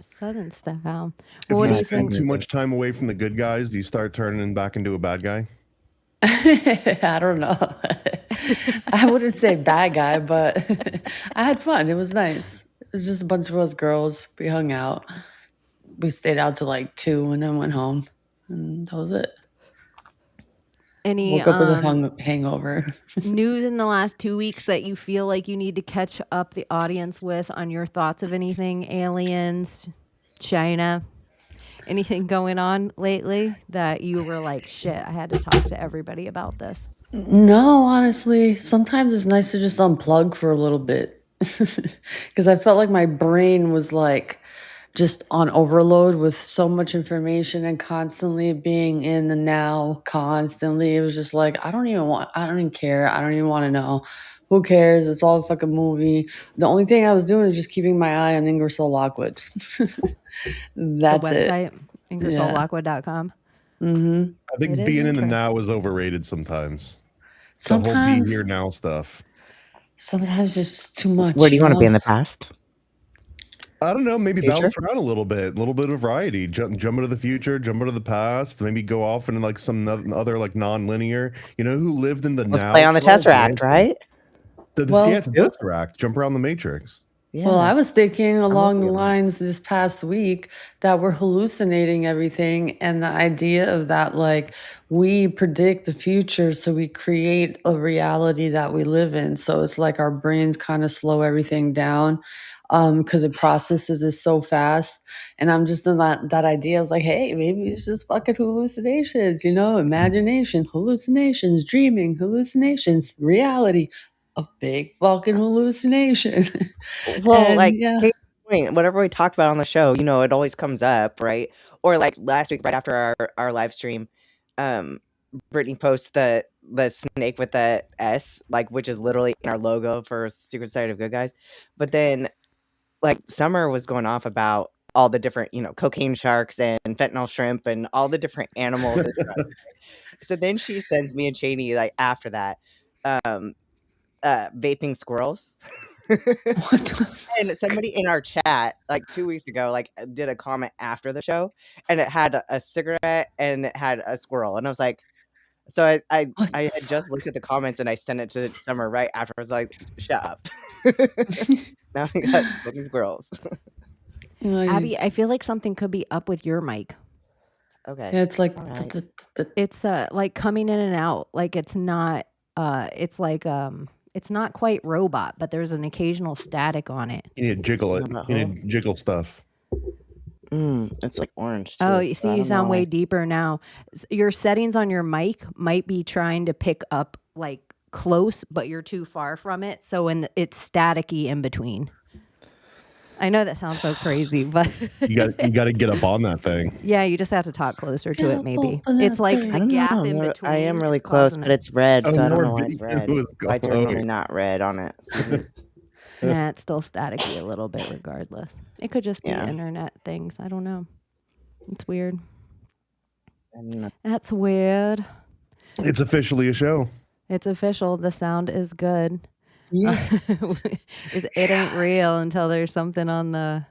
Southern style. If What you do you spend think? too much time away from the good guys, do you start turning back into a bad guy? I don't know. I wouldn't say bad guy, but I had fun. It was nice. It was just a bunch of us girls. We hung out. We stayed out till like 2 and then went home. And that was it. Any Woke up with a hangover. news in the last 2 weeks that you feel like you need to catch up the audience with on your thoughts of anything? Aliens, China, anything going on lately that you were like, shit, I had to talk to everybody about this? No, honestly, sometimes it's nice to just unplug for a little bit. Because I felt like my brain was like just on overload with so much information and constantly being in the now, constantly. It was just like, I don't even care. I don't even want to know. Who cares? It's all a fucking movie. The only thing I was doing is just keeping my eye on Ingersoll Lockwood. That's The it. website, IngersollLockwood.com. I think It is being in the interesting. now is overrated sometimes. The whole be Sometimes, here now stuff. sometimes it's just too much. Where do you want to be know? in the past? I don't know, maybe Future? bounce around a little bit of variety. Jump into the future, jump into the past, maybe go off into like some other like non-linear. You know who lived in the Let's now? play on the world? Tesseract, right? Well, yeah, it's a Tesseract. Jump around the Matrix. Yeah. Well, I was thinking along the with you on that. lines this past week that we're hallucinating everything, and the idea of that, like, we predict the future, so we create a reality that we live in. So it's like our brains kind of slow everything down because it processes it so fast. And I'm just in that idea. I was like, hey, maybe it's just fucking hallucinations, imagination, hallucinations, dreaming, hallucinations, reality, a big fucking hallucination. Well, And like, yeah. case in point, whatever we talked about on the show, it always comes up, right? Or like last week, right after our live stream, Brittany posts the snake with the S, like, which is literally in our logo for Secret Society of Good Guys. But then, like, Summer was going off about all the different, cocaine sharks and fentanyl shrimp and all the different animals and stuff. So then she sends me and Chaney, like, after that, vaping squirrels. What the? And somebody in our chat, like 2 weeks ago, like, did a comment after the show, and it had a cigarette and it had a squirrel, and I was like, so I What I the had just looked at the comments and I sent it to Summer right after. I was like, shut up. Now we got smoking squirrels. Abbie, I feel like something could be up with your mic. Okay. Yeah, it's like All right. It's like coming in and out. Like it's not it's like it's not quite robot, but there's an occasional static on it. You need to jiggle it. You need to jiggle stuff. It's like orange too. Oh, you so see, I you don't sound know. way deeper now. Your settings on your mic might be trying to pick up like close, but you're too far from it. So when it's staticky in between. I know that sounds so crazy, but You got to get up on that thing. yeah, you just have to talk closer to it. Maybe up on it's that like thing. the I don't gap know. in between. I am really is close, causing but it. it's red, so I don't know why it's Norvina red. was Lights are normally going. not red on it. So Yeah, it's still staticky a little bit regardless. It could just be Yeah. internet things. I don't know. It's weird. I'm That's weird. It's officially a show. It's official. The sound is good. Yeah. It ain't real until there's something on the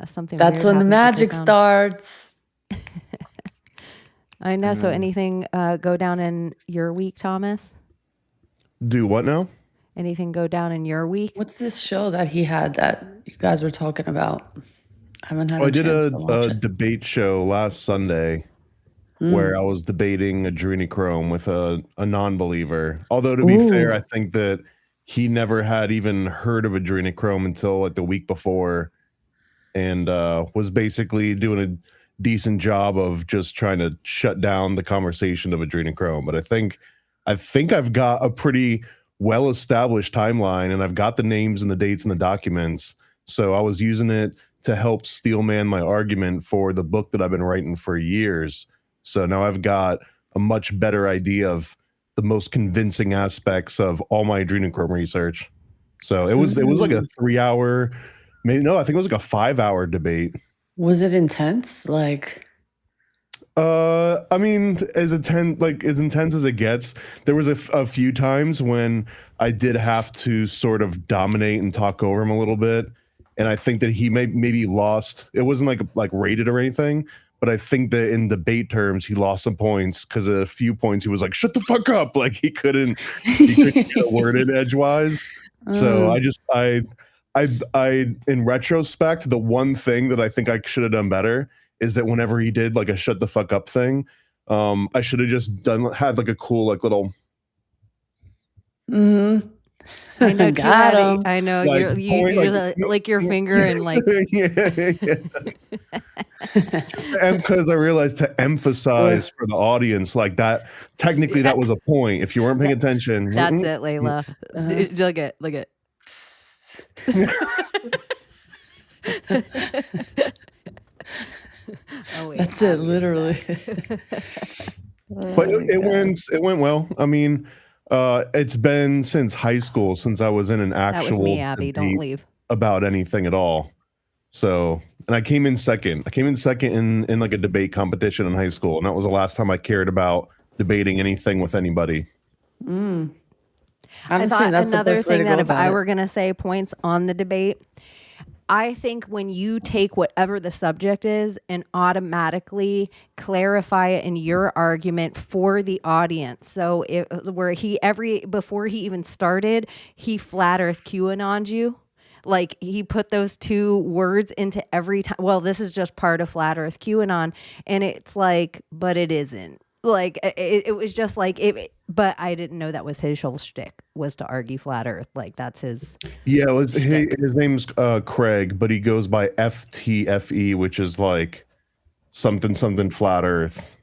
something. That's weird when the happens with magic sound. starts. I know. So anything go down in your week, Thomas? Do what now? Anything go down in your week? What's this show that he had that you guys were talking about? I haven't had Oh, a I did chance to watch a it. debate show last Sunday where I was debating adrenochrome with a non-believer. Although to be fair, I think that he never had even heard of adrenochrome until like the week before, and was basically doing a decent job of just trying to shut down the conversation of adrenochrome. But I think I've got a pretty well-established timeline, and I've got the names and the dates and the documents. So I was using it to help steelman my argument for the book that I've been writing for years. So now I've got a much better idea of the most convincing aspects of all my adrenochrome research. So it was like a 3-hour, maybe no, I think it was like a 5-hour debate. Was it intense? Like, I mean, as intense as it gets. There was a few times when I did have to sort of dominate and talk over him a little bit, and I think that he maybe lost. It wasn't like rated or anything, but I think that in debate terms, he lost some points because at a few points he was like, "Shut the fuck up!" Like he couldn't get a word in edgewise. So I in retrospect, the one thing that I think I should have done better is that whenever he did like a "shut the fuck up" thing, I should have just had like a cool like little. I know, Got him. I know Like, you just lick your finger and like. And because I realized to emphasize for the audience like that, technically that was a point. If you weren't paying attention, That's it, Layla. Look it. Oh, wait, That's it, literally. but it went well. I mean, it's been since high school since I was in an actual That was me, Abbie. Don't debate leave. about anything at all. So, and I came in second. I came in second in like a debate competition in high school, and that was the last time I cared about debating anything with anybody. Honestly, I thought that's the another best way thing to that go if about I it. were going to say points on the debate, I think when you take whatever the subject is and automatically clarify it in your argument for the audience. So before he even started, he flat earth QAnon'd you. Like he put those two words into every time. Well, this is just part of flat earth QAnon. And it's like, but it isn't. Like it was just like but I didn't know that was his whole shtick was to argue flat earth. Like that's his. Yeah, his name's Craig, but he goes by FTFE, which is like something flat earth.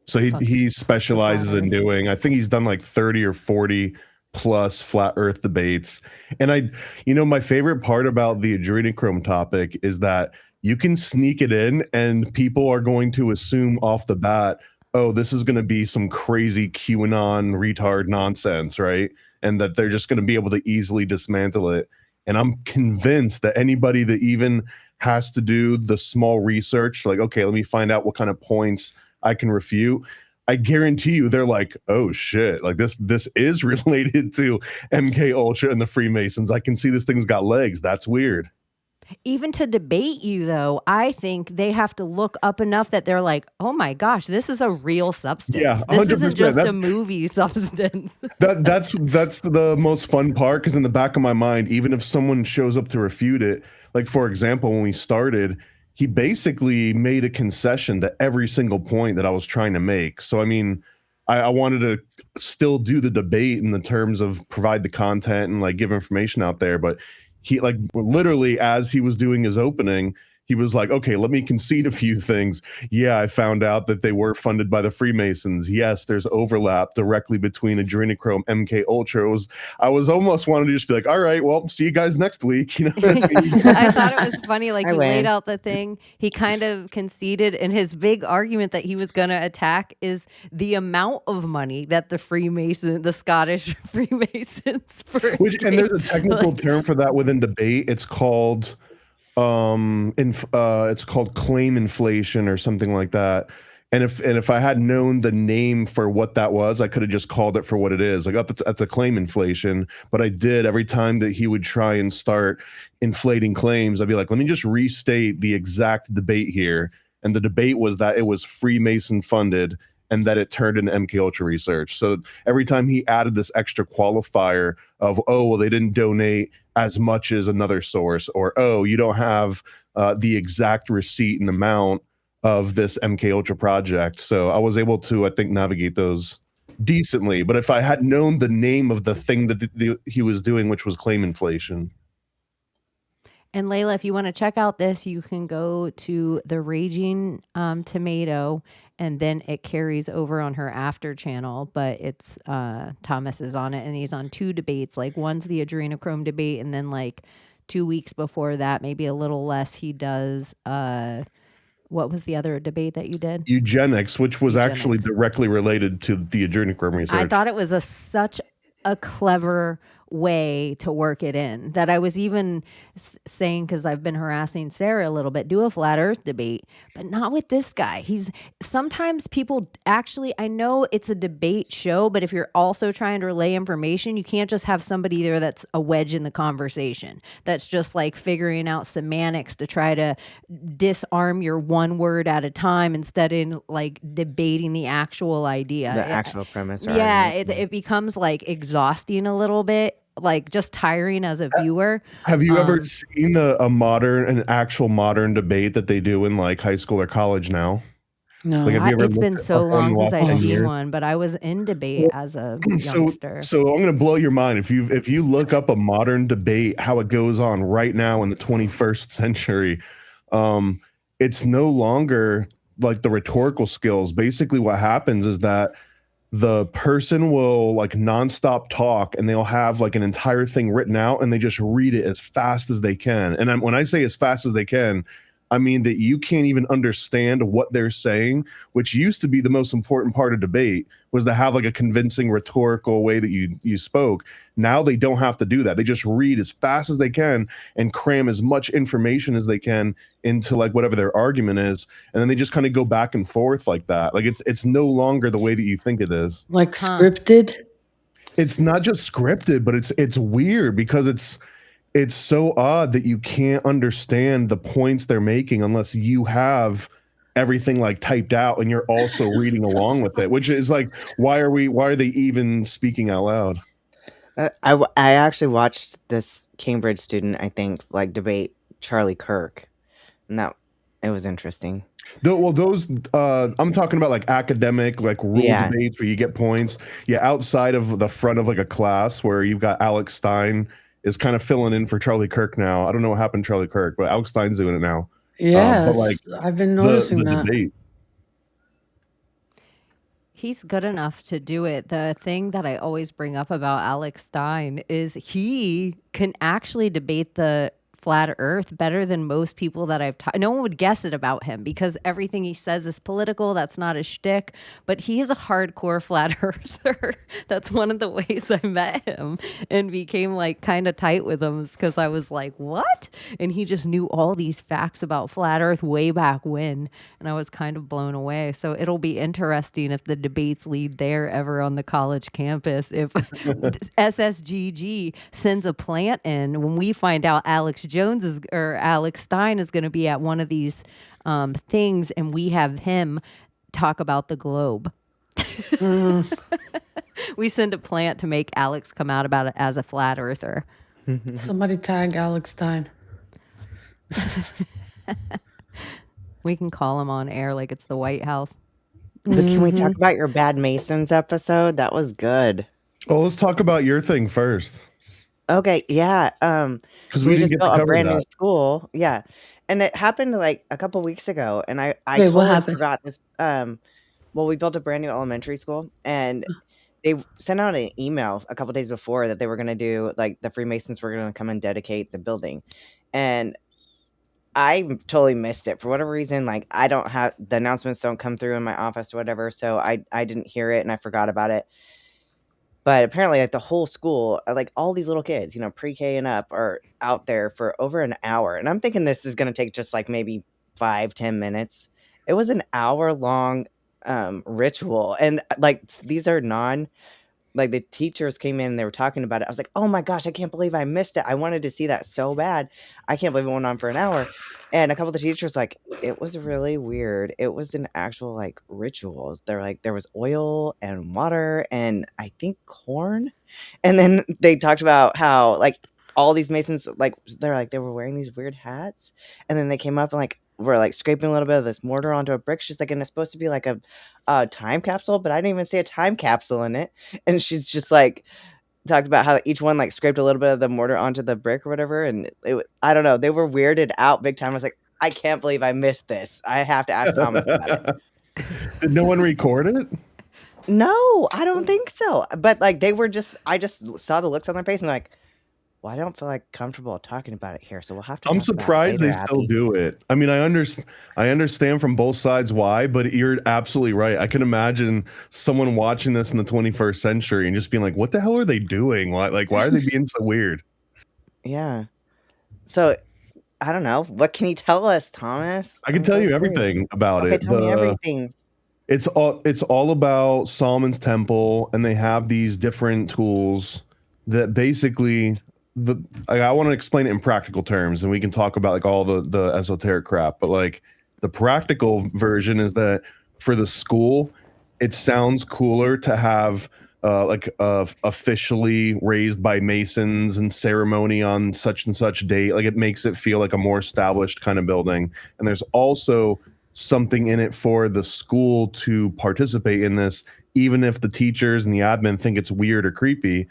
So he specializes in doing, I think he's done like 30 or 40 plus flat earth debates. And my favorite part about the adrenochrome topic is that you can sneak it in and people are going to assume off the bat, oh, this is going to be some crazy QAnon retard nonsense, right? And that they're just going to be able to easily dismantle it. And I'm convinced that anybody that even has to do the small research, like, okay, let me find out what kind of points I can refute. I guarantee you they're like, oh shit, like this is related to MK Ultra and the Freemasons. I can see this thing's got legs. That's weird. Even to debate you, though, I think they have to look up enough that they're like, oh my gosh, this is a real substance. Yeah, this isn't 100%. just a movie substance. That's the most fun part, because in the back of my mind, even if someone shows up to refute it, like for example, when we started, he basically made a concession to every single point that I was trying to make. So I mean, I wanted to still do the debate in the terms of provide the content and like give information out there, but he like literally as he was doing his opening, he was like, okay, let me concede a few things. Yeah, I found out that they were funded by the Freemasons. Yes, there's overlap directly between adrenochrome, MK Ultra. I was almost wanting to just be like, all right, well, see you guys next week. You know, I thought it was funny. Like I he laid win. out the thing. He kind of conceded, and his big argument that he was going to attack is the amount of money that the Scottish Freemasons first and there's a gave. technical Like, term for that within debate. It's called it's called claim inflation or something like that. And if I had known the name for what that was, I could have just called it for what it is. Like, oh, that's a claim inflation. But I did every time that he would try and start inflating claims, I'd be like, let me just restate the exact debate here. And the debate was that it was Freemason funded and that it turned into MK Ultra research. So every time he added this extra qualifier of, oh, well, they didn't donate as much as another source, or, oh, you don't have the exact receipt and amount of this MK Ultra project. So I was able to, I think, navigate those decently. But if I had known the name of the thing that he was doing, which was claim inflation. And Layla, if you want to check out this, you can go to the Raging Tomato, and then it carries over on her after channel. But it's Thomas is on it, and he's on 2 debates. Like one's the adrenochrome debate, and then like 2 weeks before that, maybe a little less, he does. What was the other debate that you did? Eugenics, which was actually Eugenics. directly related to the adrenochrome research. I thought it was such a clever way to work it in that I was even saying, because I've been harassing Sarah a little bit, do a flat earth debate, but not with this guy. Sometimes people actually, I know it's a debate show, but if you're also trying to relay information, you can't just have somebody there that's a wedge in the conversation, that's just like figuring out semantics to try to disarm your one word at a time instead of like debating the actual idea. The actual premise. Or Yeah, argument. it becomes like exhausting a little bit, like just tiring as a viewer. Have you ever seen an actual modern debate that they do in like high school or college now? No. Like, have you ever It's been looked so up one long since last I've seen year? one, but I was in debate as a youngster. So I'm gonna blow your mind. If you look up a modern debate, how it goes on right now in the 21st century, it's no longer like the rhetorical skills. Basically, what happens is that the person will like nonstop talk, and they'll have like an entire thing written out, and they just read it as fast as they can. And when I say as fast as they can, I mean that you can't even understand what they're saying, which used to be the most important part of debate, was to have like a convincing rhetorical way that you spoke. Now they don't have to do that. They just read as fast as they can and cram as much information as they can into like whatever their argument is, and then they just kind of go back and forth like that. Like it's no longer the way that you think it is. Like scripted? It's not just scripted, but it's weird because it's so odd that you can't understand the points they're making unless you have everything like typed out and you're also reading along with it, which is like, why are they even speaking out loud? I actually watched this Cambridge student, I think, like debate Charlie Kirk, and it was interesting. Those I'm talking about like academic, like rule debates where you get points. Yeah, outside of the front of like a class where you've got Alex Stein is kind of filling in for Charlie Kirk now. I don't know what happened to Charlie Kirk, but Alex Stein's doing it now. Yes, but like I've been noticing the that. debate. He's good enough to do it. The thing that I always bring up about Alex Stein is he can actually debate the flat earth better than most people that I've no one would guess it about him because everything he says is political. That's not his shtick, but he is a hardcore flat earther. That's one of the ways I met him and became like kind of tight with him because I was like, what? And he just knew all these facts about flat earth way back when. And I was kind of blown away. So it'll be interesting if the debates lead there ever on the college campus. If SSGG sends a plant in when we find out Alex Stein is going to be at one of these things, and we have him talk about the globe. We send a plant to make Alex come out about it as a flat earther. Somebody tag Alex Stein. We can call him on air like it's the White House. But can we talk about your Bad Masons episode? That was good. Oh, let's talk about your thing first. Okay, yeah. Because So we we didn't just get to built a cover brand new that. school. Yeah. And it happened like a couple weeks ago. And I Wait, what totally happened? forgot this. Well, we built a brand new elementary school and they sent out an email a couple days before that they were going to do like the Freemasons were going to come and dedicate the building. And I totally missed it for whatever reason. Like I don't have the announcements don't come through in my office or whatever. So I didn't hear it and I forgot about it. But apparently, like the whole school, like all these little kids, pre-K and up, are out there for over an hour. And I'm thinking this is going to take just like maybe 5-10 minutes. It was an hour-long ritual. And like these are like the teachers came in and they were talking about it. I was like, oh my gosh, I can't believe I missed it. I wanted to see that so bad. I can't believe it went on for an hour. And a couple of the teachers like, it was really weird. It was an actual like ritual. They're like, there was oil and water and I think corn. And then they talked about how like all these Masons, like they're like, they were wearing these weird hats. And then they came up and like, were like scraping a little bit of this mortar onto a brick. She's like, and it's supposed to be like a time capsule, but I didn't even see a time capsule in it. And she's just like talked about how each one like scraped a little bit of the mortar onto the brick or whatever. And I don't know, they were weirded out big time. I was like, I can't believe I missed this. I have to ask Thomas about it. Did no one record it? No, I don't think so. But like they were I just saw the looks on their face and like, Well, I don't feel like comfortable talking about it here, so we'll have to I'm talk about it surprised later, they still Abbie. do it. I mean, I understand from both sides why, but you're absolutely right. I can imagine someone watching this in the 21st century and just being like, "What the hell are they doing? Why are they being so weird?" Yeah. So I don't know. What can you tell us, Thomas? I can I'm tell so you curious. everything about Okay, it. tell me everything. It's all about Solomon's temple, and they have these different tools that basically I want to explain it in practical terms, and we can talk about like all the esoteric crap. But like the practical version is that for the school, it sounds cooler to have officially raised by Masons and ceremony on such and such date. Like it makes it feel like a more established kind of building. And there's also something in it for the school to participate in this, even if the teachers and the admin think it's weird or creepy,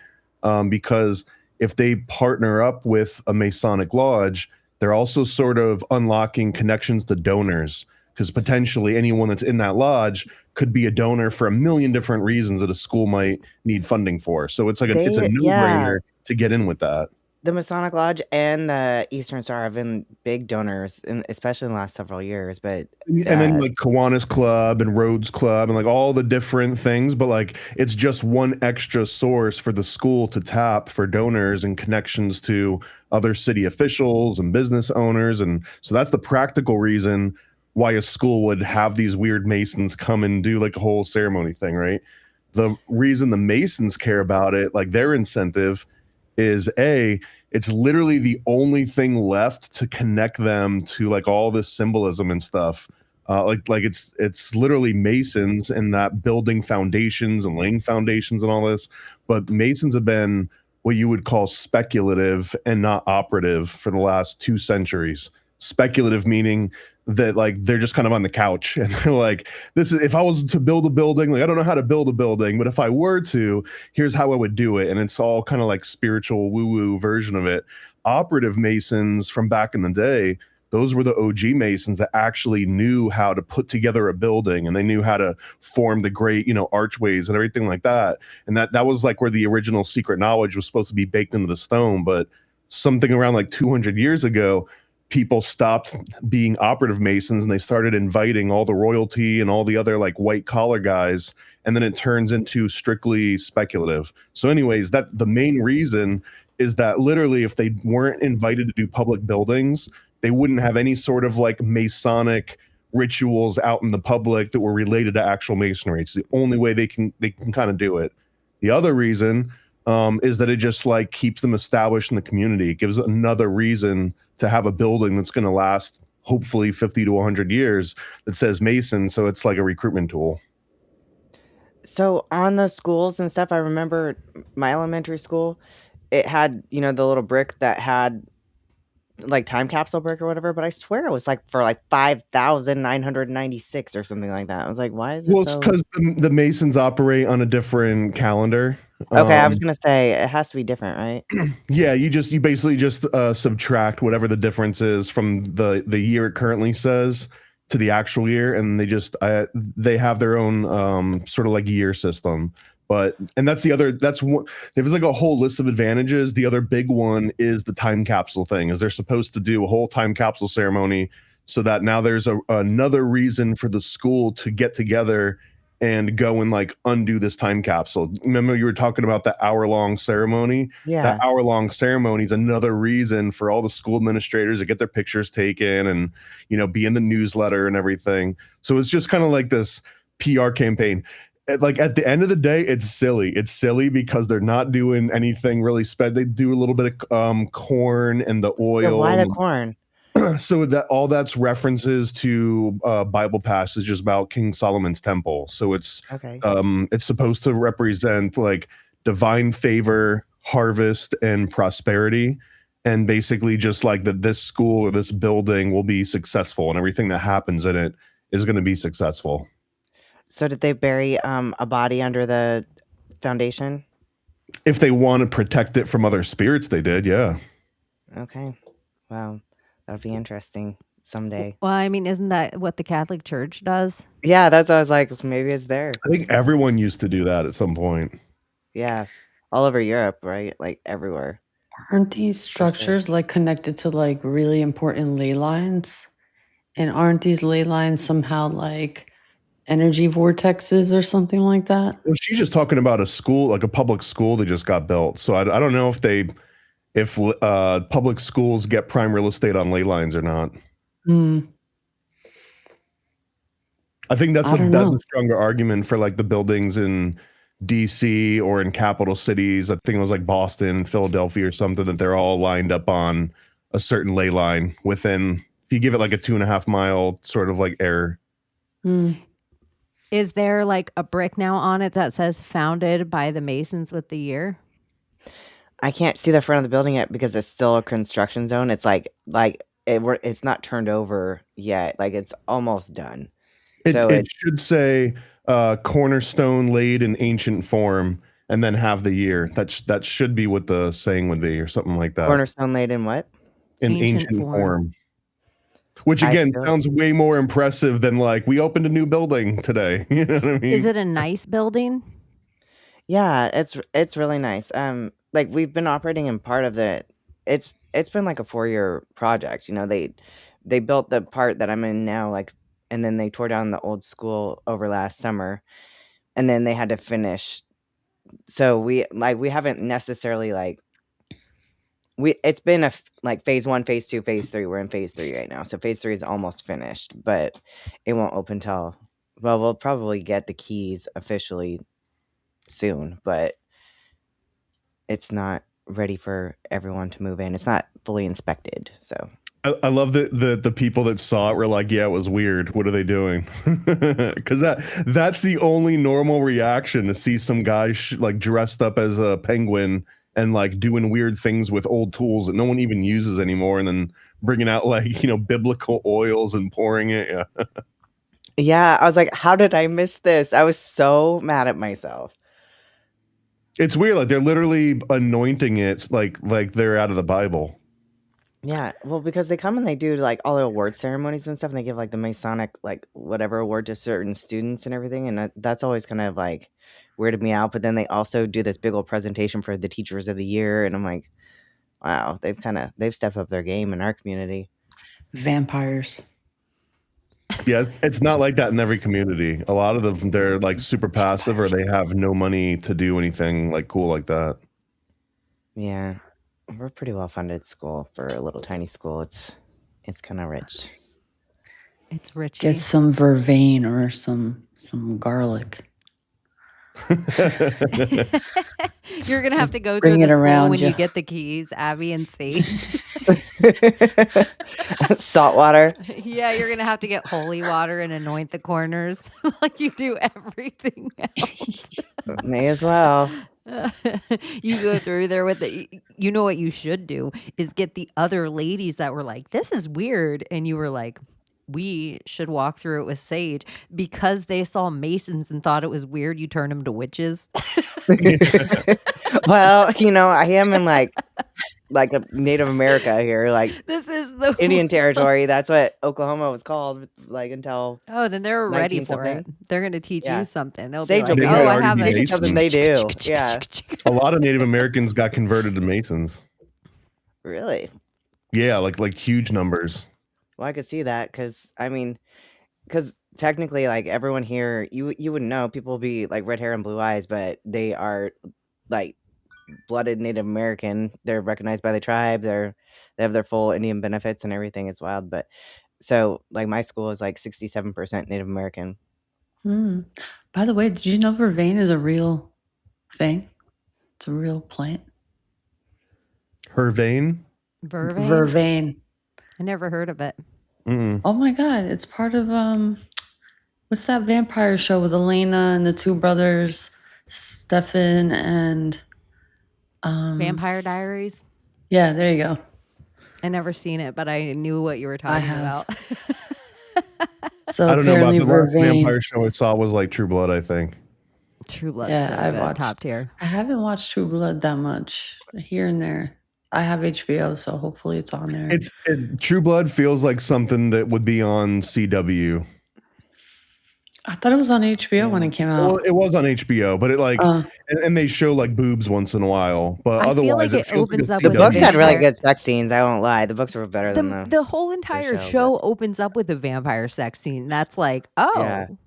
because if they partner up with a Masonic lodge, they're also sort of unlocking connections to donors, because potentially anyone that's in that lodge could be a donor for a million different reasons that a school might need funding for. So it's like it's a Yeah, no-brainer to get in with that. the Masonic Lodge and the Eastern Star have been big donors, especially in the last several years. But And then like Kiwanis Club and Rhodes Club and like all the different things, but like it's just one extra source for the school to tap for donors and connections to other city officials and business owners. And so that's the practical reason why a school would have these weird Masons come and do like a whole ceremony thing, right? The reason the Masons care about it, like their incentive, is it's literally the only thing left to connect them to like all this symbolism and stuff. Like it's literally Masons and that building foundations and laying foundations and all this, but Masons have been what you would call speculative and not operative for the last 2 centuries. Speculative meaning that like they're just kind of on the couch and they're like, this is, if I was to build a building, like I don't know how to build a building, but if I were to, here's how I would do it. And it's all kind of like spiritual woo-woo version of it. Operative Masons from back in the day, those were the OG Masons that actually knew how to put together a building, and they knew how to form the great, archways and everything like that. And that was like where the original secret knowledge was supposed to be baked into the stone. But something around like 200 years ago, people stopped being operative Masons and they started inviting all the royalty and all the other like white collar guys, and then it turns into strictly speculative. So anyways, that the main reason is that literally if they weren't invited to do public buildings, they wouldn't have any sort of like Masonic rituals out in the public that were related to actual Masonry. It's the only way they can kind of do it. The other reason is that it just like keeps them established in the community. It gives another reason to have a building that's going to last hopefully 50 to 100 years that says Mason. So it's like a recruitment tool. So on the schools and stuff, I remember my elementary school, it had, the little brick that had like time capsule brick or whatever, but I swear it was like for like 5,996 or something like that. I was like, why is it Well, it's so? because the Masons operate on a different calendar. Okay, I was gonna say it has to be different, right? Yeah, you basically just subtract whatever the difference is from the year it currently says to the actual year, and they have their own sort of like year system. And that's one. There's like a whole list of advantages. The other big one is the time capsule thing, is they're supposed to do a whole time capsule ceremony, so that now there's another reason for the school to get together and go and like undo this time capsule. Remember you were talking about the hour-long ceremony? Yeah. That hour-long ceremony is another reason for all the school administrators to get their pictures taken and, be in the newsletter and everything. So it's just kind of like this PR campaign. Like at the end of the day, it's silly. It's silly because they're not doing anything really They do a little bit of corn and the oil. Yeah, why the corn? So that all that's references to Bible passages about King Solomon's temple. So it's Okay. It's supposed to represent like divine favor, harvest, and prosperity, and basically just like that this school or this building will be successful, and everything that happens in it is going to be successful. So did they bury a body under the foundation? If they want to protect it from other spirits, they did, yeah. Okay. Wow. That'll be interesting someday. Well, I mean, isn't that what the Catholic Church does? Yeah, that's what I was like, maybe it's there. I think everyone used to do that at some point. Yeah. All over Europe, right? Like everywhere. Aren't these structures like connected to like really important ley lines? And aren't these ley lines somehow like energy vortexes or something like that? Well, she's just talking about a school, like a public school that just got built. So I don't know if public schools get prime real estate on ley lines or not. I think that's a stronger argument for like the buildings in DC or in capital cities. I think it was like Boston, Philadelphia or something, that they're all lined up on a certain ley line within, if you give it like a 2.5 mile sort of like error. Is there like a brick now on it that says founded by the Masons with the year? I can't see the front of the building yet because it's still a construction zone. It's it's not turned over yet. Like it's almost done. It should say cornerstone laid in ancient form and then have the year. That should be what the saying would be or something like that. Cornerstone laid in what? In ancient form. Which again sounds way more impressive than like we opened a new building today. You know what I mean? Is it a nice building? Yeah, it's really nice. Like we've been operating in part of it's been like a 4-year project. You know, they built the part that I'm in now, like, and then they tore down the old school over last summer, and then they had to finish. So we haven't necessarily it's been like phase 1, phase 2, phase 3. We're in phase 3 right now. So phase 3 is almost finished, but it won't open till, well, we'll probably get the keys officially soon, but it's not ready for everyone to move in. It's not fully inspected. So I love the people that saw it were like, yeah, it was weird. What are they doing? Because that's the only normal reaction, to see some guy like dressed up as a penguin and like doing weird things with old tools that no one even uses anymore, and then bringing out like, you know, biblical oils and pouring it. Yeah. Yeah, I was like, how did I miss this? I was so mad at myself. It's weird. Like they're literally anointing it like they're out of the Bible. Yeah, well, because they come and they do like all the award ceremonies and stuff, and they give like the Masonic like whatever award to certain students and everything, and that's always kind of like weirded me out. But then they also do this big old presentation for the teachers of the year, and I'm like, wow, they've stepped up their game in our community. Vampires. Yeah, it's not like that in every community. A lot of them, they're like super passive, or they have no money to do anything like cool like that. Yeah, we're a pretty well funded school for a little tiny school. It's kind of rich. It's rich. Get some vervain or some garlic. You're gonna have to go through the school when you get the keys, Abbie, and see. Salt water. Yeah, you're gonna have to get holy water and anoint the corners like you do everything else. May as well. You go through there with you know what you should do is get the other ladies that were like, this is weird, and you were like, we should walk through it with Sage, because they saw Masons and thought it was weird. You turned them to witches. Well, you know, I am in like a Native America here, like this is the Indian territory. That's what Oklahoma was called, like until then they're ready for it. They're going to teach you something. They'll Sage be like, will I have a something they do. Yeah, a lot of Native Americans got converted to Masons. Really? Yeah, like huge numbers. Well, I could see that because technically, like everyone here, you wouldn't know. People will be like red hair and blue eyes, but they are like blooded Native American. They're recognized by the tribe. They have their full Indian benefits and everything. It's wild, but so like my school is like 67% Native American. By the way, did you know vervain is a real thing? It's a real plant. Vervain? Vervain. I never heard of it. Oh my god, it's part of what's that vampire show with Elena and the two brothers, Stefan and Vampire Diaries? Yeah, there you go. I never seen it, but I knew what you were talking about. So I don't know about apparently the last vervain. vampire show I saw was like True Blood, I think. True Blood, Yeah, so I've good. watched Top tier. I haven't watched True Blood that much, here and there. I have HBO, so hopefully it's on there. True Blood feels like something that would be on CW. I thought it was on HBO when it came Well, out. it was on HBO, but it like Uh, and they show like boobs once in a while, but I feel otherwise like it it feels like a opens up The with a books had really vampire. good sex scenes. I won't lie. The books were better than The whole entire show opens up with a vampire sex scene. That's like, Yeah. oh,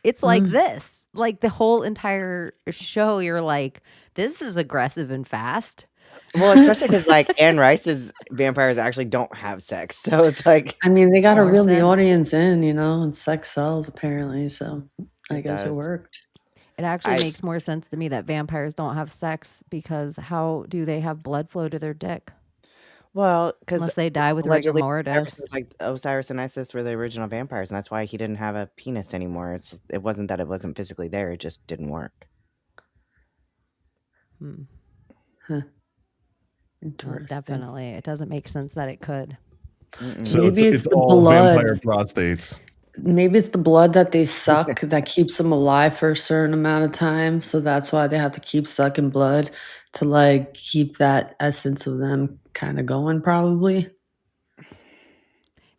it's like this. Like the whole entire show, you're like, this is aggressive and fast. Well, especially because like Anne Rice's vampires actually don't have sex, so it's like I mean, they got to More reel the sense. audience in, and sex sells apparently. So I guess it does. worked. It actually I- makes more sense to me that vampires don't have sex because how do they have blood flow to their dick? Well, because Unless they die with rigor allegedly mortis. was like Osiris and Isis were the original vampires, and that's why he didn't have a penis anymore. It wasn't that it wasn't physically there; it just didn't work. Well, Interesting. definitely. It doesn't make sense that it could. So Maybe it's it's the all blood. vampire prostates. Maybe it's the blood that they suck that keeps them alive for a certain amount of time. So that's why they have to keep sucking blood to like keep that essence of them kind of going, probably.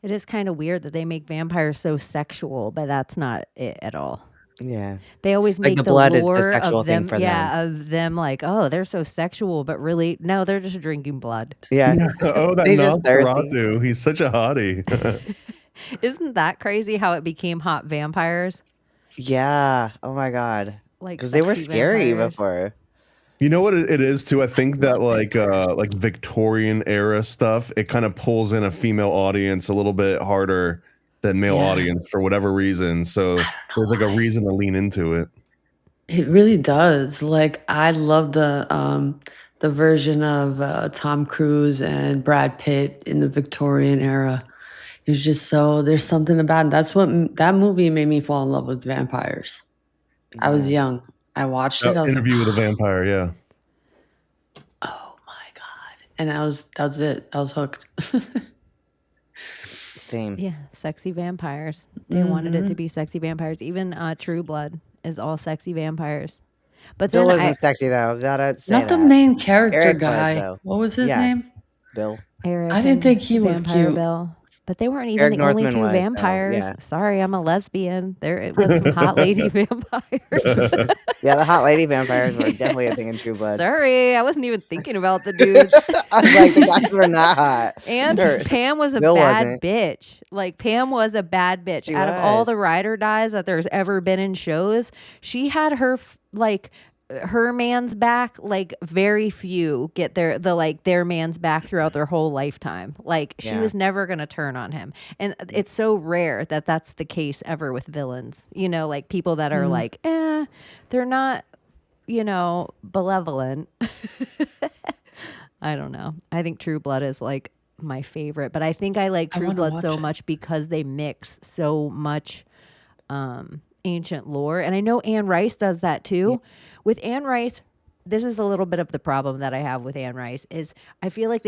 It is kind of weird that they make vampires so sexual, but that's not it at all. Yeah, They always Like, make the the blood is the lure sexual of thing them, for of them like, oh, they're so sexual, but really, no, they're just drinking blood. yeah. Oh, that They just thirsty. Nosferatu. He's such a hottie. Isn't that crazy how it became hot vampires? Yeah. Oh my god. Like Because they were sexy scary vampires. before. You know what it is too? I think that like Victorian era stuff, it kind of pulls in a female audience a little bit harder than male Yeah. audience for whatever reason. So there's like a reason to lean into it. It really does. Like I love the version of Tom Cruise and Brad Pitt in the Victorian era. It's just there's something about it. That's what that movie made me fall in love with vampires. I was young. I watched it. I was Interview like, with a Vampire, yeah. oh my god! And that was it. I was hooked. Same. Yeah, sexy vampires. They wanted it to be sexy vampires. Even True Blood is all sexy vampires. But Bill then wasn't sexy though. Gotta say Not the that. main character Eric was, guy. though. What was his Yeah. name? Bill. Eric, I didn't and think he was Vampire cute. Bill. But they weren't even Eric the only Northman two was, though, vampires. yeah. Sorry, I'm a lesbian. There was some hot lady vampires. Yeah, the hot lady vampires were definitely a thing in True Blood. Sorry, I wasn't even thinking about the dudes. I was like, the guys were not hot. And Or- Pam was a Bill bad wasn't. bitch. Like Pam was a bad bitch. She Out of all was. the ride or dies that there's ever been in shows, she had her man's back. Like very few get their man's back throughout their whole lifetime. Like she Yeah. was never gonna turn on him, and it's so rare that that's the case ever with villains. Like people that are like, they're not, benevolent. I don't know. I think True Blood is like my favorite, but I think I like True wanna Blood so watch it. much because they mix so much ancient lore. And I know Anne Rice does that too. With Anne Rice, this is a little bit of the problem that I have with Anne Rice is I feel like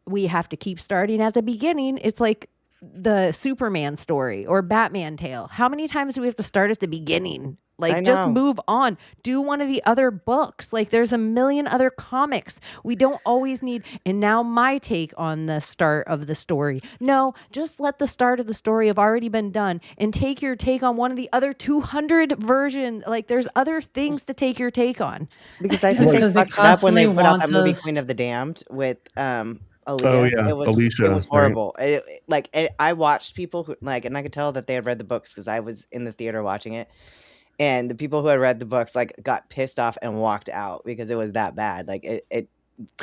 we have to keep starting at the beginning. It's like the Superman story or Batman tale. How many times do we have to start at the beginning? I Like, just know. move on. Do one of the other books. Like, there's a million other comics. We don't always need. And now, my take on the start of the story. No, just let the start of the story have already been done and take your take on one of the other 200 versions. Like, there's other things to take your take on. Because I think they because they fucked it up when they constantly put out that want movie us- Queen of the Damned with Aaliyah. Oh, yeah, it was Alicia, right. horrible. I watched people who and I could tell that they had read the books because I was in the theater watching it, and the people who had read the books got pissed off and walked out because it was that bad. Like it It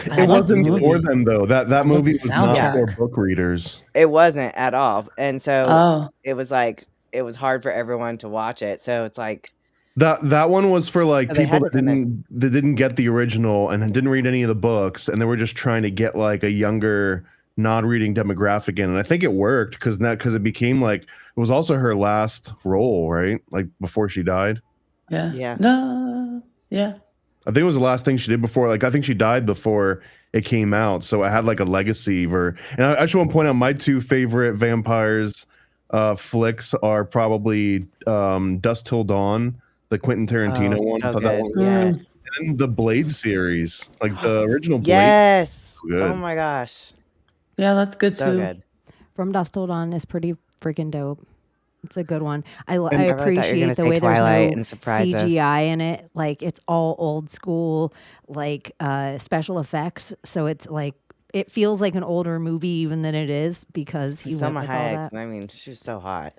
like the wasn't movie. for them though. That love movie the was not for soundtrack. book readers. it wasn't at all, and so Oh, it was it was hard for everyone to watch it. So it's like That one was for like So they people had that to come didn't get the original and didn't read any of the books, and they were just trying to get like a younger non-reading demographic in. And I think it worked because it became like it was also her last role, right? Like before she died. yeah. Yeah. No. Yeah. I think it was the last thing she did before. Like I think she died before it came out, so I had like a legacy for. And I just want to point out my two favorite vampires flicks are probably Dusk Till Dawn, the Quentin Tarantino one. so I thought that good. one- Yeah. And the Blade series, like the original Blade. Yes. Good. Oh my gosh. Yeah, that's good So too. good. From Dusk Till Dawn is pretty freaking dope. It's a good one. I I really thought you were appreciate gonna the say way there's Twilight no and surprise us. CGI in it. Like it's all old school, like special effects. So it's like it feels like an older movie even than it is because he went Selma with all Hayek. that. I mean, she's so hot.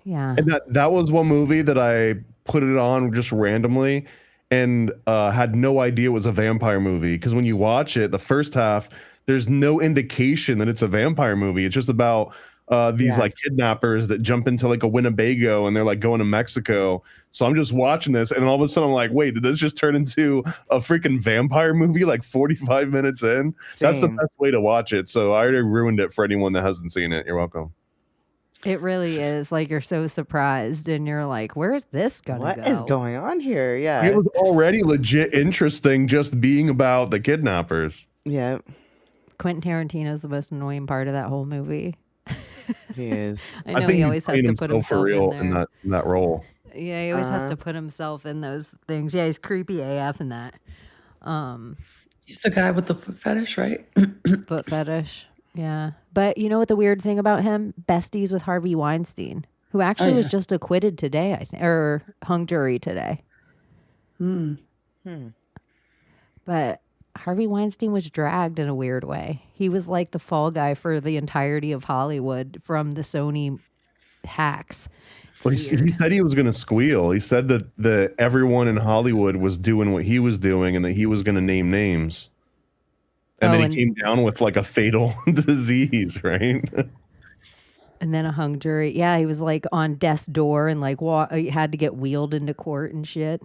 Yeah. And that was one movie that I put it on just randomly and had no idea it was a vampire movie. Because when you watch it, the first half, there's no indication that it's a vampire movie. It's just about these Yeah. like kidnappers that jump into like a Winnebago and they're like going to Mexico. So I'm just watching this, and all of a sudden I'm like, wait, did this just turn into a freaking vampire movie like 45 minutes in? That's the Same. best way to watch it. So I already ruined it for anyone that hasn't seen it. You're welcome. It really is. Like you're so surprised and you're like, where's this gonna What go? is going on here? Yeah. It was already legit interesting just being about the kidnappers. Yeah, Quentin Tarantino is the most annoying part of that whole movie. he is. I know think he he's always has playing to put himself for himself real in there. in that role. Yeah, he always has Uh-huh. to put himself in those things. Yeah, he's creepy AF in that. He's the guy with the foot fetish, right? Foot fetish. Yeah. But you know what the weird thing about him? Besties with Harvey Weinstein, who actually was yeah. just acquitted today, I think, or hung jury today. But Harvey Weinstein was dragged in a weird way. He was like the fall guy for the entirety of Hollywood from the Sony hacks. It's Well, he weird. said he was going to squeal. He said that everyone in Hollywood was doing what he was doing and that he was going to name names. And Oh, then and- he came down with like a fatal disease, right? And then a hung jury. Yeah, he was like on death's door and like he had to get wheeled into court and shit.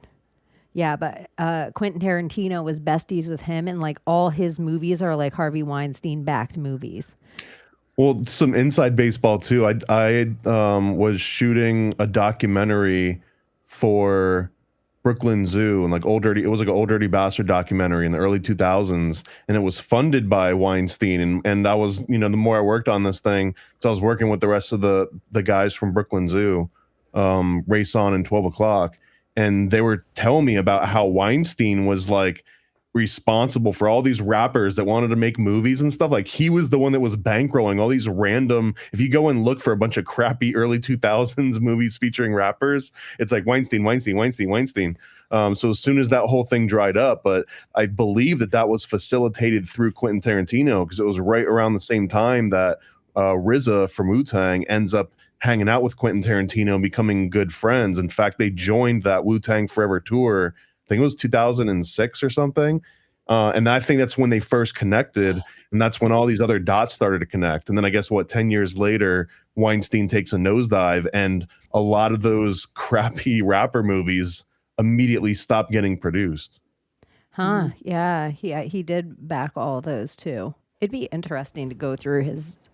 Yeah, but Quentin Tarantino was besties with him, and like all his movies are like Harvey Weinstein backed movies. Well, some inside baseball too. I was shooting a documentary for Brooklyn Zoo and like it was like an Old Dirty Bastard documentary in the early 2000s, and it was funded by Weinstein. And I was, the more I worked on this thing, so I was working with the rest of the guys from Brooklyn Zoo, Race On and 12 O'Clock, and they were telling me about how Weinstein was like responsible for all these rappers that wanted to make movies and stuff. Like he was the one that was bankrolling all these random, if you go and look for a bunch of crappy early 2000s movies featuring rappers, it's like Weinstein. So as soon as that whole thing dried up, but I believe that was facilitated through Quentin Tarantino, because it was right around the same time that RZA from Wu-Tang ends up hanging out with Quentin Tarantino and becoming good friends. In fact, they joined that Wu-Tang Forever tour. I think it was 2006 or something. And I think that's when they first connected. And that's when all these other dots started to connect. And then I guess 10 years later, Weinstein takes a nosedive, and a lot of those crappy rapper movies immediately stopped getting produced. Huh? Yeah, he did back all of those too. It'd be interesting to go through his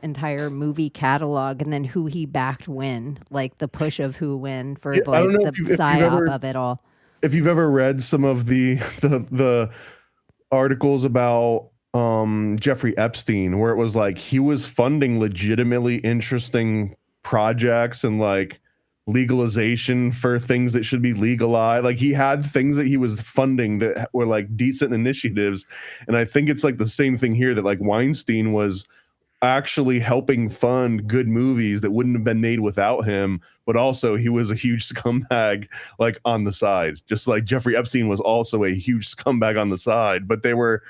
entire movie catalog and then who he backed when, like the push of who when for Yeah, I don't like know the if you've psyop ever- of it all. If you've ever read some of the articles about Jeffrey Epstein, where it was like he was funding legitimately interesting projects and like legalization for things that should be legalized. Like he had things that he was funding that were like decent initiatives. And I think it's like the same thing here, that like Weinstein was actually helping fund good movies that wouldn't have been made without him, but also he was a huge scumbag like on the side, just like Jeffrey Epstein was also a huge scumbag on the side, but they were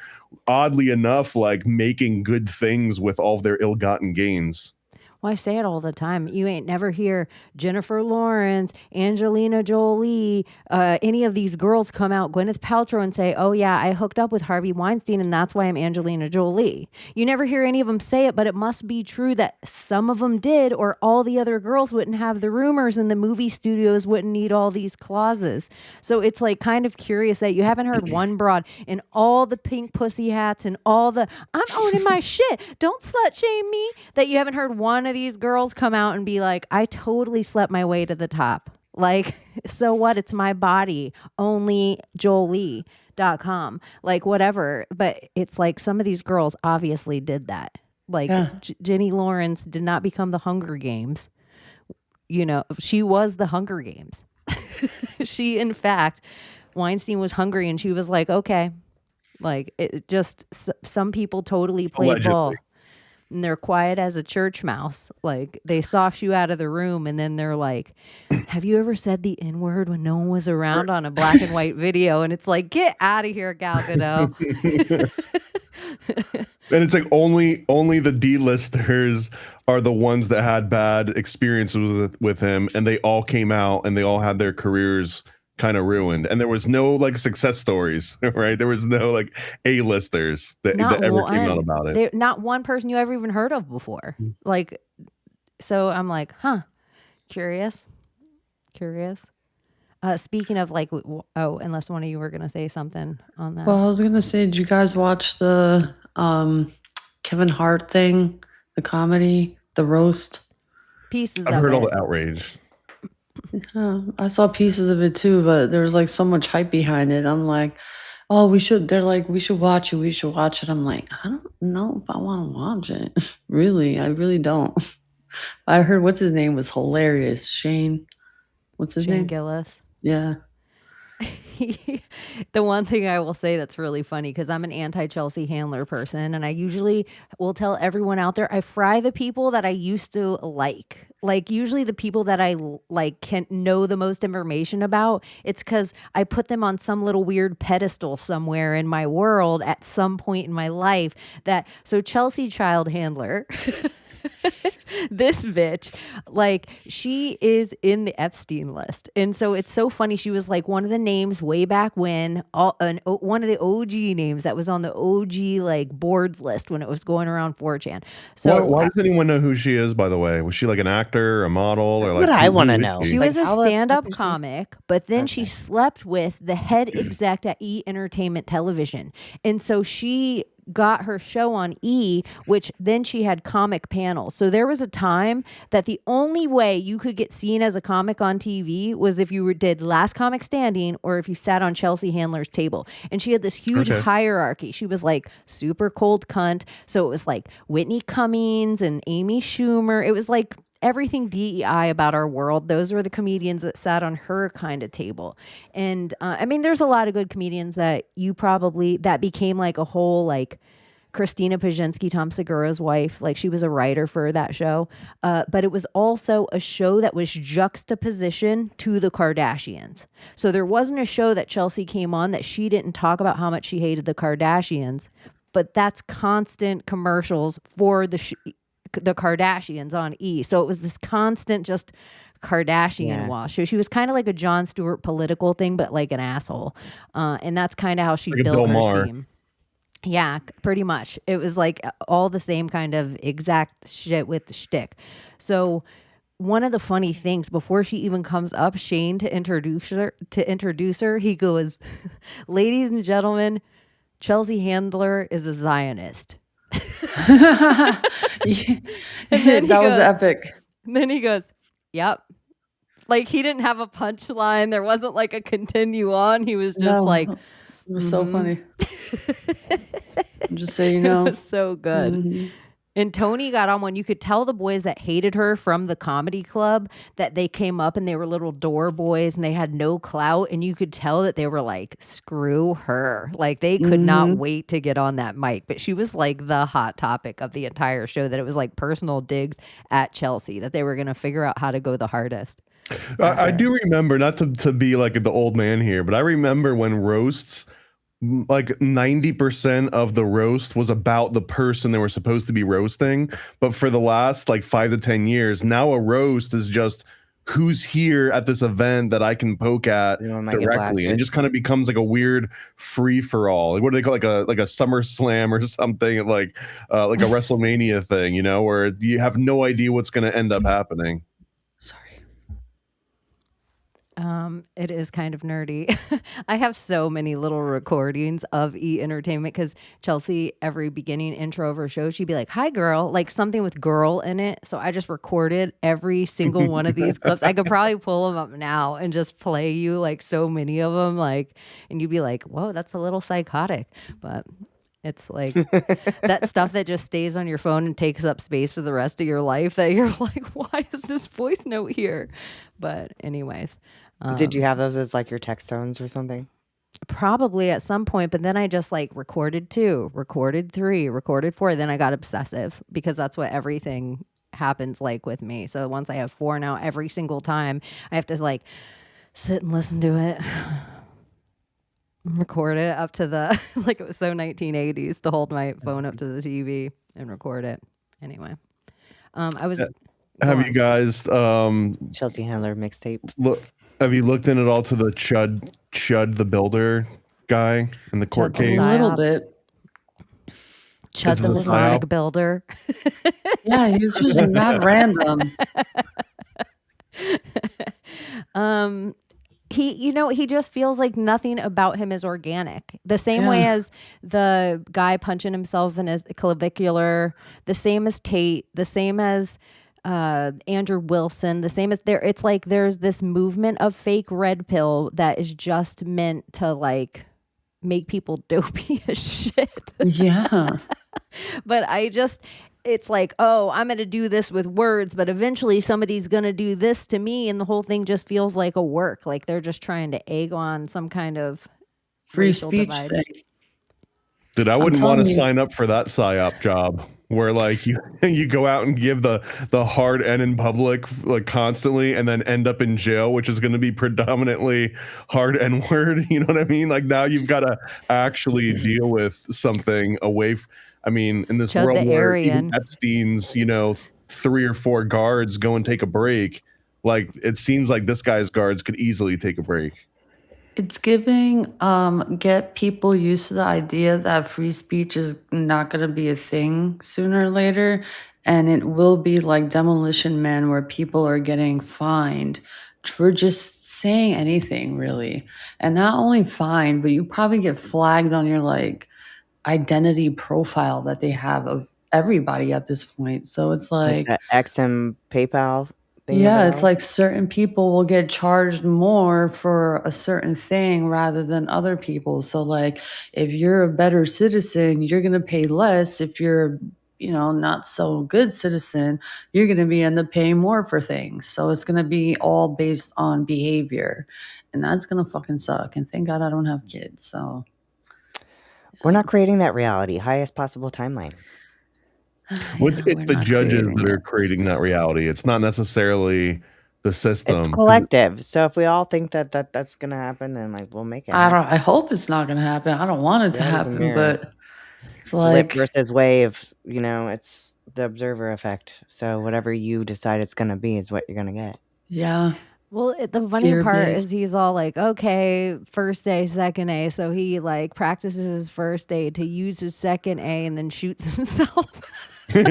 oddly enough like making good things with all of their ill-gotten gains. Well, I say it all the time. You ain't never hear Jennifer Lawrence, Angelina Jolie, any of these girls come out, Gwyneth Paltrow, and say, oh yeah, I hooked up with Harvey Weinstein and that's why I'm Angelina Jolie. You never hear any of them say it, but it must be true that some of them did, or all the other girls wouldn't have the rumors and the movie studios wouldn't need all these clauses. So it's like kind of curious that you haven't heard one broad in all the pink pussy hats and all the, I'm owning my shit, don't slut shame me, that you haven't heard one of these girls come out and be like, I totally slept my way to the top. Like, so what? It's my body. Only Jolie.com. Like, whatever. But it's like some of these girls obviously did that. Like, Jenny Lawrence did not become the Hunger Games. She was the Hunger Games. She, in fact, Weinstein was hungry and she was like, okay. Like, it just, some people totally played Allegedly. ball. and they're quiet as a church mouse. Like they soft shoe out of the room, and then they're like, "Have you ever said the N word when no one was around on a black and white video?" And it's like, get out of here, Gal Gadot. And it's like only the D-listers are the ones that had bad experiences with him, and they all came out and they all had their careers kind of ruined, and there was no like success stories, right? There was no like A-listers that ever came out about it. Not one person you ever even heard of before. Like, so I'm like, curious. Speaking of like, unless one of you were gonna say something on that. Well, I was gonna say, did you guys watch the Kevin Hart thing, the comedy, the roast? Pieces. I've heard all the outrage. Yeah, I saw pieces of it too, but there was like so much hype behind it. I'm like, oh, we should. They're like, we should watch it. We should watch it. I'm like, I don't know if I want to watch it. Really, I really don't. I heard what's his name was hilarious. Shane. What's his name? Gillis. Yeah. The one thing I will say that's really funny, because I'm an anti-Chelsea Handler person, and I usually will tell everyone out there I fry the people that I used to like. Like usually the people that I like can know the most information about, it's because I put them on some little weird pedestal somewhere in my world at some point in my life. So Chelsea Child Handler. This bitch, like, she is in the Epstein list. And so it's so funny. She was like one of the names way back when, one of the OG names that was on the OG like boards list when it was going around 4chan. So why does anyone know who she is, by the way? Was she like an actor, a model, or like? What I want to know. She Like, was a how the stand-up fuck is she- comic, but then she slept with the head exec at E! Entertainment Television. And so she got her show on E!, which then she had comic panels. So there was a time that the only way you could get seen as a comic on TV was if you did Last Comic Standing or if you sat on Chelsea Handler's table. And she had this huge hierarchy. She was like super cold cunt. So it was like Whitney Cummings and Amy Schumer. It was like everything DEI about our world. Those were the comedians that sat on her kind of table. And I mean, there's a lot of good comedians that that became like a whole, like Christina Pajitsky, Tom Segura's wife, like she was a writer for that show. But it was also a show that was juxtaposition to the Kardashians. So there wasn't a show that Chelsea came on that she didn't talk about how much she hated the Kardashians, but that's constant commercials for the Kardashians on E! So it was this constant just Kardashian wash. So she was kind of like a Jon Stewart political thing, but like an asshole. And that's kind of how she like built her steam. Yeah, pretty much. It was like all the same kind of exact shit with the shtick. So one of the funny things, before she even comes up, Shane to introduce her, he goes, "Ladies and gentlemen, Chelsea Handler is a Zionist." That was epic. Then he goes, "Yep." Like he didn't have a punchline. There wasn't like a continue on. He was just like, it was so funny. Just so you know. It was so good. Mm-hmm. And Tony got on one. You could tell the boys that hated her from the comedy club that they came up and they were little door boys and they had no clout. And you could tell that they were like, screw her. Like they could not wait to get on that mic. But she was like the hot topic of the entire show, that it was like personal digs at Chelsea, that they were going to figure out how to go the hardest. I do remember, not to be like the old man here, but I remember when roasts, like 90% of the roast was about the person they were supposed to be roasting. But for the last like 5 to 10 years, now a roast is just who's here at this event that I can poke at directly, and it just kind of becomes like a weird free for all. Like, what do they call like a SummerSlam or something, like a WrestleMania thing, you know, where you have no idea what's going to end up happening. It is kind of nerdy. I have so many little recordings of E! Entertainment because Chelsea, every beginning intro of her show, she'd be like, "Hi, girl," like something with girl in it. So I just recorded every single one of these clips. I could probably pull them up now and just play you like so many of them, like, and you'd be like, "Whoa, that's a little psychotic," but it's like that stuff that just stays on your phone and takes up space for the rest of your life, that you're like, why is this voice note here? But anyways. Did you have those as like your text tones or something? Probably at some point, but then I just like recorded 2, recorded 3, recorded 4. Then I got obsessive because that's what everything happens like with me. So once I have 4 now, every single time I have to like sit and listen to it, record it up to the like it was so 1980s to hold my phone up to the TV and record it. Anyway, I was. Have you guys Chelsea Handler mixtape. have you looked in at all to the Chud the Builder guy in the court Chud the case? A little Psyop. bit. Chud the the Masonic psyop. builder. Yeah, he was just mad random. He just feels like nothing about him is organic. The same way Yeah. as the guy punching himself in his clavicular, the same as Tate, the same as Andrew Wilson, the same as there. It's like there's this movement of fake red pill that is just meant to like make people dopey as shit. Yeah. But it's like, oh, I'm going to do this with words, but eventually somebody's going to do this to me. And the whole thing just feels like a work. Like they're just trying to egg on some kind of Free racial speech divide. thing. Dude, I wouldn't want telling to you. sign up for that psyop job where like you go out and give the hard N in public like constantly and then end up in jail, which is going to be predominantly hard N word. You know what I mean? Like now you've got to actually deal with something away. I mean, in this Chud world the where even Aryan. Epstein's, 3 or 4 guards go and take a break, like it seems like this guy's guards could easily take a break. It's giving get people used to the idea that free speech is not going to be a thing sooner or later, and it will be like Demolition Man where people are getting fined for just saying anything really. And not only fined, but you probably get flagged on your like identity profile that they have of everybody at this point. So it's Like like the XM PayPal thing. yeah, it's like certain people will get charged more for a certain thing rather than other people. So like if you're a better citizen, you're going to pay less. If you're, not so good citizen, you're going to be end up paying more for things. So it's going to be all based on behavior. And that's going to fucking suck. And thank God I don't have kids. So we're not creating that reality. Highest possible timeline. It's we're the not judges creating that are it. creating that reality. It's not necessarily the system. It's 'Cause collective. So if we all think that's gonna happen, then like we'll make it happen. I hope it's not going to happen. I don't want it to Reality's a happen, mirror. but it's Slip like versus wave, it's the observer effect. So whatever you decide it's gonna be is what you're gonna get. yeah. Well, the funny part Fear-based. is he's all like, okay, first A, second A. So he like practices his first A to use his second A and then shoots himself. yeah.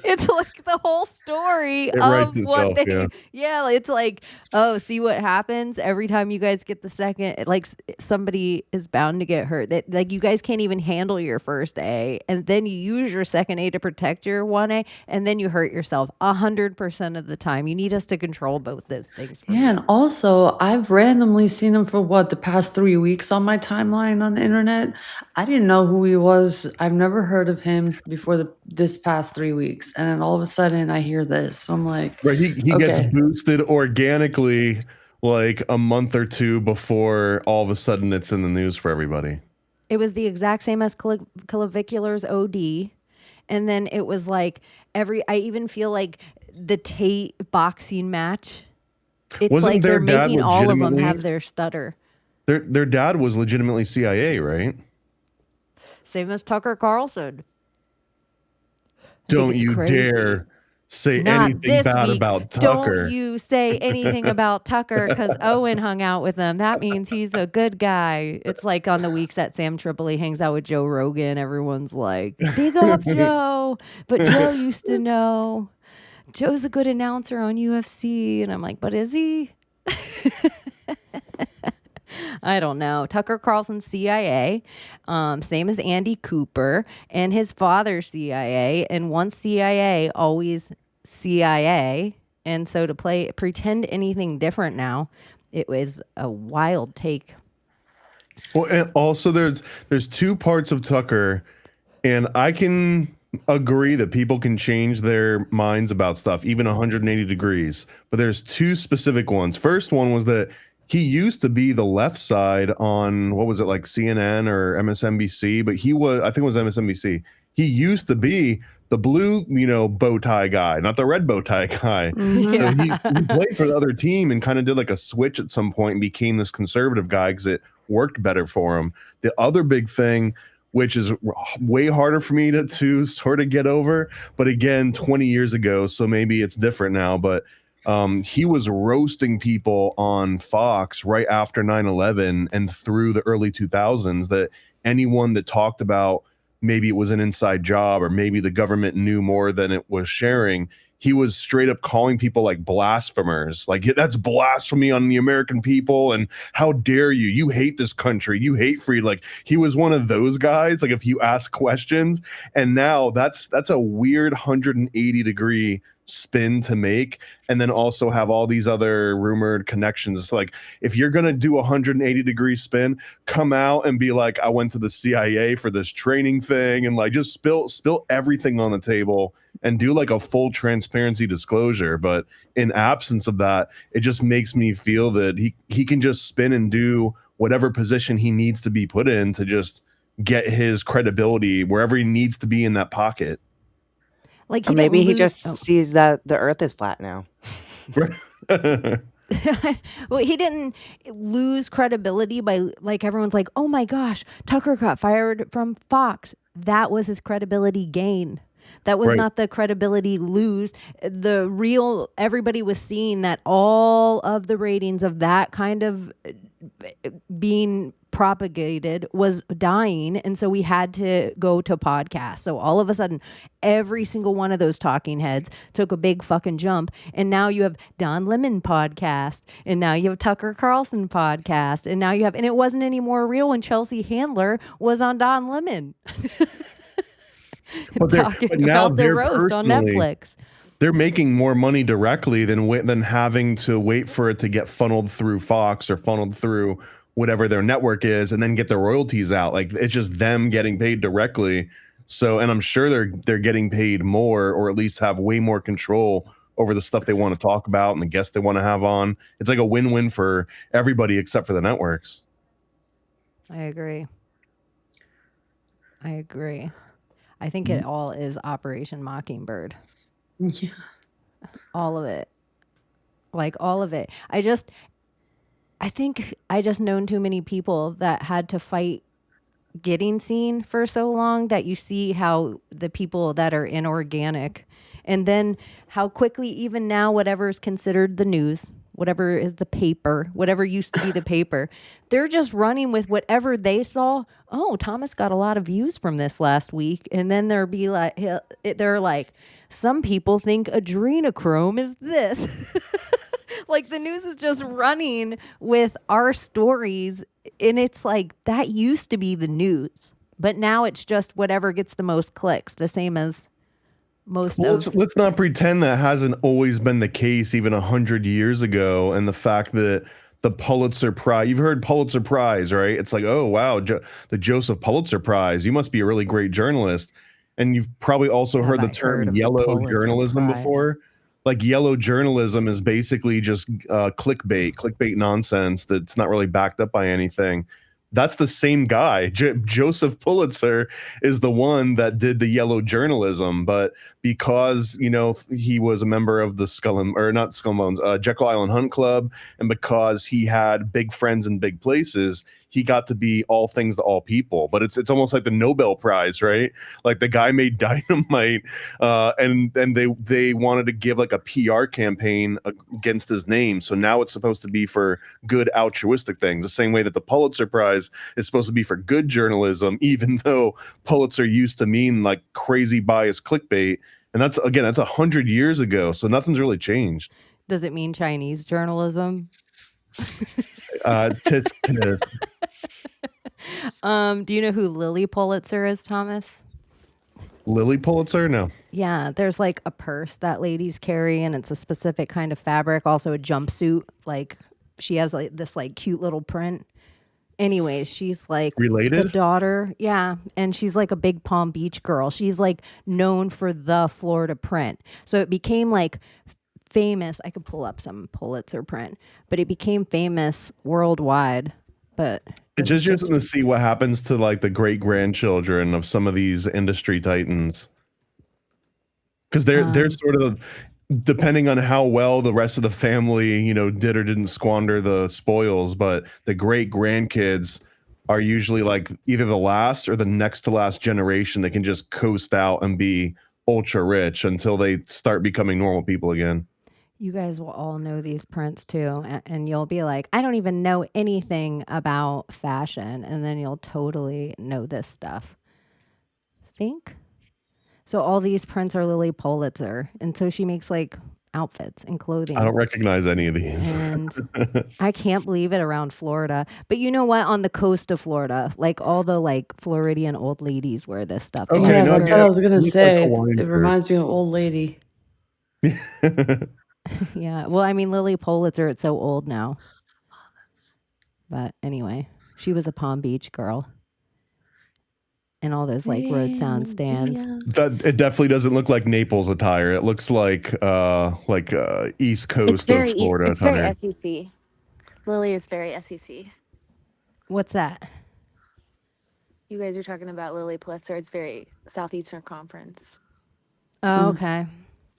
It's like the whole story It writes of what itself, they yeah. it's like, oh, see what happens every time you guys get the second, like somebody is bound to get hurt. That like you guys can't even handle your first A, and then you use your second A to protect your 1A, and then you hurt yourself 100% of the time. You need us to control both those things. Yeah, and also I've randomly seen him for the past 3 weeks on my timeline on the internet. I didn't know who he was. I've never heard of him before this past 3 weeks, and then all of a sudden I hear this. I'm like, Right, he gets okay, boosted organically like a month or two before all of a sudden it's in the news for everybody. It was the exact same as Clavicular's OD. And then it was like I even feel like the Tate boxing match. It's Wasn't like their they're dad making all of them legitimately- have their stutter. Their dad was legitimately CIA, right? Same as Tucker Carlson. Don't it's you crazy. dare say Not anything this bad week. about Tucker. Don't you say anything about Tucker because Owen hung out with him. That means he's a good guy. It's like on the weeks that Sam Tripoli hangs out with Joe Rogan, everyone's like, big up Joe. But Joe used to know. Joe's a good announcer on UFC. And I'm like, but is he? I don't know. Tucker Carlson, CIA, same as Andy Cooper, and his father, CIA, and once CIA, always CIA. And so to pretend anything different now, it was a wild take. Well, and also there's 2 parts of Tucker, and I can agree that people can change their minds about stuff, even 180 degrees. But there's 2 specific ones. First one was that he used to be the left side on, what was it, like CNN or MSNBC, but I think it was MSNBC. He used to be the blue, bow tie guy, not the red bow tie guy. So he played for the other team and kind of did like a switch at some point and became this conservative guy because it worked better for him. The other big thing, which is way harder for me to sort of get over, but again, 20 years ago, so maybe it's different now, but he was roasting people on Fox right after 9/11 and through the early 2000s that anyone that talked about maybe it was an inside job or maybe the government knew more than it was sharing, he was straight up calling people like blasphemers. Like, that's blasphemy on the American people. And how dare you? You hate this country. You hate freedom. Like, he was one of those guys. Like, if you ask questions, and now that's a weird 180-degree spin to make, and then also have all these other rumored connections. It's like, if you're gonna do a 180-degree spin, come out and be like, I went to the CIA for this training thing, and like just spill everything on the table and do like a full transparency disclosure. But in absence of that, it just makes me feel that he can just spin and do whatever position he needs to be put in to just get his credibility wherever he needs to be in that pocket. Like Or maybe he just sees that the earth is flat now. Well, he didn't lose credibility by, like, everyone's like, oh my gosh, Tucker got fired from Fox. That was his credibility gain. That was not the credibility lose. The real, everybody was seeing that all of the ratings of that kind of being propagated was dying, and so we had to go to podcasts. So all of a sudden, every single one of those talking heads took a big fucking jump, and now you have Don Lemon podcast, and now you have Tucker Carlson podcast, and now you have, and it wasn't any more real when Chelsea Handler was on Don Lemon talking about the roast on Netflix. They're making more money directly than having to wait for it to get funneled through Fox or funneled through whatever their network is and then get the royalties out. Like, it's just them getting paid directly. So, and I'm sure they're getting paid more, or at least have way more control over the stuff they want to talk about and the guests they want to have on. It's like a win-win for everybody except for the networks. I agree. I think it all is Operation Mockingbird. Yeah. All of it. Like, all of it. I think I just known too many people that had to fight getting seen for so long that you see how the people that are inorganic, and then how quickly, even now, whatever is considered the news, whatever is the paper, whatever used to be the paper, they're just running with whatever they saw. Oh, Thomas got a lot of views from this last week. And then they're like, some people think adrenochrome is this. Like, the news is just running with our stories, and it's like, that used to be the news, but now it's just whatever gets the most clicks, the same as most of. Let's not pretend that hasn't always been the case, even 100 years ago. And the fact that the Pulitzer Prize, you've heard Pulitzer Prize, right? It's like, oh wow, the Joseph Pulitzer Prize, you must be a really great journalist. And you've probably also heard the term yellow journalism before. Like, yellow journalism is basically just clickbait nonsense that's not really backed up by anything. That's the same guy. Joseph Pulitzer is the one that did the yellow journalism, but because, he was a member of the Jekyll Island Hunt Club, and because he had big friends in big places, he got to be all things to all people. But it's almost like the Nobel Prize, right? Like, the guy made dynamite, and they wanted to give like a PR campaign against his name. So now it's supposed to be for good altruistic things, the same way that the Pulitzer Prize is supposed to be for good journalism, even though Pulitzer used to mean like crazy biased clickbait. And that's 100 years ago. So nothing's really changed. Does it mean Chinese journalism? Do you know who Lily Pulitzer is, Thomas? Lily Pulitzer? No. Yeah, there's like a purse that ladies carry, and it's a specific kind of fabric, also a jumpsuit. Like, she has like this like cute little print. Anyways, she's like related, the daughter. Yeah. And she's like a big Palm Beach girl. She's like known for the Florida print. So it became like famous. I could pull up some Pulitzer print, but it became famous worldwide. But It's just interesting to see what happens to like the great grandchildren of some of these industry titans, because they're sort of, depending on how well the rest of the family, you know, did or didn't squander the spoils, but the great grandkids are usually like either the last or the next to last generation that can just coast out and be ultra rich until they start becoming normal people again. you guys will all know these prints too, and you'll be like, I don't even know anything about fashion, and then you'll totally know this stuff. Think? So all these prints are Lily Pulitzer, and so she makes like outfits and clothing. I don't recognize any of these. And I can't believe it around Florida. But you know what? On the coast of Florida, like all the like Floridian old ladies wear this stuff. Okay, Yeah, no, that's yeah, what I was gonna looks like say. Hawaiian It shirt. reminds me of old lady. Yeah. Well, I mean, Lily Pulitzer, it's so old now. But anyway, she was a Palm Beach girl. And all those like road sound stands. That it definitely doesn't look like Naples attire. It looks like East Coast of Florida it's very attire. SEC. Lily is very SEC. What's that? You guys are talking about Lily Pulitzer. It's very Southeastern Conference. Oh, okay.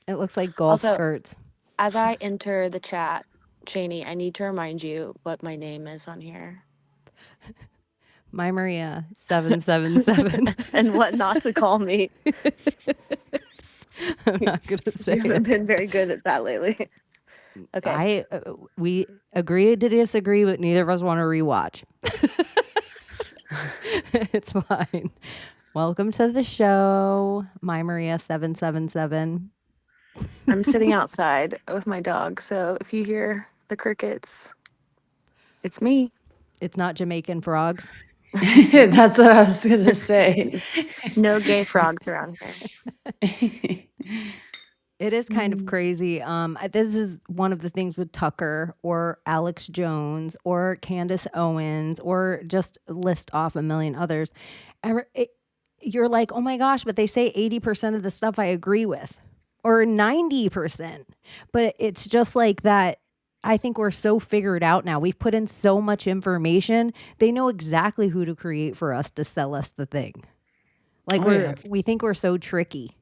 It looks like golf Also, skirts. as I enter the chat, Chaney, I need to remind you what my name is on here My Maria 777. and what not to call me. I'm not gonna say You haven't it. been very good at that lately. Okay. We agreed to disagree, but neither of us want to rewatch. It's fine. Welcome to the show, My Maria 777. I'm sitting outside with my dog, so if you hear the crickets, it's me. It's not Jamaican frogs. That's what I was gonna say. No gay frogs around here. It is kind of crazy. This is one of the things with Tucker or Alex Jones or Candace Owens, or just list off a million others. You're like, oh my gosh, but they say 80% of the stuff I agree with, or 90%. But it's just like that. I think we're so figured out now. We've put in so much information. They know exactly who to create for us to sell us the thing. Like we think we're so tricky.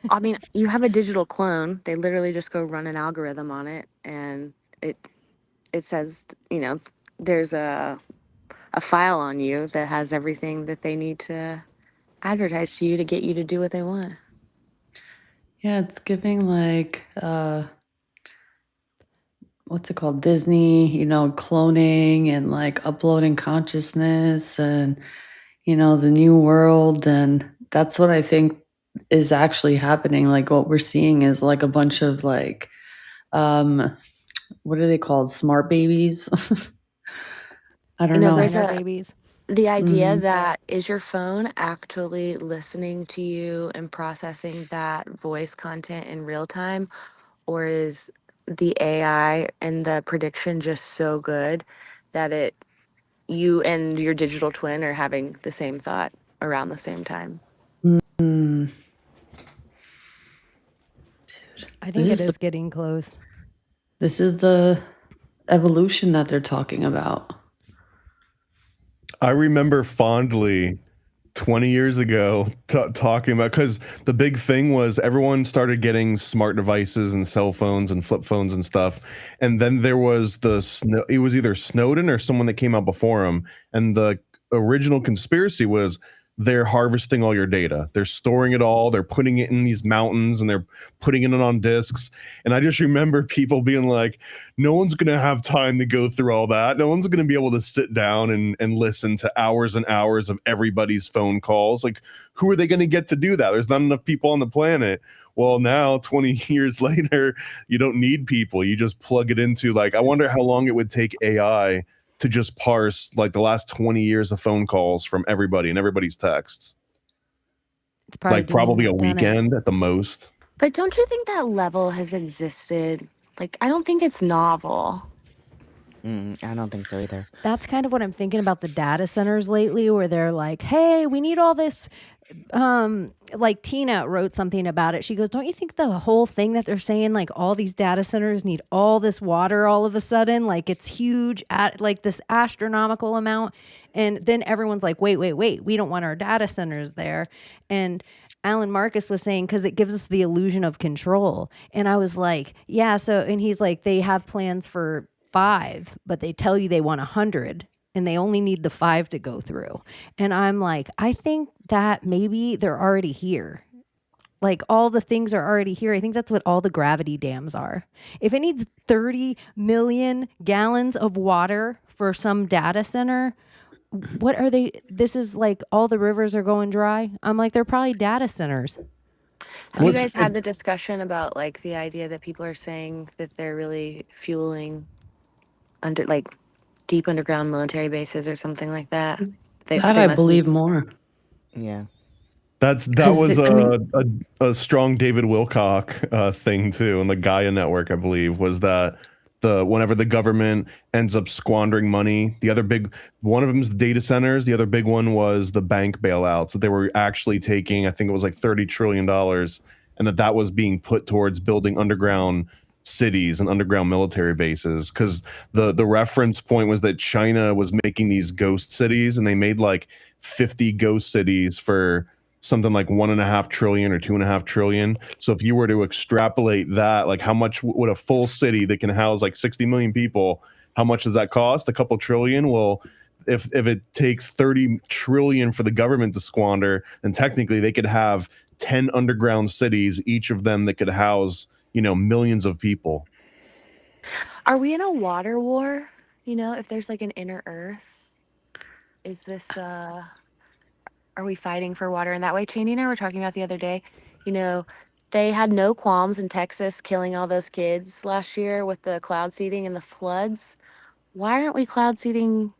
I mean, you have a digital clone. They literally just go run an algorithm on it, and it says, you know, there's a file on you that has everything that they need to advertise to you to get you to do what they want. Yeah, it's giving like what's it called? Disney, you know, cloning and like uploading consciousness and, you know, the new world. And that's what I think is actually happening. Like what we're seeing is like a bunch of like, what are they called? Smart babies? I don't know. there's Minor babies. the idea that is your phone actually listening to you and processing that voice content in real time, or is the AI and the prediction just so good that you and your digital twin are having the same thought around the same time? Mm. I think it is getting close. This is the evolution that they're talking about. I remember fondly 20 years ago talking about, because the big thing was everyone started getting smart devices and cell phones and flip phones and stuff, and then there was it was either Snowden or someone that came out before him, and the original conspiracy was they're harvesting all your data, they're storing it all, they're putting it in these mountains and they're putting it on disks. And I just remember people being like, no one's gonna have time to go through all that, no one's gonna be able to sit down and listen to hours and hours of everybody's phone calls. Like, who are they gonna get to do that? There's not enough people on the planet. Well, now 20 years later, you don't need people, you just plug it into, like, I wonder how long it would take AI to just parse like the last 20 years of phone calls from everybody and everybody's texts. It's probably a weekend at the most. But don't you think that level has existed? Like, I don't think it's novel. I don't think so either. That's kind of what I'm thinking about the data centers lately, where they're like, hey, we need all this like Tina wrote something about it. She goes, "Don't you think the whole thing that they're saying, like all these data centers need all this water all of a sudden, like it's huge at like this astronomical amount?" And then everyone's like, "Wait, we don't want our data centers there." And Alan Marcus was saying, because it gives us the illusion of control. And I was like, yeah. So, and he's like, they have plans for 5, but they tell you they want 100 and they only need the 5 to go through. And I'm like, I think that maybe they're already here. Like all the things are already here. I think that's what all the gravity dams are. If it needs 30 million gallons of water for some data center, what are they? This is like all the rivers are going dry. I'm like, they're probably data centers. Have you What's guys had the discussion about like the idea that people are saying that they're really fueling under like deep underground military bases or something like that? That They I must be. believe more. Yeah. that Because, was I mean, a strong David Wilcock thing too, and the Gaia Network, I believe, was that whenever the government ends up squandering money, the other big one of them is the data centers. The other big one was the bank bailouts that they were actually taking. I think it was like $30 trillion, and that was being put towards building underground cities and underground military bases. Because the reference point was that China was making these ghost cities, and they made like 50 ghost cities for something like 1.5 trillion or 2.5 trillion. So if you were to extrapolate that, like how much would a full city that can house like 60 million people, how much does that cost? A couple trillion? Well, if it takes 30 trillion for the government to squander, then technically they could have 10 underground cities, each of them that could house, millions of people. Are we in a water war? You know, if there's like an inner Earth, is this are we fighting for water in that way? Chaney and I were talking about the other day. You know, they had no qualms in Texas killing all those kids last year with the cloud seeding and the floods. Why aren't we cloud seeding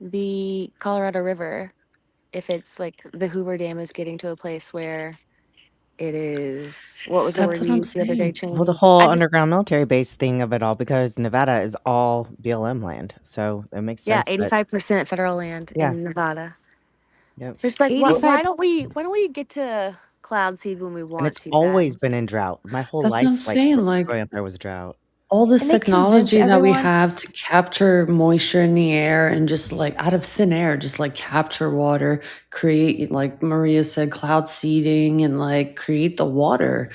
the Colorado River if it's like the Hoover Dam is getting to a place where it is, what was the that's word what you I'm used the other day, saying. Well, the Chaney? whole I just, underground military base thing of it all, because Nevada is all BLM land, so it makes yeah, sense that 85% federal land yeah, in Nevada. yep. Just like what? 85. Why don't we get to cloud seed when we And want it's to, always been Zags? in drought. My whole That's what I'm life, like saying. Like, growing up, there was drought. all this And they convince technology that we everyone. have to capture moisture in the air and just like out of thin air, just like capture water, create, like Maria said, cloud seeding and like create the water.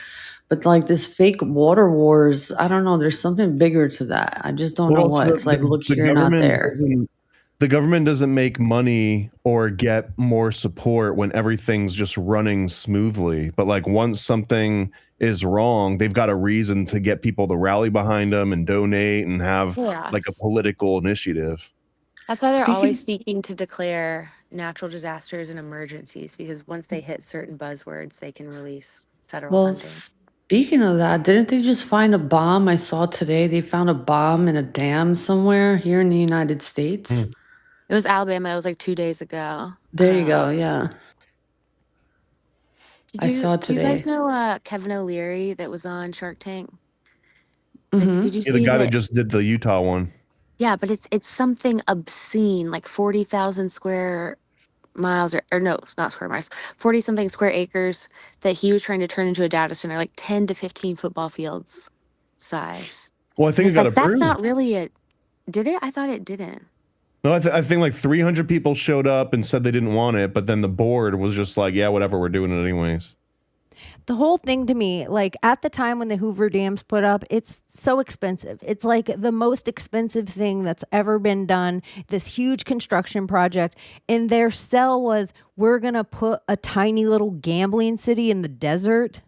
But like this fake water wars, I don't know. There's something bigger to that. I just don't know Well, also what. It's like, look the here, not government there. doesn't make money or get more support when everything's just running smoothly. But like once something is wrong, they've got a reason to get people to rally behind them and donate and have like a Yes. political initiative. That's why they're always Speaking, seeking to declare natural disasters and emergencies because once they hit certain buzzwords, they can release federal well, funding. speaking of that, didn't they just find a bomb? I saw today they found a bomb in a dam somewhere here in the United States. Hmm. It was Alabama. It was like 2 days ago. There you go. Yeah, I saw Do you guys today. know Kevin O'Leary that was on Shark Tank? Like, did Mm-hmm. you Yeah, the see guy that that? just did the Utah one. Yeah, but it's something obscene, like 40,000 square miles or no, it's not square miles, 40 something square acres that he was trying to turn into a data center, like 10 to 15 football fields size. Well, I And think it it's got like, that's approved. not really it. Did it? I thought it didn't. No, I think like 300 people showed up and said they didn't want it, but then the board was just like, yeah, whatever, we're doing it anyways. The whole thing to me, like at the time when the Hoover Dam's put up, it's so expensive. It's like the most expensive thing that's ever been done. This huge construction project. And their sell was, we're going to put a tiny little gambling city in the desert.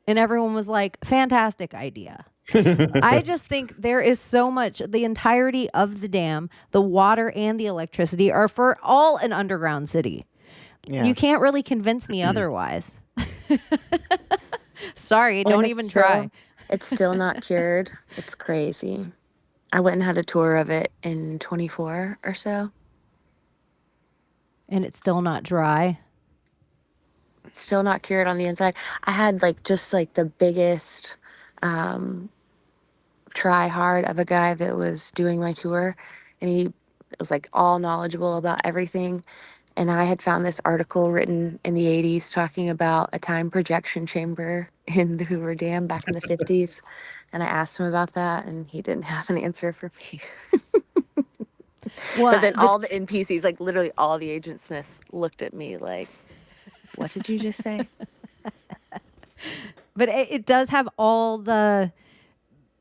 And everyone was like, fantastic idea. I just think there is so much, the entirety of the dam, the water and the electricity are for all an underground city. Yeah. You can't really convince me otherwise. Sorry, And don't it's even still, try. it's still not cured. It's crazy. I went and had a tour of it in 24 or so. And it's still not dry. It's still not cured on the inside. I had like just like the biggest try hard of a guy that was doing my tour, and he was like all knowledgeable about everything. And I had found this article written in the 80s talking about a time projection chamber in the Hoover Dam back in the 50s. And I asked him about that, and he didn't have an answer for me. But then all the NPCs, like literally all the Agent Smiths, looked at me like, what did you just say? But it does have all the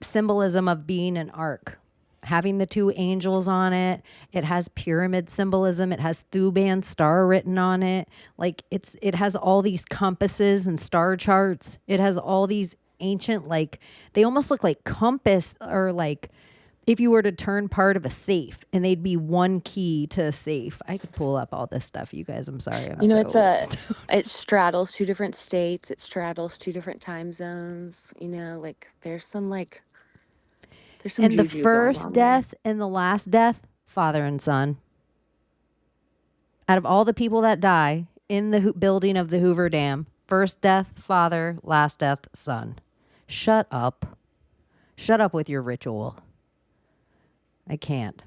symbolism of being an ark. Having the two angels on it. It has pyramid symbolism. It has Thuban star written on it. Like it has all these compasses and star charts. It has all these ancient, like, they almost look like compass, or like if you were to turn part of a safe and they'd be one key to a safe. I could pull up all this stuff, you guys. I'm sorry. You know, it straddles two different states. It straddles two different time zones. You know, like there's some and the juju going first on there. death and the last death, father and son. Out of all the people that die in the building of the Hoover Dam, first death, father, last death, son. Shut up. Shut up with your ritual. I can't.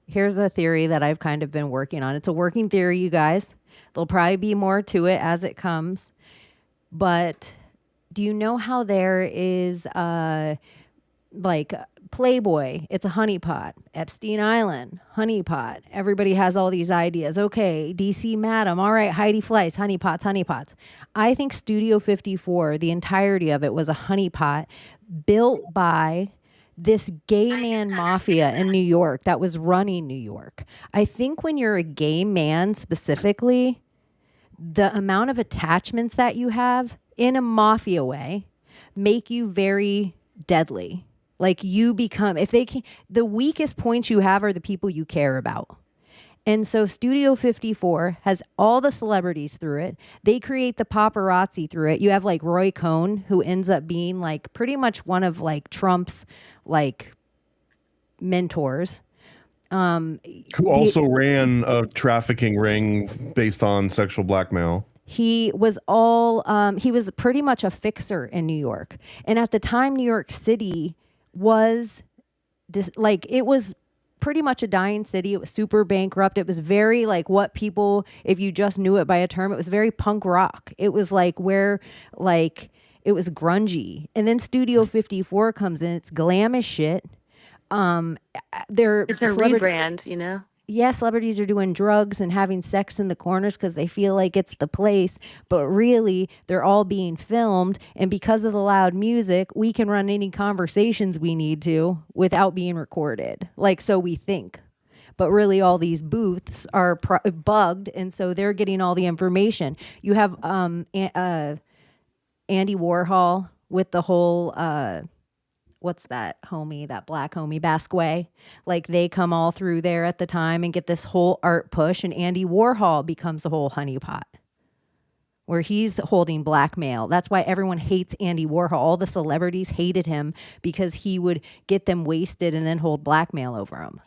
Here's a theory that I've kind of been working on. It's a working theory, you guys. There'll probably be more to it as it comes. But do you know how there is like Playboy, it's a honeypot. Epstein Island, honeypot. Everybody has all these ideas. Okay, DC Madam. All right, Heidi Fleiss, honeypots, honeypots. I think Studio 54, the entirety of it was a honeypot built by this gay man mafia in New York that was running New York. I think when you're a gay man specifically, the amount of attachments that you have in a mafia way make you very deadly. Like you become, if they can, the weakest points you have are the people you care about. And so Studio 54 has all the celebrities through it. They create the paparazzi through it. You have like Roy Cohn, who ends up being like pretty much one of like Trump's like mentors. Who also ran a trafficking ring based on sexual blackmail. He was he was pretty much a fixer in New York. And at the time, New York City was it was pretty much a dying city. It was super bankrupt. It was very like what people, if you just knew it by a term, it was very punk rock. It was like where like it was grungy. And then Studio 54 comes in. It's glam as shit. It's a rebrand, you know? Yeah, celebrities are doing drugs and having sex in the corners because they feel like it's the place. But really, they're all being filmed. And because of the loud music, we can run any conversations we need to without being recorded. Like, so we think. But really, all these booths are bugged. And so they're getting all the information. You have Andy Warhol with the whole... what's that homie, that black homie, Basque? Like they come all through there at the time and get this whole art push, and Andy Warhol becomes a whole honeypot where he's holding blackmail. That's why everyone hates Andy Warhol. All the celebrities hated him because he would get them wasted and then hold blackmail over them.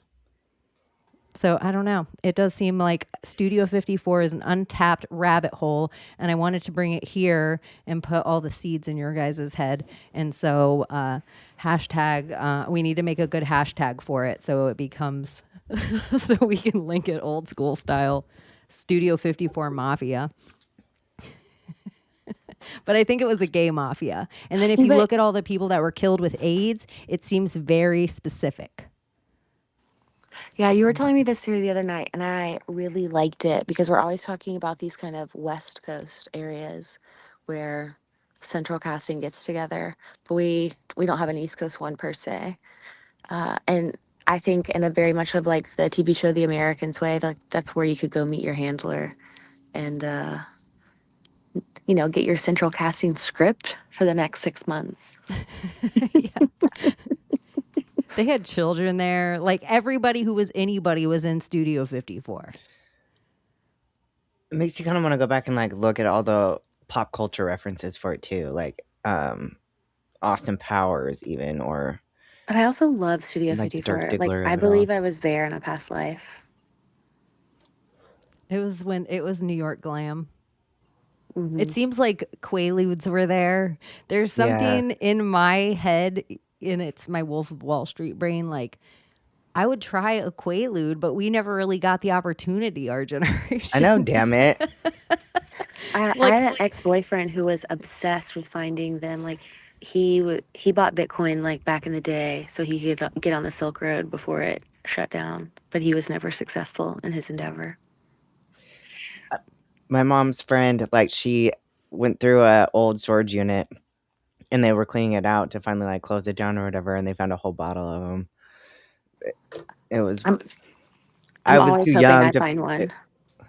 So I don't know. It does seem like Studio 54 is an untapped rabbit hole, and I wanted to bring it here and put all the seeds in your guys' head. And so hashtag, we need to make a good hashtag for it so it becomes, so we can link it old school style, Studio 54 Mafia. But I think it was the gay mafia. And then if you look at all the people that were killed with AIDS, it seems very specific. Yeah, you were telling me this theory the other night, and I really liked it because we're always talking about these kind of West Coast areas where central casting gets together, but we don't have an East Coast one per se. And I think in a very much of like the TV show The Americans way, like that's where you could go meet your handler and you know, get your central casting script for the next 6 months. They had children there. Like everybody who was anybody was in Studio 54. It makes you kind of want to go back and like look at all the pop culture references for it too, like Austin Powers even, or But I also love Studio like the 54. Dirk Like Diggler I of it all. believe I was there in a past life. It was when it was New York glam. Mhm. It seems like Quaaludes were there. There's something in my head, and it's my Wolf of Wall Street brain, like I would try a Quaalude, but we never really got the opportunity, our generation. I know, damn it. I had an ex-boyfriend who was obsessed with finding them. Like he bought Bitcoin like back in the day so he could get on the Silk Road before it shut down. But he was never successful in his endeavor. My mom's friend, like, she went through a old storage unit, and they were cleaning it out to finally like close it down or whatever, and they found a whole bottle of them. It was. I'm I was always too hoping young I to. find one.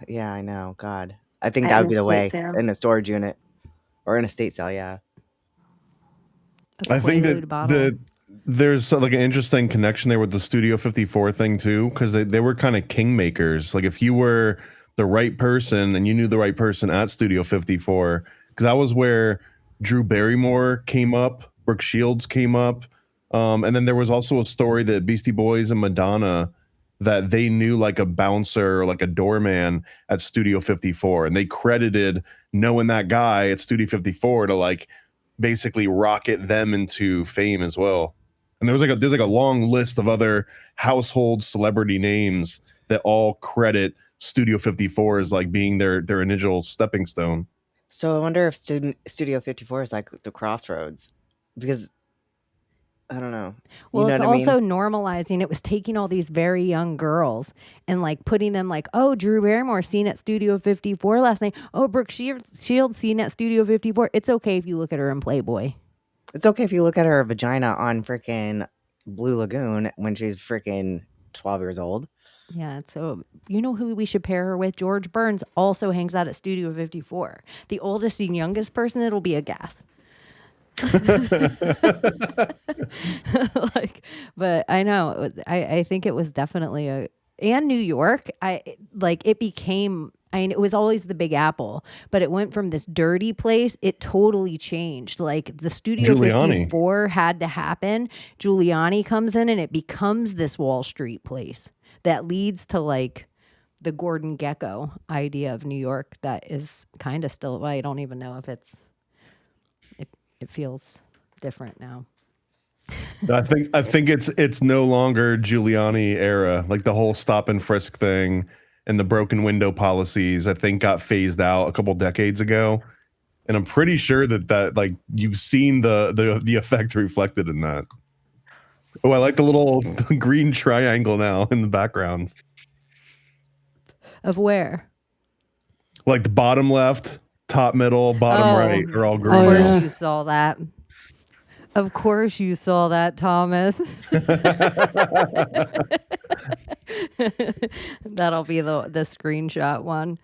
Yeah, I know. God, I think At that an would be the estate way sale. in a storage unit or in a state sale. Yeah. A I think Quaalude that bottle. there's like an interesting connection there with the Studio 54 thing too, because they were kind of kingmakers. Like if you were the right person and you knew the right person at Studio 54, because that was where Drew Barrymore came up, Brooke Shields came up, and then there was also a story that Beastie Boys and Madonna, that they knew like a bouncer or like a doorman at Studio 54, and they credited knowing that guy at Studio 54 to like basically rocket them into fame as well. And there's like a long list of other household celebrity names that all credit Studio 54 as like being their initial stepping stone. So I wonder if Studio 54 is like the crossroads, because I don't know. Well, You know it's what I mean? also normalizing. It was taking all these very young girls and like putting them like, oh, Drew Barrymore seen at Studio 54 last night. Oh, Brooke Shields seen at Studio 54. It's okay if you look at her in Playboy. It's okay if you look at her vagina on freaking Blue Lagoon when she's freaking 12 years old. Yeah, so you know who we should pair her with? George Burns also hangs out at Studio 54. The oldest and youngest person, it'll be a gas. Like, but I know, I think it was definitely and New York, it became, it was always the Big Apple, but it went from this dirty place. It totally changed. Like the Studio Giuliani. 54 had to happen. Giuliani comes in and it becomes this Wall Street place that leads to like the Gordon Gekko idea of New York that is kind of still, I don't even know if it feels different now. I think it's no longer Giuliani era. Like the whole stop and frisk thing and the broken window policies, I think got phased out a couple decades ago. And I'm pretty sure that like you've seen the effect reflected in that. Oh, I like the little green triangle now in the background. Of where? Like the bottom left, top middle, bottom right are all green. Of course yeah. you saw that. Of course you saw that, Thomas. That'll be the screenshot one.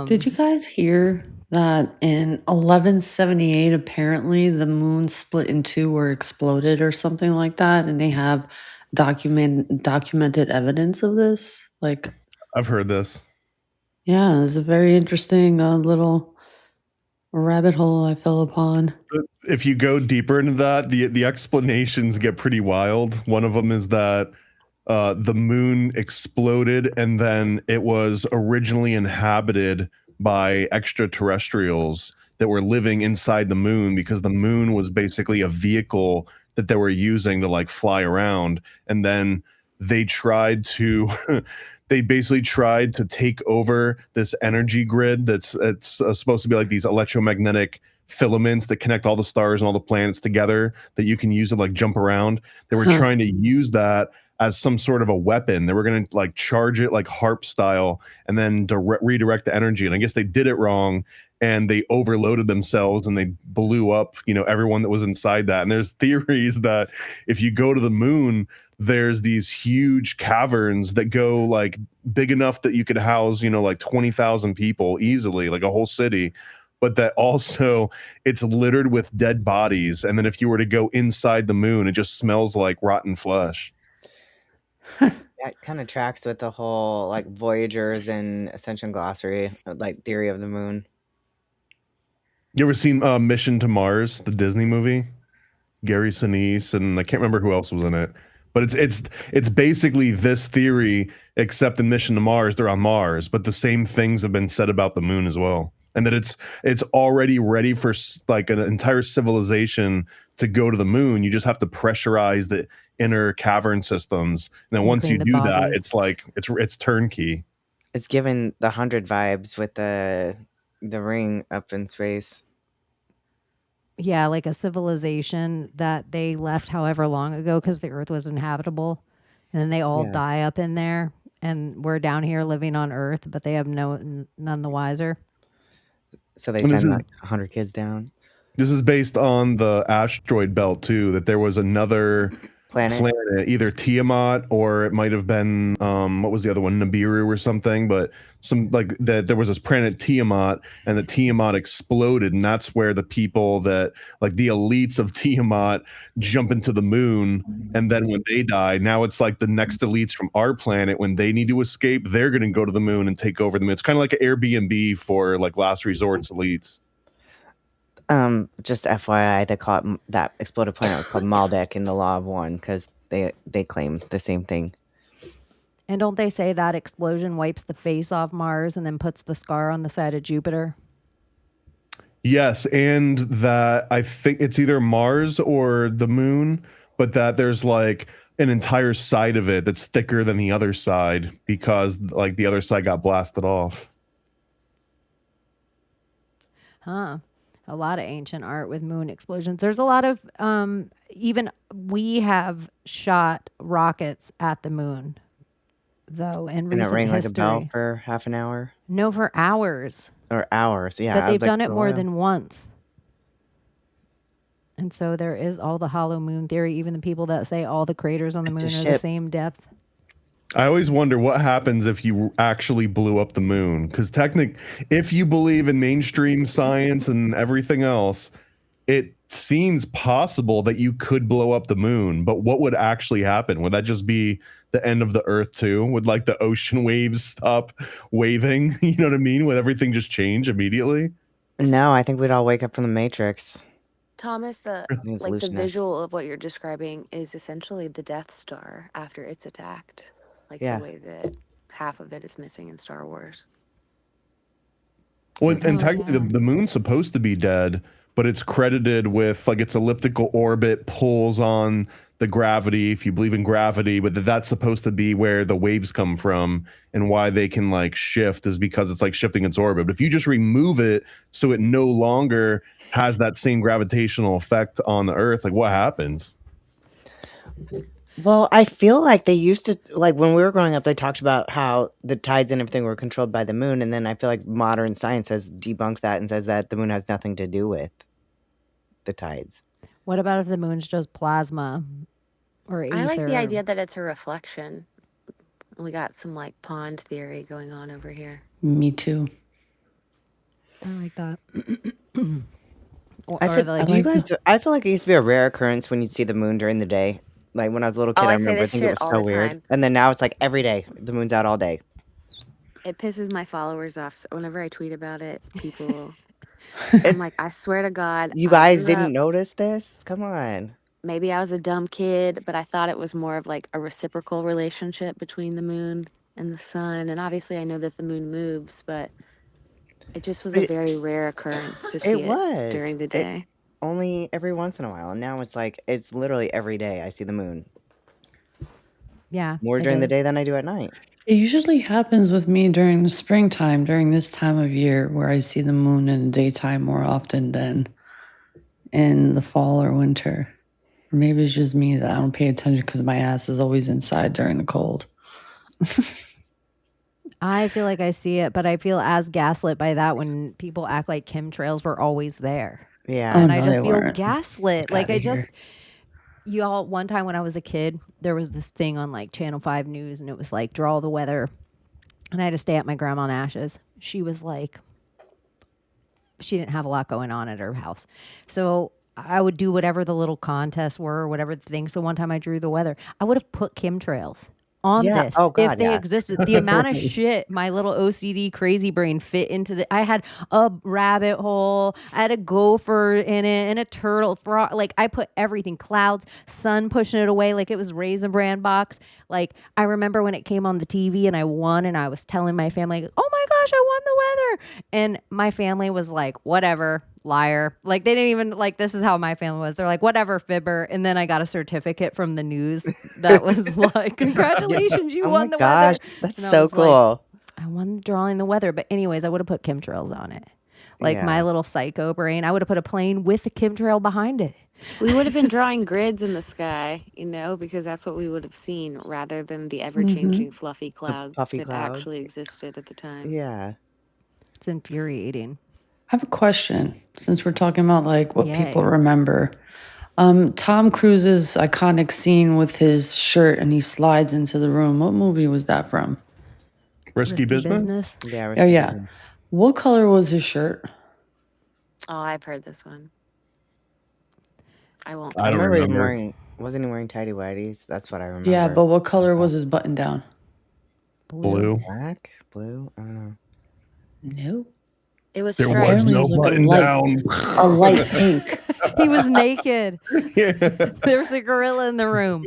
Did you guys hear that in 1178, apparently the moon split in two or exploded or something like that, and they have documented evidence of this? Like, I've heard this. yeah, it's a very interesting little rabbit hole I fell upon. But if you go deeper into that, the explanations get pretty wild. One of them is that the moon exploded and then it was originally inhabited by extraterrestrials that were living inside the moon, because the moon was basically a vehicle that they were using to like fly around. And then they tried to they basically tried to take over this energy grid that's supposed to be like these electromagnetic filaments that connect all the stars and all the planets together that you can use to like jump around. They were trying to use that as some sort of a weapon. They were going to like charge it like harp style and then redirect the energy. And I guess they did it wrong and they overloaded themselves and they blew up, everyone that was inside that. And there's theories that if you go to the moon, there's these huge caverns that go like big enough that you could house, like 20,000 people easily, like a whole city. But that also it's littered with dead bodies. And then if you were to go inside the moon, it just smells like rotten flesh. That kind of tracks with the whole like Voyagers and Ascension Glossary, like theory of the moon. You ever seen Mission to Mars, the Disney movie? Gary Sinise and I can't remember who else was in it. But it's basically this theory, except in Mission to Mars, they're on Mars. But the same things have been said about the moon as well. and that it's already ready for like an entire civilization to go to the moon. You just have to pressurize the inner cavern systems, and then And once clean you the do that, bodies. it's like it's turnkey. It's given the 100 vibes with the ring up in space. Yeah, like a civilization that they left however long ago because the Earth was inhabitable, and then they all Yeah. die up in there, and we're down here living on Earth, but they have none the wiser. So they And this send is like 100 kids down. this is based on the asteroid belt too. That there was another Planet. either Tiamat or it might have been what was the other one, Nibiru or something, but some like that there was this planet Tiamat, and the Tiamat exploded, and that's where the people that like the elites of Tiamat jump into the moon, and then when they die, now it's like the next elites from our planet, when they need to escape, they're going to go to the moon and take over the moon. It's kind of like an Airbnb for like last resort's elites. Just FYI, they call it, that exploded planet was called Maldek in the Law of One because they claim the same thing. And don't they say that explosion wipes the face off Mars and then puts the scar on the side of Jupiter? Yes, and that I think it's either Mars or the moon, but that there's like an entire side of it that's thicker than the other side because like the other side got blasted off. Huh. A lot of ancient art with moon explosions. There's a lot of even we have shot rockets at the moon, though, in And it recent rang like a history. bell for half an hour No, for hours. or hours. Yeah, But I was they've like, done it for a more while. than once. And so there is all the hollow moon theory, even the people that say all the craters on the It's a moon are the ship. same depth. I always wonder what happens if you actually blew up the moon, because if you believe in mainstream science and everything else, it seems possible that you could blow up the moon. But what would actually happen? Would that just be the end of the Earth too? Would like the ocean waves stop waving? You know what I mean? Would everything just change immediately? No, I think we'd all wake up from the Matrix. Thomas, The like the Evolutionists. visual of what you're describing is essentially the Death Star after it's attacked. Like Yeah. the way that half of it is missing in Star Wars. Well, and Oh, technically, yeah. the moon's supposed to be dead, but it's credited with like its elliptical orbit pulls on the gravity, if you believe in gravity, but that's supposed to be where the waves come from, and why they can like shift is because it's like shifting its orbit. But if you just remove it so it no longer has that same gravitational effect on the Earth, like what happens? Well, I feel like they used to, like when we were growing up, they talked about how the tides and everything were controlled by the moon. And then I feel like modern science has debunked that and says that the moon has nothing to do with the tides. What about if the moon's just plasma or ether? I like the idea that it's a reflection. We got some like pond theory going on over here. Me too. I like that. I feel, like, do you like guys? I feel like it used to be a rare occurrence when you'd see the moon during the day. Like when I was a little kid, Oh, I I say remember this thinking it shit was all so the weird. time. And then now it's like every day the moon's out all day. It pisses my followers off. So whenever I tweet about it, people, I'm like, I swear to God, You I guys grew didn't up. notice this? Come on. Maybe I was a dumb kid, but I thought it was more of like a reciprocal relationship between the moon and the sun. And obviously, I know that the moon moves, but it just was a It, very rare occurrence to it see it was. during the It day. only every once in a while. And now it's like, it's literally every day I see the moon. yeah. More it during the does. day than I do at night. It usually happens with me during the springtime, during this time of year, where I see the moon in the daytime more often than in the fall or winter. Or maybe it's just me that I don't pay attention because my ass is always inside during the cold. I feel like I see it, but I feel as gaslit by that when people act like chemtrails were always there. Yeah. Oh, And I no, just they feel weren't. gaslit. Get Like outta I here. just, y'all, one time when I was a kid, there was this thing on like Channel 5 News and it was like, draw the weather. And I had to stay at my grandma Nash's. She was like, she didn't have a lot going on at her house. So I would do whatever the little contests were or whatever the things. So one time I drew the weather. I would have put chemtrails on Yeah. this Oh if God, they yeah. existed. The amount of shit my little OCD crazy brain fit into the. I had a rabbit hole, I had a gopher in it, and a turtle frog. Like I put everything, clouds, sun pushing it away like it was Raisin Bran box. Like I remember when it came on the TV and I won, and I was telling my family, "Oh my gosh, I won the weather!" And my family was like, "Whatever." Liar. Like they didn't even like this is how my family was. They're like, whatever, fibber. And then I got a certificate from the news that was like, Yeah. congratulations, you Oh my won the gosh, weather. that's And I so was like, cool. I won drawing the weather. But anyways, I would have put chemtrails on it. Like my Yeah. little psycho brain, I would have put a plane with a chemtrail behind it. We would have been drawing grids in the sky, because that's what we would have seen rather than the ever Hmm. changing fluffy The clouds puffy that clouds. actually existed at the time. Yeah. It's infuriating. I have a question since we're talking about like what people Yay. remember. Tom Cruise's iconic scene with his shirt and he slides into the room. What movie was that from? Risky business. Yeah. Oh, Risky yeah. business. What color was his shirt? Oh, I've heard this one. I won't. I I don't remember him remember. wearing. Wasn't he wearing tidy whities? That's what I remember. Yeah, but what color was his button down? Blue. Black, blue. I don't know. No. It was There was striped. Apparently it no was like button down. a light pink. He was naked. Yeah. There was a gorilla in the room.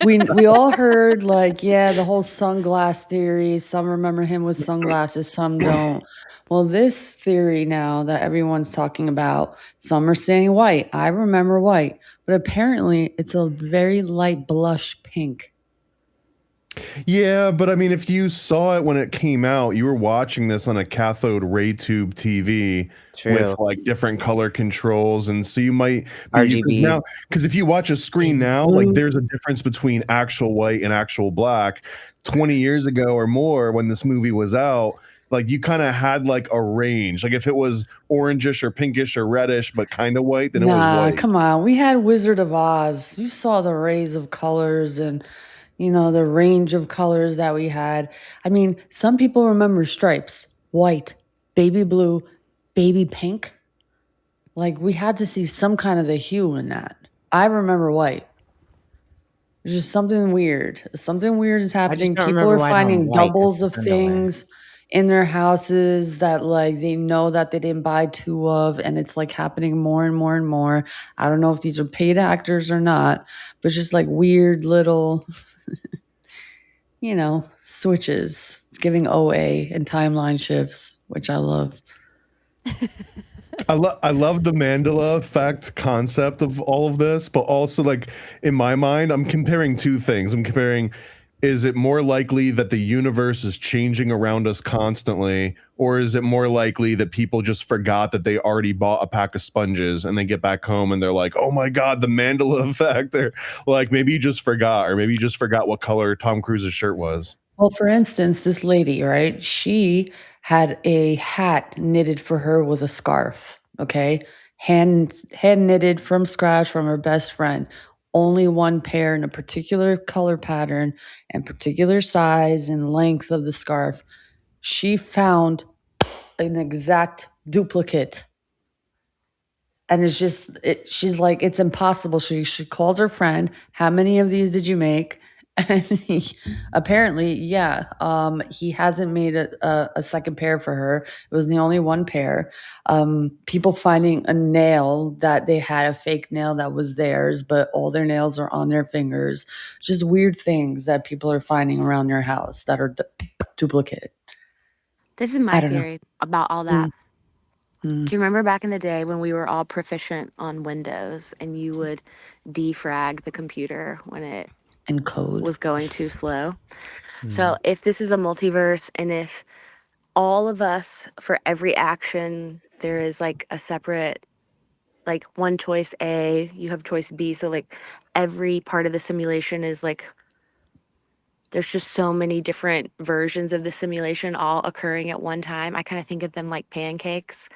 We all heard like, yeah, the whole sunglass theory. Some remember him with sunglasses, some don't. Well, this theory now that everyone's talking about, some are saying white. I remember white, but apparently it's a very light blush pink. Yeah, but I mean, if you saw it when it came out, you were watching this on a cathode ray tube TV True. with like different color controls, and so you might RGB. now because if you watch a screen now, Blue. like there's a difference between actual white and actual black. 20 years ago or more, when this movie was out, like you kind of had like a range. Like if it was orangish or pinkish or reddish, but kind of white, then it was Nah, white. come on. We had Wizard of Oz. You saw the rays of colors and the range of colors that we had. I mean, some people remember stripes, white, baby blue, baby pink. Like we had to see some kind of the hue in that. I remember white. There's just something weird. Something weird is happening. don't People remember are white on finding white 'cause doubles it's of underwear. things in their houses that like they know that they didn't buy two of, and it's like happening more and more and more. I don't know if these are paid actors or not, but it's just like weird little switches. It's giving OA and timeline shifts, which I love. I love the Mandela effect concept of all of this, but also like in my mind, I'm comparing two things. I'm comparing, is it more likely that the universe is changing around us constantly, or is it more likely that people just forgot that they already bought a pack of sponges and they get back home and they're like, oh my God, the Mandela effect. Or like maybe you just forgot, or maybe you just forgot what color Tom Cruise's shirt was. Well, for instance, this lady, right? She had a hat knitted for her with a scarf, okay? Hand knitted from scratch from her best friend. Only one pair in a particular color pattern and particular size and length of the scarf. She found an exact duplicate. And it's just, she's like, it's impossible. She calls her friend, how many of these did you make? And apparently, yeah, he hasn't made a second pair for her. It was the only one pair. People finding a nail that they had a fake nail that was theirs, but all their nails are on their fingers. Just weird things that people are finding around their house that are duplicate. This is I my don't know. theory about all that. Do you remember back in the day when we were all proficient on Windows and you would defrag the computer when it And code. was going too slow? So if this is a multiverse and if all of us, for every action, there is like a separate, like one choice A, you have choice B. So like every part of the simulation is like, there's just so many different versions of the simulation all occurring at one time. I kind of think of them like pancakes.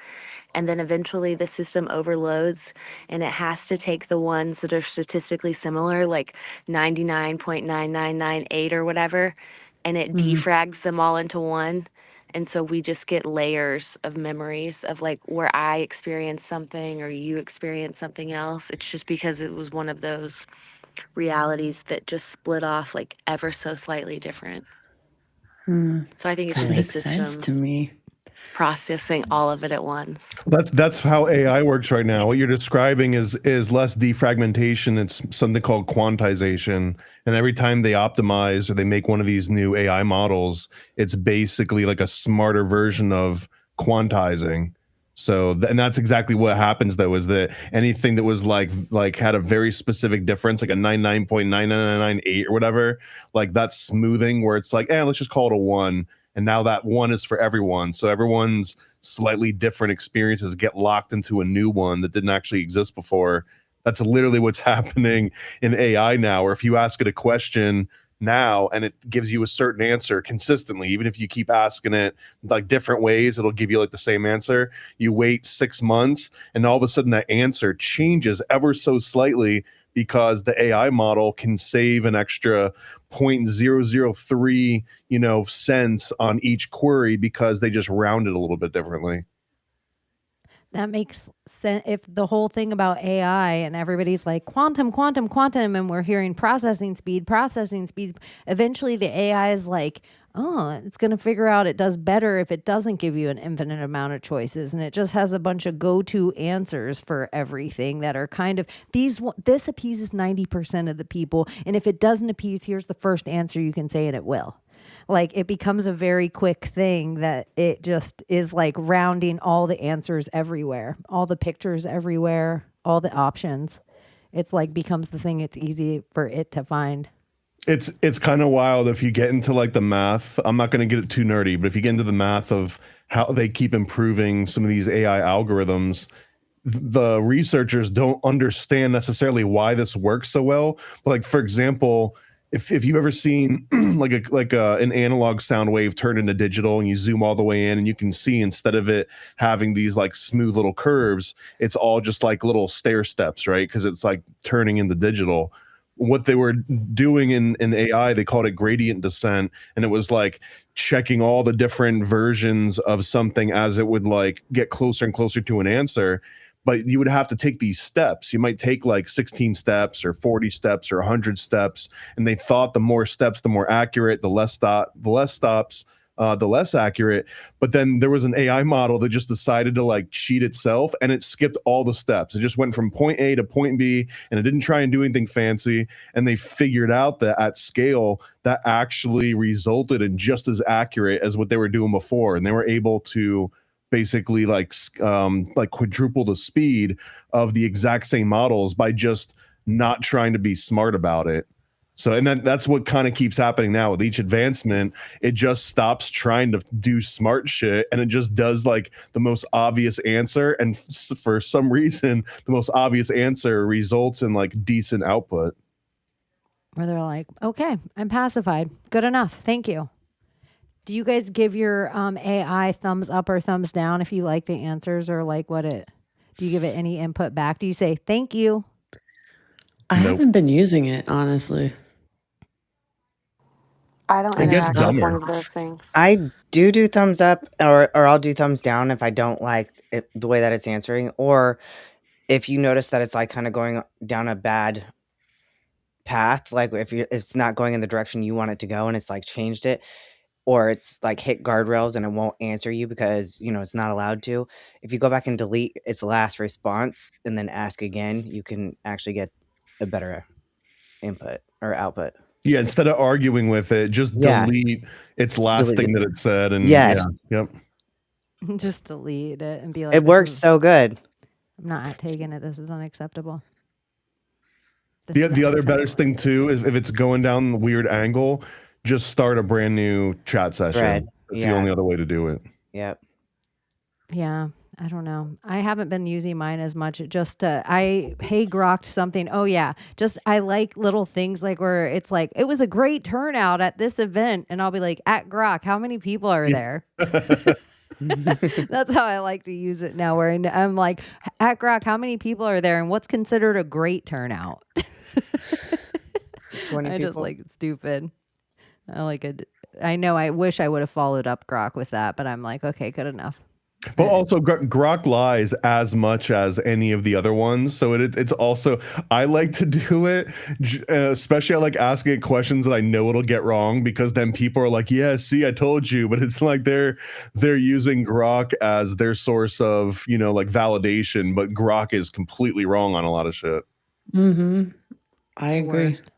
And then eventually the system overloads and it has to take the ones that are statistically similar, like 99.9998 or whatever, and it defrags them all into one. And so we just get layers of memories of like where I experienced something or you experienced something else. It's just because it was one of those realities that just split off like ever so slightly different. Hmm. So I think it's That just the makes sense system to me. processing all of it at once. That's how AI works right now. What you're describing is less defragmentation. It's something called quantization. And every time they optimize or they make one of these new AI models, it's basically like a smarter version of quantizing. So and that's exactly what happens though, is that anything that was like had a very specific difference, like a 99.9998 or whatever, like that's smoothing where it's like, let's just call it a 1. And now that 1 is for everyone. So everyone's slightly different experiences get locked into a new one that didn't actually exist before. That's literally what's happening in AI now, or if you ask it a question now and it gives you a certain answer consistently, even if you keep asking it like different ways, it'll give you like the same answer. You wait 6 months and all of a sudden that answer changes ever so slightly because the AI model can save an extra 0.003 cents on each query because they just round it a little bit differently. That makes sense. If the whole thing about AI and everybody's like quantum, quantum, quantum, and we're hearing processing speed, eventually the AI is like, oh, it's going to figure out it does better if it doesn't give you an infinite amount of choices. And it just has a bunch of go-to answers for everything that are kind of this appeases 90% of the people. And if it doesn't appease, here's the first answer you can say, and it will. Like it becomes a very quick thing that it just is like rounding all the answers everywhere, all the pictures everywhere, all the options. It's like becomes the thing it's easy for it to find. It's kind of wild if you get into like the math. I'm not going to get it too nerdy, but if you get into the math of how they keep improving some of these AI algorithms, the researchers don't understand necessarily why this works so well. But like, for example, if you've ever seen an analog sound wave turned into digital and you zoom all the way in and you can see instead of it having these like smooth little curves, it's all just like little stair steps, right? Because it's like turning into digital. What they were doing in AI, they called it gradient descent, and it was like checking all the different versions of something as it would like get closer and closer to an answer. But you would have to take these steps. You might take like 16 steps or 40 steps or 100 steps. And they thought the more steps, the more accurate, the less stops, the less accurate. But then there was an AI model that just decided to like cheat itself, and it skipped all the steps. It just went from point A to point B, and it didn't try and do anything fancy. And they figured out that at scale, that actually resulted in just as accurate as what they were doing before. And they were able to basically like quadruple the speed of the exact same models by just not trying to be smart about it. So, and that's what kind of keeps happening now with each advancement. It just stops trying to do smart shit and it just does like the most obvious answer. And for some reason, the most obvious answer results in like decent output. Where they're like, okay, I'm pacified. Good enough. Thank you. Do you guys give your AI thumbs up or thumbs down if you like the answers or like do you give it any input back? Do you say, thank you? I haven't been using it, honestly. I don't It gets interact with one dumber. of those things. I do thumbs up or I'll do thumbs down if I don't like it, the way that it's answering, or if you notice that it's like kind of going down a bad path, like if it's not going in the direction you want it to go and it's like changed it, or it's like hit guardrails and it won't answer you because it's not allowed to. If you go back and delete its last response and then ask again, you can actually get a better input or output. Yeah, instead of arguing with it, just delete its last thing that it said. And yes. Yep. Just delete it and be like, it works so good. I'm not taking it. This is unacceptable. The other better thing too is if it's going down the weird angle, just start a brand new chat session. Thread. That's the only other way to do it. Yep. Yeah, I don't know. I haven't been using mine as much. I grokked something. Oh yeah, I like little things like where it's like it was a great turnout at this event, and I'll be like, at Grok, how many people are there? That's how I like to use it now. Where I'm like, at Grok, how many people are there, and what's considered a great turnout? 20 I people. just like stupid. I like it. I know. I wish I would have followed up Grok with that, but I'm like, okay, good enough. But also, Grok lies as much as any of the other ones. So it's also, I like to do it, especially I like asking it questions that I know it'll get wrong, because then people are like, yeah, see, I told you. But it's like they're using Grok as their source of, like validation. But Grok is completely wrong on a lot of shit. Mm-hmm. I The agree. worst.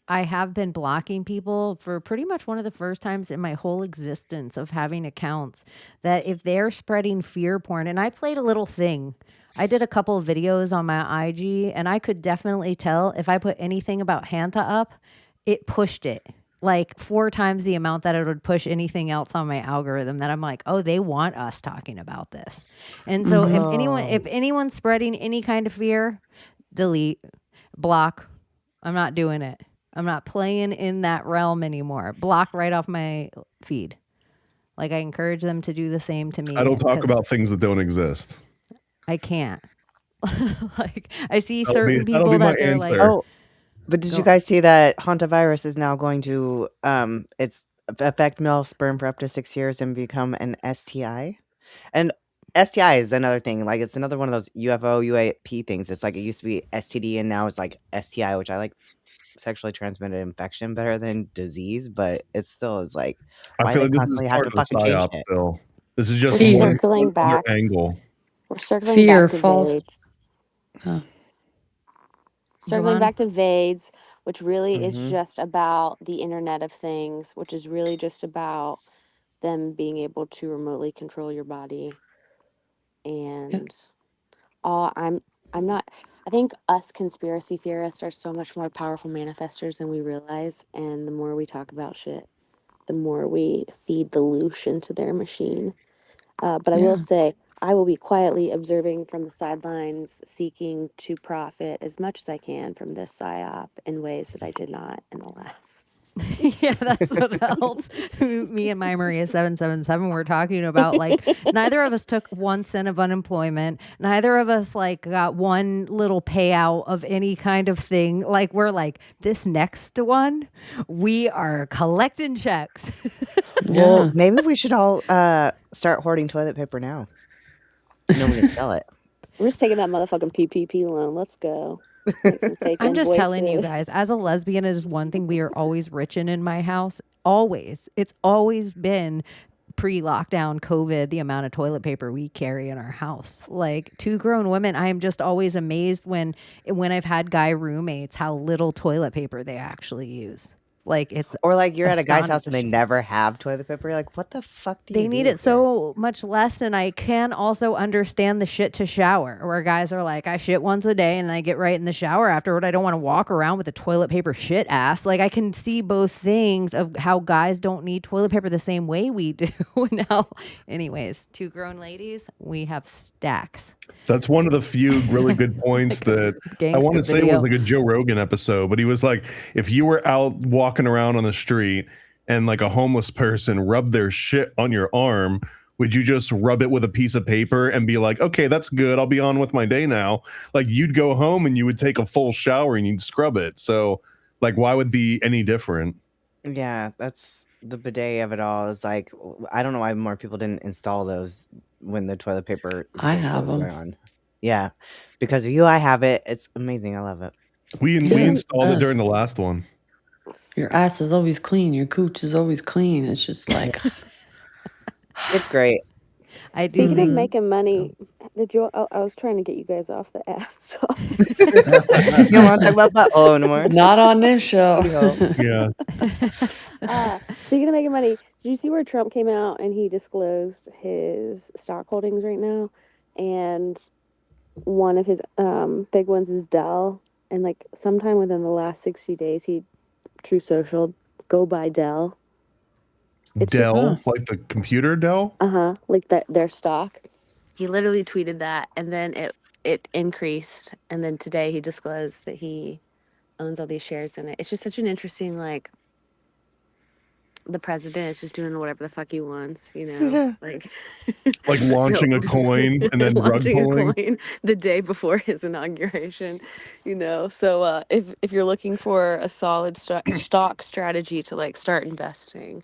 I have been blocking people for pretty much one of the first times in my whole existence of having accounts, that if they're spreading fear porn, and I played a little thing. I did a couple of videos on my IG, and I could definitely tell if I put anything about Hanta up, it pushed it like 4 times the amount that it would push anything else on my algorithm, that I'm like, oh, they want us talking about this. And so if anyone's spreading any kind of fear, delete, block. I'm not doing it. I'm not playing in that realm anymore. Block right off my feed. Like, I encourage them to do the same to me. I don't talk 'cause about things that don't exist. I can't. Like, I see That'll certain be my people that they're like, answer. Oh, but did Go. you guys see that hantavirus is now going to it's affect male sperm for up to 6 years and become an STI? And STI is another thing. Like, it's another one of those UFO, UAP things. It's like it used to be STD and now it's like STI, which I like sexually transmitted infection better than disease, but it still is like, I why feel they like this is constantly have part to of the fucking change psyop it? still. This is just Fear. one Circling other back. angle. We're circling Fear, back to false. VADES. Oh. Circling on. back to VADES, which really is Mhm. just about the Internet of Things, which is really just about them being able to remotely control your body. And I'm not. I think us conspiracy theorists are so much more powerful manifestors than we realize. And the more we talk about shit, the more we feed the loosh into their machine. But I will Yeah. say, I will be quietly observing from the sidelines, seeking to profit as much as I can from this psyop in ways that I did not in the last. Yeah, that's what else. Me and my Maria 777 were talking about. Like, neither of us took 1 cent of unemployment. Neither of us like got one little payout of any kind of thing. Like, we're like, this next one, we are collecting checks. Well, Yeah. maybe we should all start hoarding toilet paper now. No one can sell it. I'm just taking that motherfucking PPP loan. Let's go. Make some fake I'm just telling you invoices. guys, as a lesbian, it is one thing we are always rich in my house. Always. It's always been pre-lockdown COVID, the amount of toilet paper we carry in our house. Like, 2 grown women, I am just always amazed when I've had guy roommates, how little toilet paper they actually use. Like, it's Or like you're at a guy's house and they astonishing. never have toilet paper. You're like, what the fuck do you They need do it here? so much less, and I can also understand the shit to shower, where guys are like, I shit once a day and I get right in the shower afterward. I don't want to walk around with a toilet paper shit ass. Like, I can see both things of how guys don't need toilet paper the same way we do. Now, anyways, 2 grown ladies, we have stacks. That's one of the few really good points that I want to Gangsta say was video. like a Joe Rogan episode, but he was like, if you were out walking around on the street and like a homeless person rubbed their shit on your arm, would you just rub it with a piece of paper and be like, okay, that's good, I'll be on with my day now? Like, you'd go home and you would take a full shower and you'd scrub it. So like, why would it be any different? Yeah, that's the bidet of it all. Is like, I don't know why more people didn't install those when the toilet paper I bullshit have was going them. on. Yeah, because of you, I have it. It's amazing. I love it. We Yeah, it's installed it best. during the last one. Your ass is always clean. Your cooch is always clean. It's just like It's great. I do Speaking of think making money, did you? I was trying to get you guys off the ass talk. You don't want to talk about butthole anymore? not on this show. Booty hole. Yeah. Speaking of making money, did you see where Trump came out and he disclosed his stock holdings right now? And one of his big ones is Dell. And like sometime within the last 60 days, he True Social, go buy Dell. It's Dell, like the computer Dell? like their stock. He literally tweeted that, and then it increased, and then today he disclosed that he owns all these shares in it. It's just such an interesting, like, the president is just doing whatever the fuck he wants, you know, like Like launching a coin and then rug launching a pulling. coin the day before his inauguration, you know. So if you're looking for a solid stock strategy to like start investing,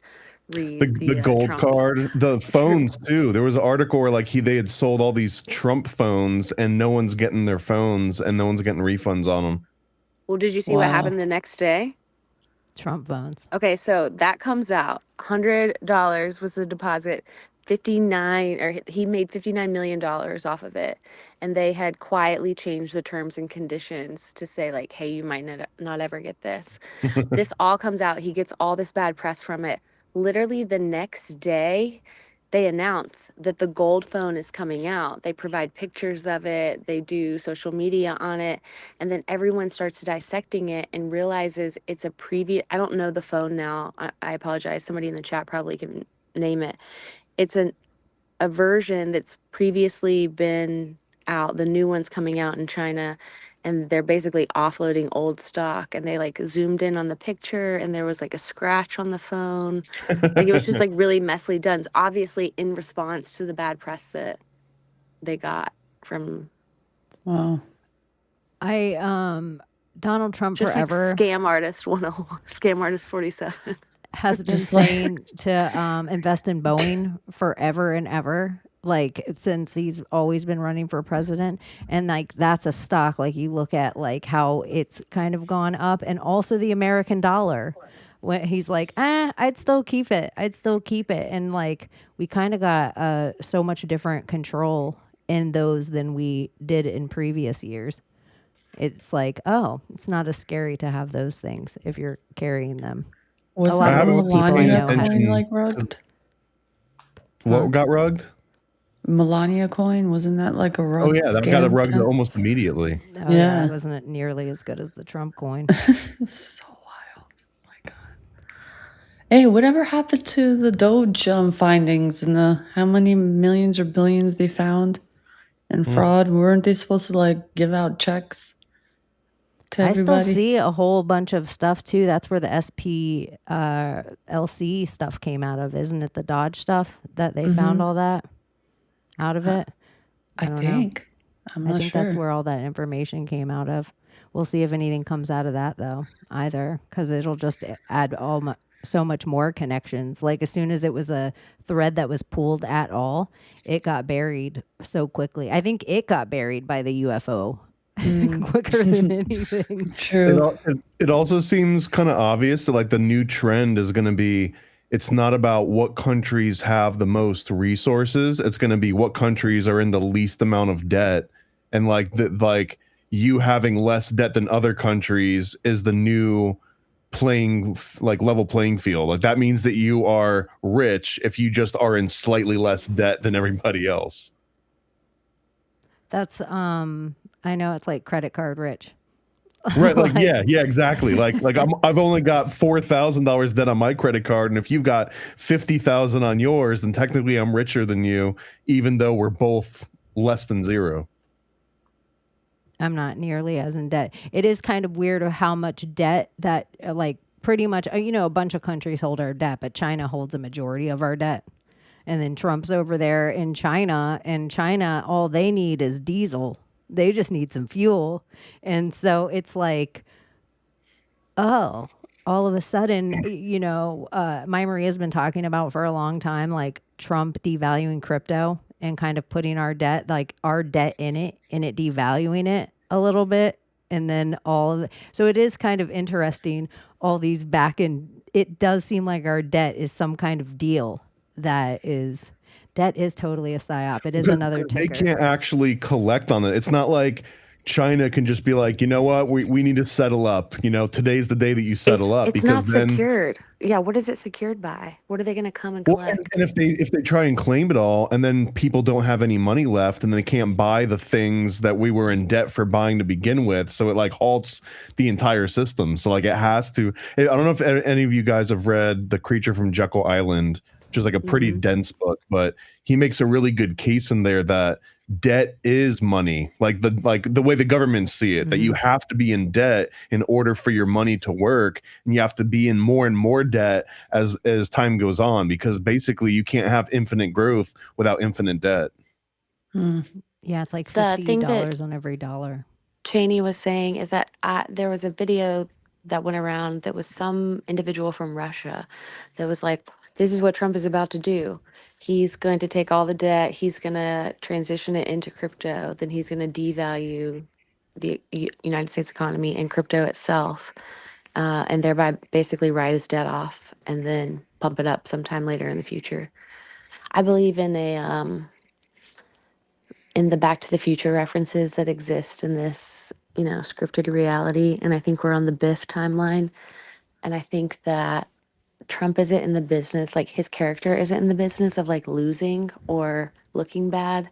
read The the gold Trump. card, the phones too. There was an article where like they had sold all these Trump phones and no one's getting their phones and no one's getting refunds on them. Well, did you see what happened the next day? Trump phones. Okay, so that comes out. $100 was the deposit. 59 or he made $59 million off of it. And they had quietly changed the terms and conditions to say like, hey, you might not ever get this. This all comes out. He gets all this bad press from it. Literally the next day, they announce that the gold phone is coming out. They provide pictures of it, they do social media on it, and then everyone starts dissecting it and realizes it's a previous. I don't know the phone now. I apologize. Somebody in the chat probably can name it. It's a version that's previously been out. The new one's coming out in China, and they're basically offloading old stock, and they like zoomed in on the picture and there was like a scratch on the phone. Like it was just like really messily done. It's obviously in response to the bad press that they got from Wow. Donald Trump just like forever scam artist 101, scam artist 47. has been Just like- saying to invest in Boeing forever and ever, like since he's always been running for president. And like that's a stock, like you look at like how it's kind of gone up, and also the American dollar. When he's like, I'd still keep it. I'd still keep it. And like we kind of got so much different control in those than we did in previous years. It's like, oh, it's not as scary to have those things if you're carrying them. Was lot that of old people I Melania know coin had- like rugged? What got rugged? Melania coin, wasn't that like a rug? Oh yeah, that got rugged almost immediately. Oh, yeah, it wasn't nearly as good as the Trump coin. So wild. My God. Hey, whatever happened to the Doge findings and the how many millions or billions they found in fraud? Weren't they supposed to like give out checks to I everybody? still see a whole bunch of stuff too. That's where the SPLC stuff came out of, isn't it? The Dodge stuff that they found all that out of it. I don't know. think. I'm not I think sure. that's where all that information came out of. We'll see if anything comes out of that though, either, because it'll just add so much more connections. Like as soon as it was a thread that was pulled at all, it got buried so quickly. I think it got buried by the UFO quicker than anything. True. It also seems kind of obvious that like the new trend is going to be, it's not about what countries have the most resources. It's going to be what countries are in the least amount of debt, and like you having less debt than other countries is the new level playing field. Like that means that you are rich if you just are in slightly less debt than everybody else. That's I know it's like credit card rich. Right, like yeah, exactly. Like I've only got $4,000 debt on my credit card, and if you've got 50,000 on yours, then technically I'm richer than you, even though we're both less than zero. I'm not nearly as in debt. It is kind of weird of how much debt that like pretty much, a bunch of countries hold our debt, but China holds a majority of our debt. And then Trump's over there in China, and China, all they need is diesel. They just need some fuel. And so it's like, oh, all of a sudden, my Maria's been talking about for a long time, like Trump devaluing crypto and kind of putting our debt in it and it devaluing it a little bit. And then all of it. So it is kind of interesting, all these it does seem like our debt is some kind of deal debt is totally a psyop. It is another They ticker. can't actually collect on it. It's not like China can just be like, you know what, we need to settle up. Today's the day that you settle up. It's not secured. Yeah, what is it secured by? What are they going to come and collect? And if they try and claim it all, and then people don't have any money left, and they can't buy the things that we were in debt for buying to begin with, so it like halts the entire system. So like it has to. I don't know if any of you guys have read The Creature from Jekyll Island, which is like a pretty dense book, but he makes a really good case in there that debt is money, like the way the governments see it, that you have to be in debt in order for your money to work, and you have to be in more and more debt as time goes on, because basically you can't have infinite growth without infinite debt. Yeah, it's like The thing $50 that- on every dollar. Chaney was saying is that there was a video that went around that was some individual from Russia that was like, this is what Trump is about to do. He's going to take all the debt, he's going to transition it into crypto, then he's going to devalue the United States economy and crypto itself, and thereby basically write his debt off and then pump it up sometime later in the future. I believe in the Back to the Future references that exist in this, scripted reality, and I think we're on the Biff timeline. And I think that Trump isn't in the business, like his character isn't in the business of like losing or looking bad.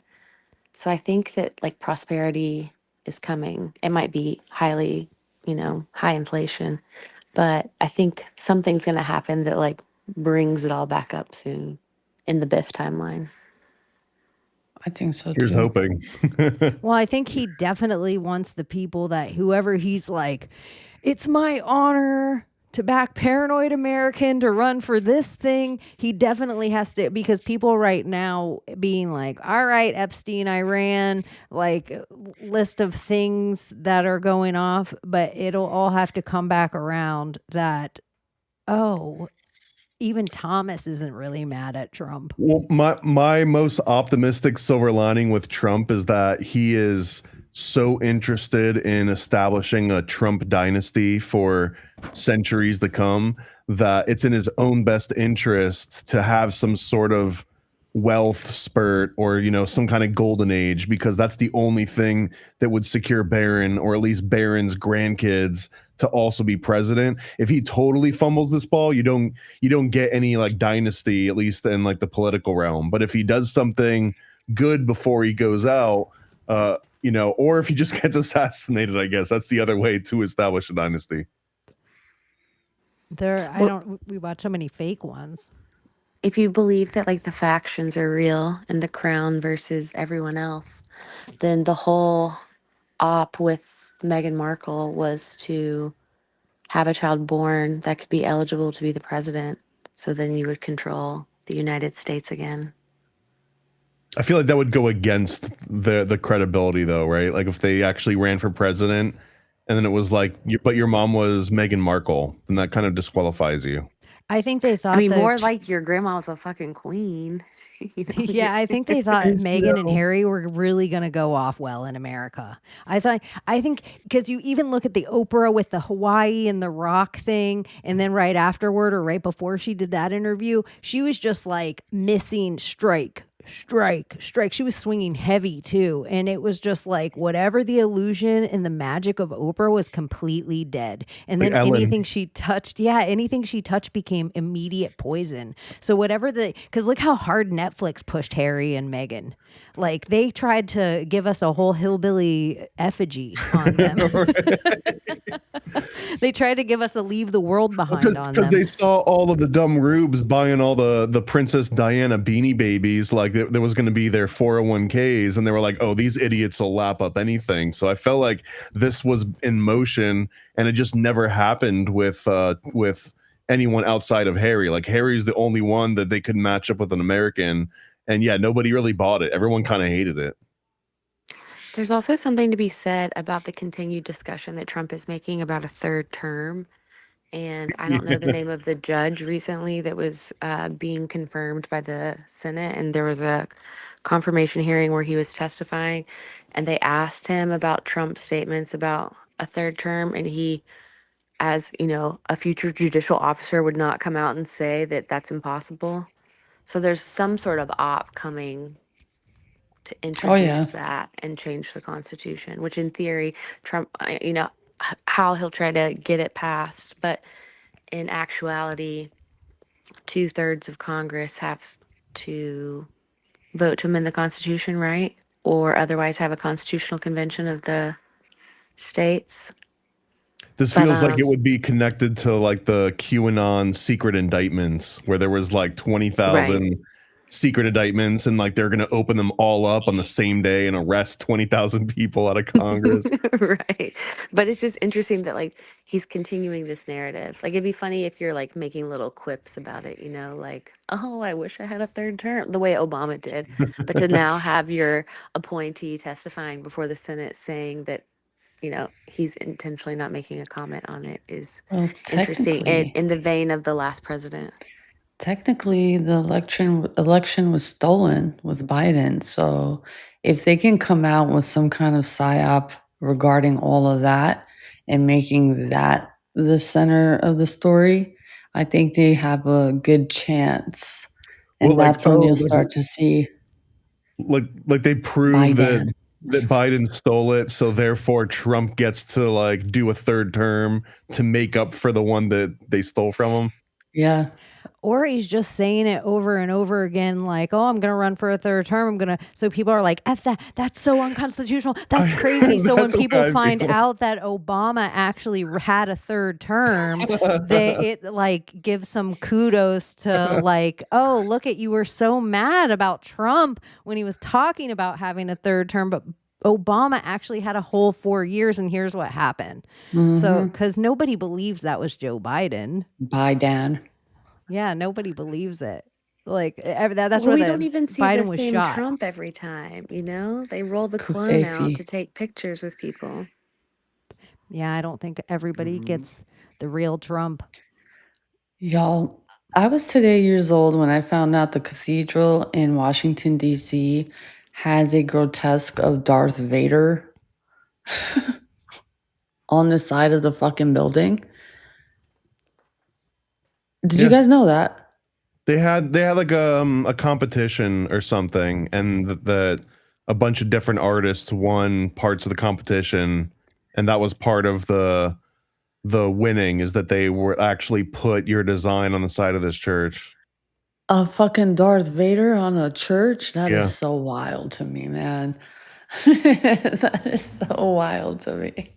So I think that like prosperity is coming. It might be highly, high inflation, but I think something's going to happen that like brings it all back up soon in the Biff timeline. I think so Here's too. hoping. Well, I think he definitely wants the people that whoever he's like, it's my honor to back Paranoid American to run for this thing. He definitely has to, because people right now being like, all right, Epstein, Iran, like list of things that are going off, but it'll all have to come back around that, oh, even Thomas isn't really mad at Trump. Well, my most optimistic silver lining with Trump is that he is so interested in establishing a Trump dynasty for centuries to come that it's in his own best interest to have some sort of wealth spurt or some kind of golden age, because that's the only thing that would secure Barron, or at least Barron's grandkids, to also be president. If he totally fumbles this ball, you don't get any like dynasty, at least in like the political realm. But if he does something good before he goes out, or if he just gets assassinated, I guess that's the other way to establish a dynasty. We watch so many fake ones. If you believe that like the factions are real and the crown versus everyone else, then the whole op with Meghan Markle was to have a child born that could be eligible to be the president. So then you would control the United States again. I feel like that would go against the credibility, though, right? Like if they actually ran for president and then it was like, but your mom was Meghan Markle, then that kind of disqualifies you. I think they thought. I mean, more like your grandma was a fucking queen. Yeah, I think they thought Meghan and Harry were really going to go off well in America. I think because you even look at the Oprah with the Hawaii and the rock thing, and then right afterward or right before she did that interview, she was just like missing strike. She was swinging heavy too. And it was just like whatever the illusion and the magic of Oprah was completely dead. And then anything she touched became immediate poison. So because look how hard Netflix pushed Harry and Meghan. Like they tried to give us a whole hillbilly effigy on them. They tried to give us a leave the world behind on them. Because they saw all of the dumb rubes buying all the Princess Diana Beanie Babies, like there was going to be their 401ks, and they were like, oh, these idiots will lap up anything. So I felt like this was in motion, and it just never happened with anyone outside of Harry. Like Harry's the only one that they could match up with an American. And yeah, nobody really bought it. Everyone kind of hated it. There's also something to be said about the continued discussion that Trump is making about a third term. And I don't know the name of the judge recently that was being confirmed by the Senate. And there was a confirmation hearing where he was testifying. And they asked him about Trump's statements about a third term. And he, as a future judicial officer, would not come out and say that that's impossible. So there's some sort of op coming to introduce that and change the Constitution, which in theory, Trump, how he'll try to get it passed. But in actuality, 2/3 of Congress have to vote to amend the Constitution, right? Or otherwise have a constitutional convention of the states. This feels like it would be connected to like the QAnon secret indictments, where there was like 20,000 secret indictments, and like they're going to open them all up on the same day and arrest 20,000 people out of Congress. Right. But it's just interesting that like he's continuing this narrative. Like it'd be funny if you're like making little quips about it, like, oh, I wish I had a third term, the way Obama did. But to now have your appointee testifying before the Senate saying that he's intentionally not making a comment on it is interesting in the vein of the last president. technically the election was stolen with Biden. So if they can come out with some kind of psyop regarding all of that and making that the center of the story, I think they have a good chance. Well, And that's when you'll start to see like they prove Biden. that Biden stole it, so therefore Trump gets to like do a third term to make up for the one that they stole from him. Yeah. Or he's just saying it over and over again, like, "Oh, I'm gonna run for a third term. I'm gonna." So people are like, "F that. That's so unconstitutional. That's crazy." So when That's what people I find feel. out that Obama actually had a third term, it like gives some kudos to like, "Oh, look at you were so mad about Trump when he was talking about having a third term, but." Obama actually had a whole 4 years, and here's what happened. So, because nobody believes that was Joe Biden. Biden. Yeah, nobody believes it. Like that's Well, where we the don't even see Biden the was same shot. Trump every time, you know? They roll the clone out to take pictures with people. Yeah, I don't think everybody gets the real Trump. Y'all, I was today years old when I found out the cathedral in Washington, D.C. has a grotesque of Darth Vader on the side of the fucking building. Did you guys know that? They had like a competition or something, and that a bunch of different artists won parts of the competition, and that was part of the winning is that they were actually put your design on the side of this church. A fucking Darth Vader on a church? That Yeah. is so wild to me, man. That is so wild to me.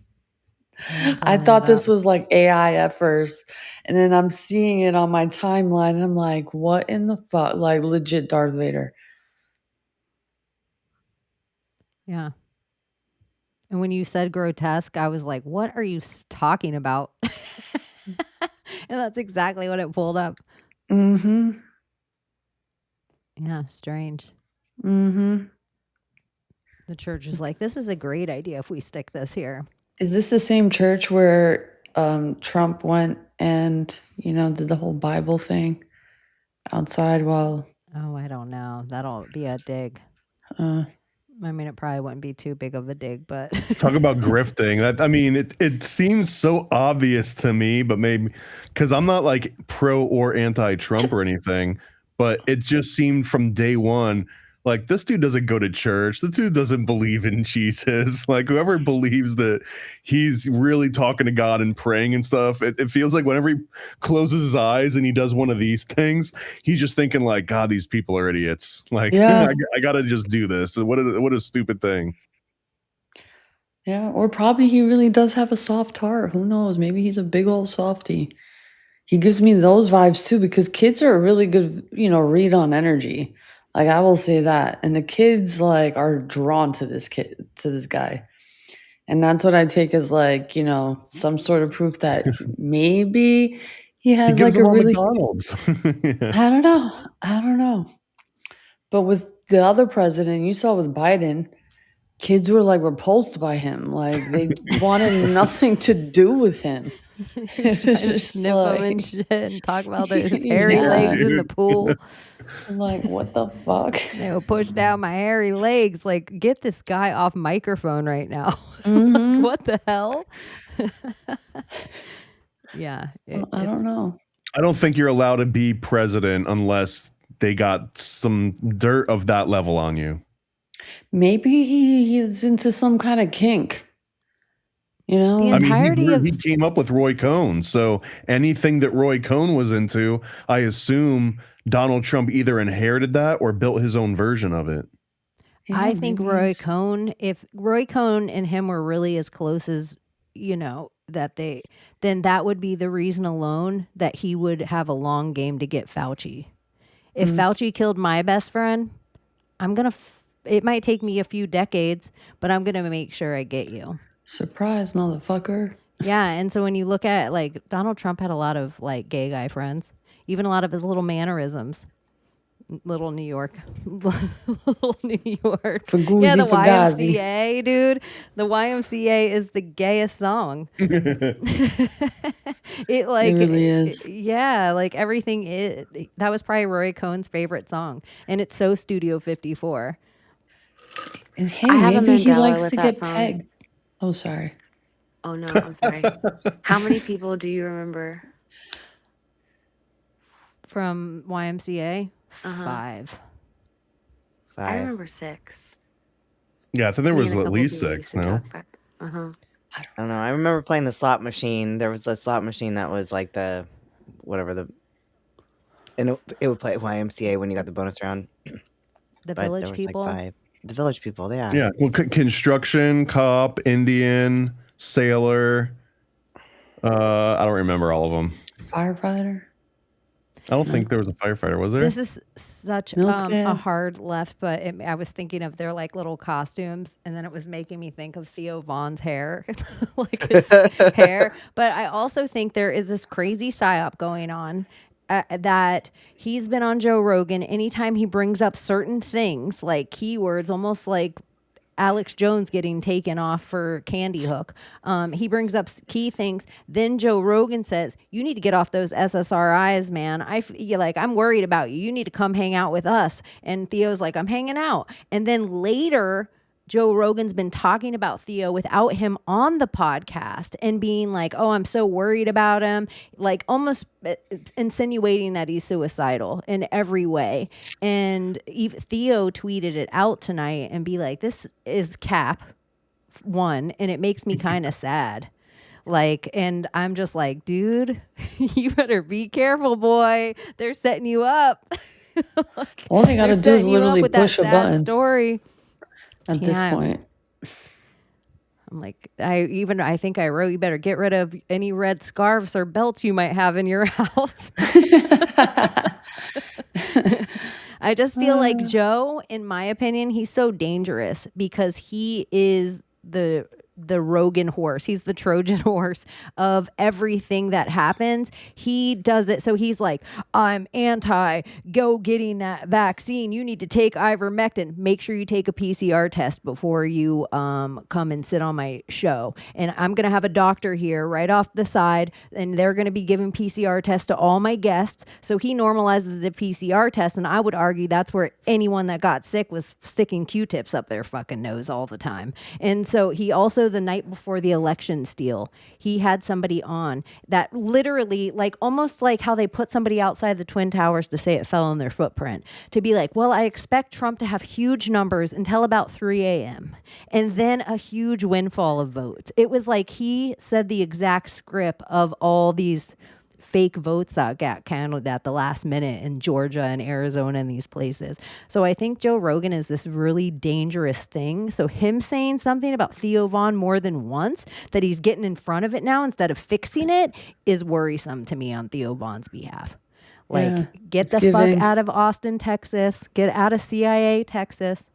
I thought this was like AI at first, and then I'm seeing it on my timeline, and I'm like, what in the fuck? Like legit Darth Vader. Yeah. And when you said grotesque, I was like, what are you talking about? And that's exactly what it pulled up. Mm-hmm. Yeah, strange. Mm-hmm. The church is like, this is a great idea if we stick this here. Is this the same church where Trump went and, did the whole Bible thing outside while... Oh, I don't know. That'll be a dig. I mean, it probably wouldn't be too big of a dig, but Talk about grifting. That, I mean, it seems so obvious to me, but maybe because I'm not like pro or anti-Trump or anything, but it just seemed from day one like this dude doesn't go to church. This dude doesn't believe in Jesus. Like whoever believes that he's really talking to God and praying and stuff, it feels like whenever he closes his eyes and he does one of these things, he's just thinking like, God, these people are idiots. Like, Yeah. I gotta just do this. What a stupid thing. Yeah, or probably he really does have a soft heart. Who knows? Maybe he's a big old softie. He gives me those vibes too because kids are a really good, read on energy. Like I will say that. And the kids like are drawn to this guy. And that's what I take as like, some sort of proof that maybe he has He gives like them a all really McDonald's. Yeah. I don't know. But with the other president, you saw with Biden, kids were like repulsed by him. Like they wanted nothing to do with him. He's trying to sniff him and shit and talk about his hairy legs in the pool. I'm like, what the fuck? They would push down my hairy legs. Like, get this guy off microphone right now. Like, what the hell? Yeah. I don't know. I don't think you're allowed to be president unless they got some dirt of that level on you. Maybe he's into some kind of kink. The I entirety mean, of he came up with Roy Cohn, so anything that Roy Cohn was into, I assume Donald Trump either inherited that or built his own version of it. Yeah, I think maybe Roy he's- Cohn, if Roy Cohn and him were really as close as, then that would be the reason alone that he would have a long game to get Fauci. If Fauci killed my best friend, it might take me a few decades, but I'm going to make sure I get you. Surprise, motherfucker. Yeah, and so when you look at like Donald Trump had a lot of like gay guy friends, even a lot of his little mannerisms. Little New York. Little New York. Fugazi, Yeah, the Fugazi. YMCA, dude. The YMCA is the gayest song. It like It really is. yeah, like everything is that was probably Roy Cohn's favorite song. And it's so Studio 54. And hey, I have a maybe he Mandela likes with to that get song. pegged. Oh, sorry. Oh no, I'm sorry. How many people do you remember? From YMCA? Uh-huh. 5. I 5. remember 6. Yeah, I think there Me was and a at couple least people used 6 to now. talk back. Uh-huh. I don't know. I remember playing the slot machine. There was a slot machine that was like the whatever the and it would play YMCA when you got the bonus round. The But Village there was People. like 5. The Village People, yeah. Yeah, well, construction, cop, Indian, sailor. I don't remember all of them. Firefighter. I don't think there was a firefighter, was there? This is such a Milkman. hard left, but I was thinking of their like little costumes, and then it was making me think of Theo Vaughn's hair, like his hair. But I also think there is this crazy psyop going on. That he's been on Joe Rogan. Anytime he brings up certain things like keywords, almost like Alex Jones getting taken off for Candy Hook. He brings up key things. Then Joe Rogan says, "You need to get off those SSRIs, man. I'm worried about you. You need to come hang out with us." And Theo's like, "I'm hanging out." And then later, Joe Rogan's been talking about Theo without him on the podcast and being like, "Oh, I'm so worried about him," like almost insinuating that he's suicidal in every way. And Theo tweeted it out tonight and be like, "This is cap one," and it makes me kind of sad. Like, and I'm just like, dude, you better be careful, boy. They're setting you up. All they got to They're do is setting you up literally with that push a sad button story. at this Yeah. point. I'm like, I think I wrote, you better get rid of any red scarves or belts you might have in your house. I just feel like Joe, in my opinion, he's so dangerous because he is the Rogan horse. He's the Trojan horse of everything that happens. He does it. So he's like, "I'm anti go getting that vaccine. You need to take ivermectin. Make sure you take a PCR test before you come and sit on my show. And I'm going to have a doctor here right off the side, and they're going to be giving PCR tests to all my guests." So he normalizes the PCR test. And I would argue that's where anyone that got sick was sticking Q-tips up their fucking nose all the time. And so he also, the night before the election steal, he had somebody on that literally, like almost like how they put somebody outside the Twin Towers to say it fell on their footprint, to be like, "Well, I expect Trump to have huge numbers until about 3 a.m. and then a huge windfall of votes." It was like he said the exact script of all these fake votes that got counted at the last minute in Georgia and Arizona and these places. So I think Joe Rogan is this really dangerous thing. So him saying something about Theo Vaughn more than once, that he's getting in front of it now instead of fixing it, is worrisome to me on Theo Vaughn's behalf. Like, Yeah, get it's the giving- fuck out of Austin, Texas. Get out of CIA, Texas.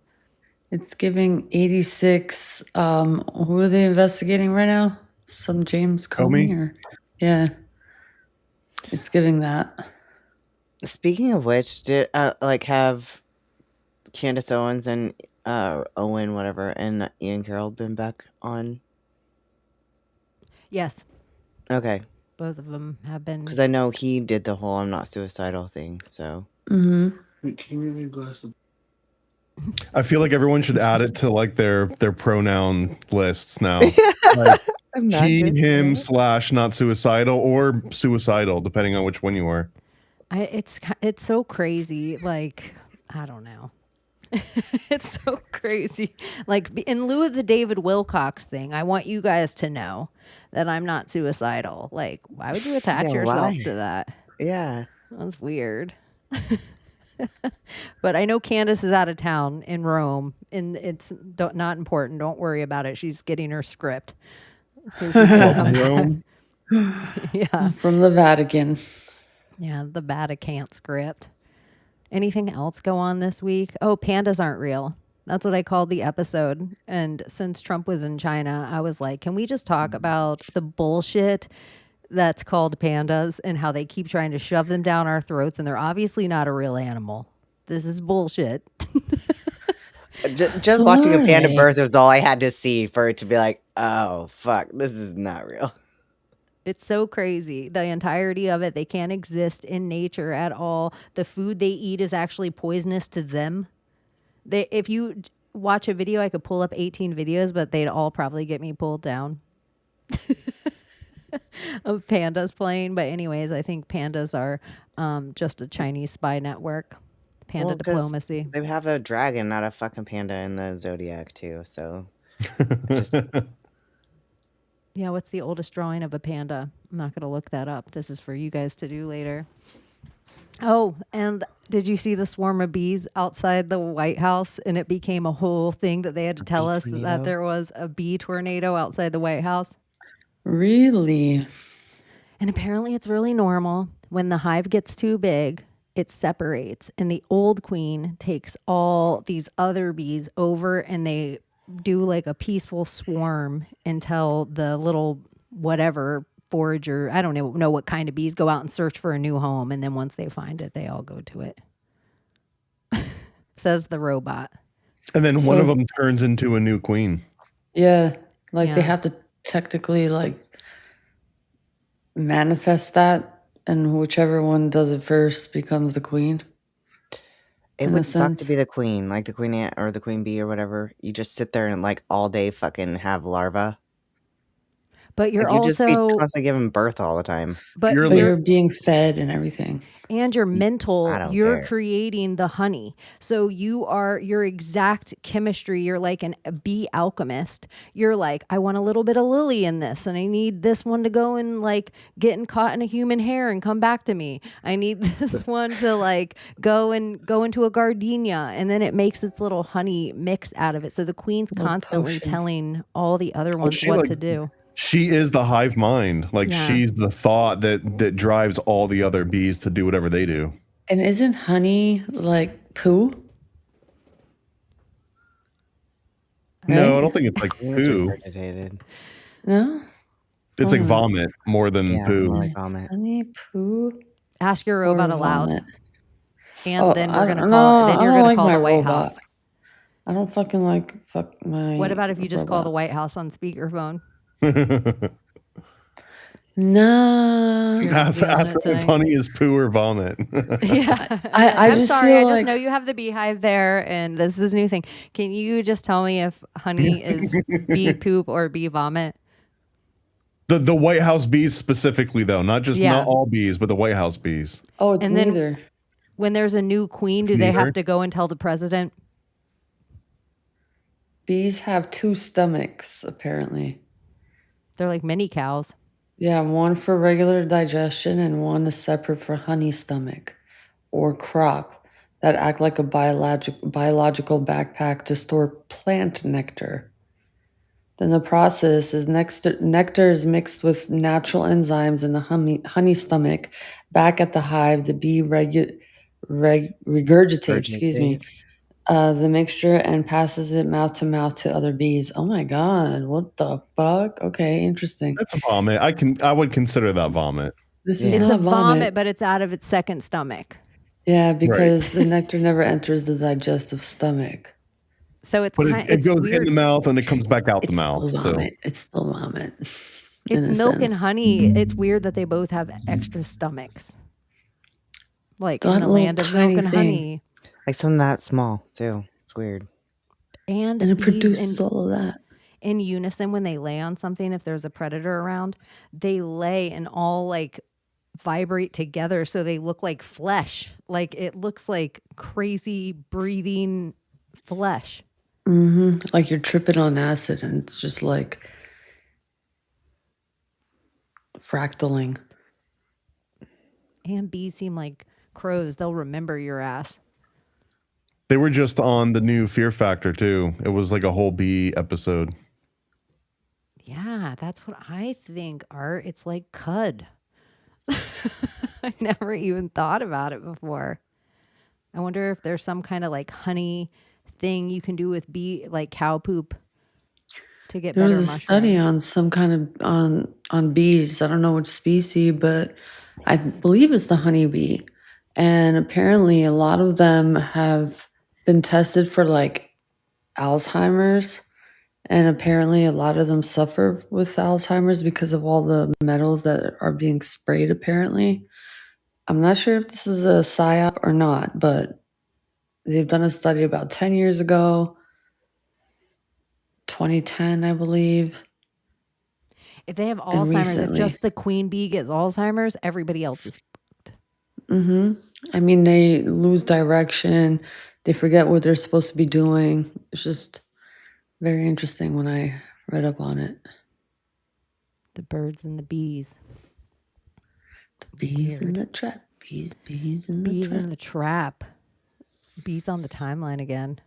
It's giving 86. Who are they investigating right now? Some James Comey? Or yeah. It's giving that. Speaking of which, did have Candace Owens and Owen whatever and Ian Carroll been back on? Yes, Okay, both of them have been. because I know he did the whole "I'm not suicidal" thing. So Mm-hmm. Wait, can you give me a glass of I feel like everyone should add it to like their pronoun lists now. Like, I'm not he, him, suicidal. / not suicidal, or suicidal, depending on which one you are. It's so crazy. Like, I don't know. It's so crazy. Like, in lieu of the David Wilcox thing, I want you guys to know that I'm not suicidal. Like, why would you attach Yeah, yourself why? to that? Yeah. That's weird. But I know Candace is out of town in Rome, and it's not important. Don't worry about it. She's getting her script. So she can come Rome. back. Yeah. From the Vatican. Yeah, the Vatican script. Anything else go on this week? Oh, pandas aren't real. That's what I called the episode. And since Trump was in China, I was like, can we just talk about the bullshit that's called pandas and how they keep trying to shove them down our throats, and they're obviously not a real animal. This is bullshit. Just watching a panda Sorry. birth was all I had to see for it to be like, oh fuck, this is not real. It's so crazy. The entirety of it, they can't exist in nature at all. The food they eat is actually poisonous to them. If you watch a video, I could pull up 18 videos, but they'd all probably get me pulled down of pandas playing. But anyways, I think pandas are just a Chinese spy network. Panda Well, 'cause diplomacy. They have a dragon, not a fucking panda in the zodiac too. So just Yeah, what's the oldest drawing of a panda? I'm not going to look that up. This is for you guys to do later. Oh, and did you see the swarm of bees outside the White House? And it became a whole thing that they had to tell us tornado? that there was a bee tornado outside the White House. Really? And apparently it's really normal. When the hive gets too big, it separates. And the old queen takes all these other bees over and they do like a peaceful swarm until the little whatever forager, I don't know what kind of bees, go out and search for a new home. And then once they find it, they all go to it. Says the robot. And then one So- of them turns into a new queen. Yeah. Like Yeah. they have to technically like manifest that, and whichever one does it first becomes the queen. it In a would suck to sense. be the queen, like the queen ant or the queen bee or whatever. You just sit there and like all day fucking have larvae. But you're Like you just be also, constantly giving birth all the time. but You're But like- you're being fed and everything. and your mental, I don't you're care. creating the honey. So you are your exact chemistry. You're like a bee alchemist. You're like, I want a little bit of lily in this, and I need this one to go and like getting caught in a human hair and come back to me. I need this one to like go into a gardenia, and then it makes its little honey mix out of it. So the queen's Little constantly potion. telling all the other ones she, what like, to do. She is the hive mind. Like Yeah. she's the thought that drives all the other bees to do whatever they do. And isn't honey like poo? No, Right? I don't think it's like I think it's poo. regurgitated. No? It's like Oh. vomit more than Yeah, poo. more like vomit. Honey, poo, Ask your or robot aloud, vomit? and Oh, then I we're gonna don't call. know. Then I you're don't gonna like call my the White robot. House. I don't fucking like fuck my. What about if you just call the robot? White House on speakerphone? No. You're not ask feeling ask it them if tonight. honey is poo or vomit. Yeah. I I'm just sorry. feel I just like- know you have the beehive there, and this is a new thing. Can you just tell me if honey is bee poop or bee vomit? The White House bees specifically, though, not Yeah. all bees, but the White House bees. Oh, it's And then- neither. When there's a new queen, do they Neither. have to go and tell the president? Bees have two stomachs, apparently. They're like mini cows. Yeah, one for regular digestion and one is separate for honey stomach or crop that act like a biological backpack to store plant nectar. Then the process is nectar is mixed with natural enzymes in the honey stomach. Back at the hive, the bee regurgitates, the mixture and passes it mouth to other bees. Oh my god, what the fuck? Okay, interesting. That's vomit. I would consider that vomit. This is It's not a vomit, but it's out of its second stomach. Yeah, because the nectar never enters the digestive stomach. So it's But kind. it It's goes weird. in the mouth and it comes back out It's the mouth. still So vomit. It's still vomit. It's in a milk and sense. honey. It's weird that they both have extra stomachs. Like That in the little land of tiny milk and thing. honey. Like something that small too. It's weird. And And it bees produces all of that. in unison when they lay on something, if there's a predator around, they lay and all like vibrate together so they look like flesh. Like it looks like crazy breathing flesh. Like you're tripping on acid and it's just like fractaling. And bees seem like crows. They'll remember your ass. they were just on the new Fear Factor too. It was like a whole bee episode. Yeah, that's what I think, Art. It's like cud. I never even thought about it before. I wonder if there's some kind of like honey thing you can do with bee, like cow poop, to get There better was a study mushrooms. on some kind of on bees. I don't know which species, but I believe it's the honeybee. And apparently, a lot of them have been tested for like Alzheimer's. And apparently, a lot of them suffer with Alzheimer's because of all the metals that are being sprayed, apparently. I'm not sure if this is a psyop or not, but they've done a study about 10 years ago, 2010, I believe. If they have And Alzheimer's, if recently. just the queen bee gets Alzheimer's, everybody else is. I mean, they lose direction. They forget what they're supposed to be doing. It's just very interesting when I read up on it. The birds and the bees. Bees in Weird. the trap. Bees in the Bees trap. in the trap. Bees on the timeline again.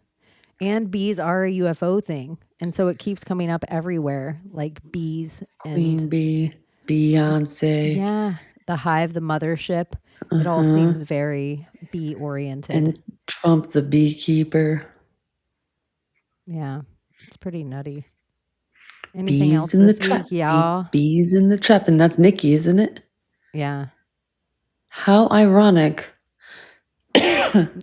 And bees are a UFO thing. And so it keeps coming up everywhere, like bees Queen and bee, Beyonce, yeah, the hive, the mothership. It all seems very bee oriented. and Trump the beekeeper. Yeah, it's pretty nutty. Anything Bees else in the this trap. week? Yeah. Bees in the trap. And that's Nikki, isn't it? Yeah. How ironic.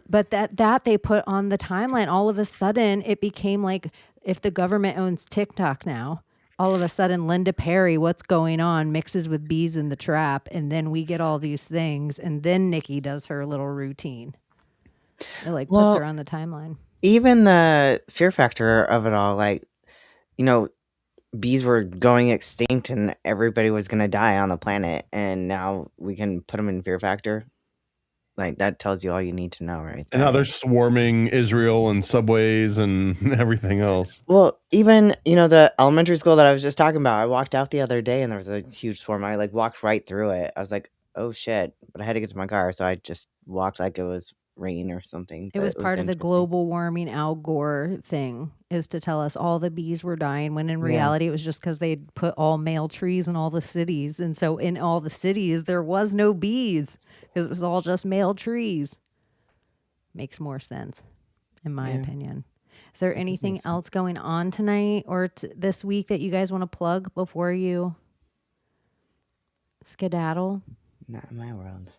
But that they put on the timeline, all of a sudden it became like if the government owns TikTok now, all of a sudden Linda Perry, what's going on, mixes with bees in the trap, and then we get all these things, and then Nikki does her little routine. It like puts her on the timeline. Even the fear factor of it all, like, you know, bees were going extinct and everybody was going to die on the planet, and now we can put them in fear factor. Like, that tells you all you need to know, right? And now they're swarming Israel and subways and everything else. Well, even, the elementary school that I was just talking about, I walked out the other day and there was a huge swarm. I like walked right through it. I was like, oh shit. But I had to get to my car, so I just walked like it was rain or something. It but was part of the global warming Al Gore thing, is to tell us all the bees were dying, when in reality it was just because they'd put all male trees in all the cities. And so in all the cities, there was no bees because it was all just male trees. Makes more sense, in my opinion. Is there anything else going on tonight or this week that you guys want to plug before you skedaddle? Not in my world.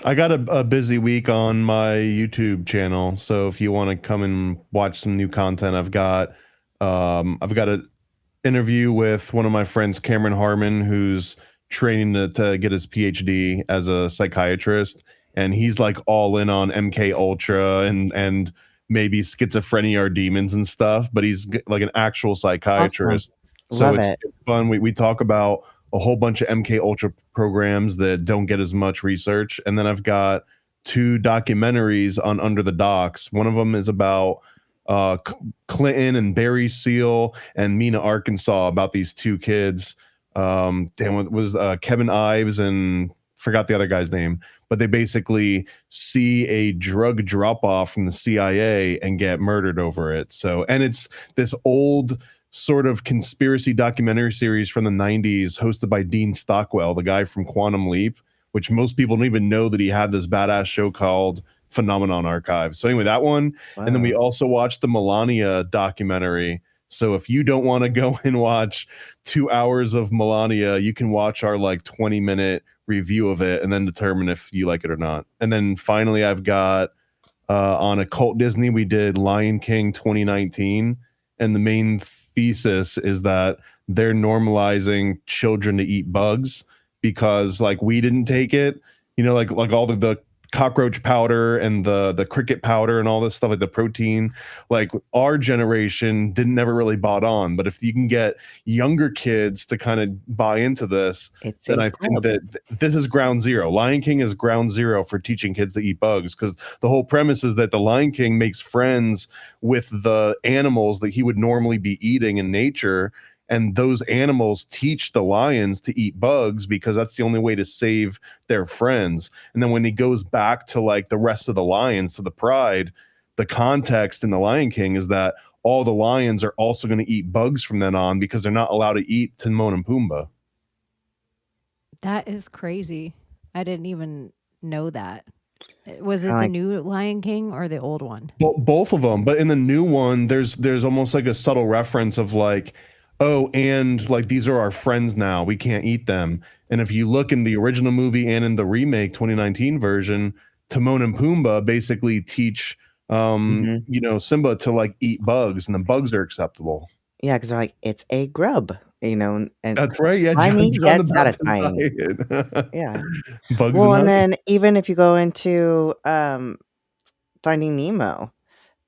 I got a busy week on my YouTube channel, so if you want to come and watch some new content, I've got an interview with one of my friends, Cameron Harmon, who's training to get his PhD as a psychiatrist, and he's like all in on MK Ultra and maybe schizophrenia or demons and stuff, but he's like an actual psychiatrist. Awesome. So Love it's it. fun. We talk about a whole bunch of MK Ultra programs that don't get as much research. And then I've got 2 documentaries on Under the Docks. One of them is about Clinton and Barry Seal and Mena, Arkansas, about these 2 kids. It was Kevin Ives and forgot the other guy's name, but they basically see a drug drop off from the CIA and get murdered over it. So, and it's this old sort of conspiracy documentary series from the 90s hosted by Dean Stockwell, the guy from Quantum Leap, which most people don't even know that he had this badass show called Phenomenon Archive. So anyway, that one. Wow. And then we also watched the Melania documentary. So if you don't want to go and watch 2 hours of Melania, you can watch our like 20-minute review of it and then determine if you like it or not. And then finally, I've got on Occult Disney, we did Lion King 2019. And the main thesis is that they're normalizing children to eat bugs because like we didn't take it, like all the cockroach powder and the cricket powder and all this stuff, like the protein, like our generation never really bought on. But if you can get younger kids to kind of buy into this, then I think that this is ground zero. Lion King is ground zero for teaching kids to eat bugs, because the whole premise is that the Lion King makes friends with the animals that he would normally be eating in nature. And those animals teach the lions to eat bugs because that's the only way to save their friends. And then when he goes back to like the rest of the lions, to the pride, the context in the Lion King is that all the lions are also going to eat bugs from then on because they're not allowed to eat Timon and Pumbaa. That is crazy. I didn't even know that. Was it the new Lion King or the old one? Both of them. But in the new one, there's almost like a subtle reference of like, oh, and like these are our friends now, we can't eat them. And if you look in the original movie and in the remake 2019 version, Timon and Pumbaa basically teach Simba to like eat bugs, and the bugs are acceptable. Yeah, because they're like, it's a grub, and That's right. Yeah, slimy John yet the satisfying. Baptist. Yeah. Bugs Well, and and honey. then even if you go into Finding Nemo,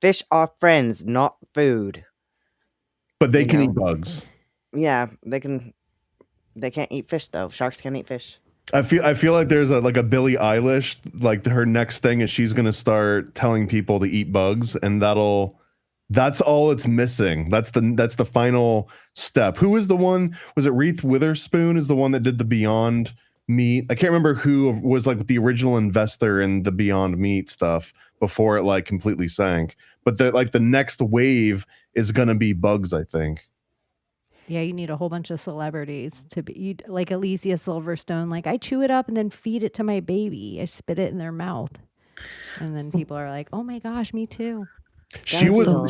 fish are friends, not food. But they you can know? eat bugs. Yeah, they can. They can't eat fish though. Sharks can't eat fish. I feel like there's a Billie Eilish, like her next thing is she's gonna start telling people to eat bugs, and that's all it's missing. That's the final step. Who is the one? Was it Reese Witherspoon is the one that did the Beyond Meat? I can't remember who was like the original investor in the Beyond Meat stuff before it like completely sank. But the next wave is gonna be bugs, I think. Yeah, you need a whole bunch of celebrities to be like Alicia Silverstone. Like, I chew it up and then feed it to my baby. I spit it in their mouth, and then people are like, "Oh my gosh, me too." She was so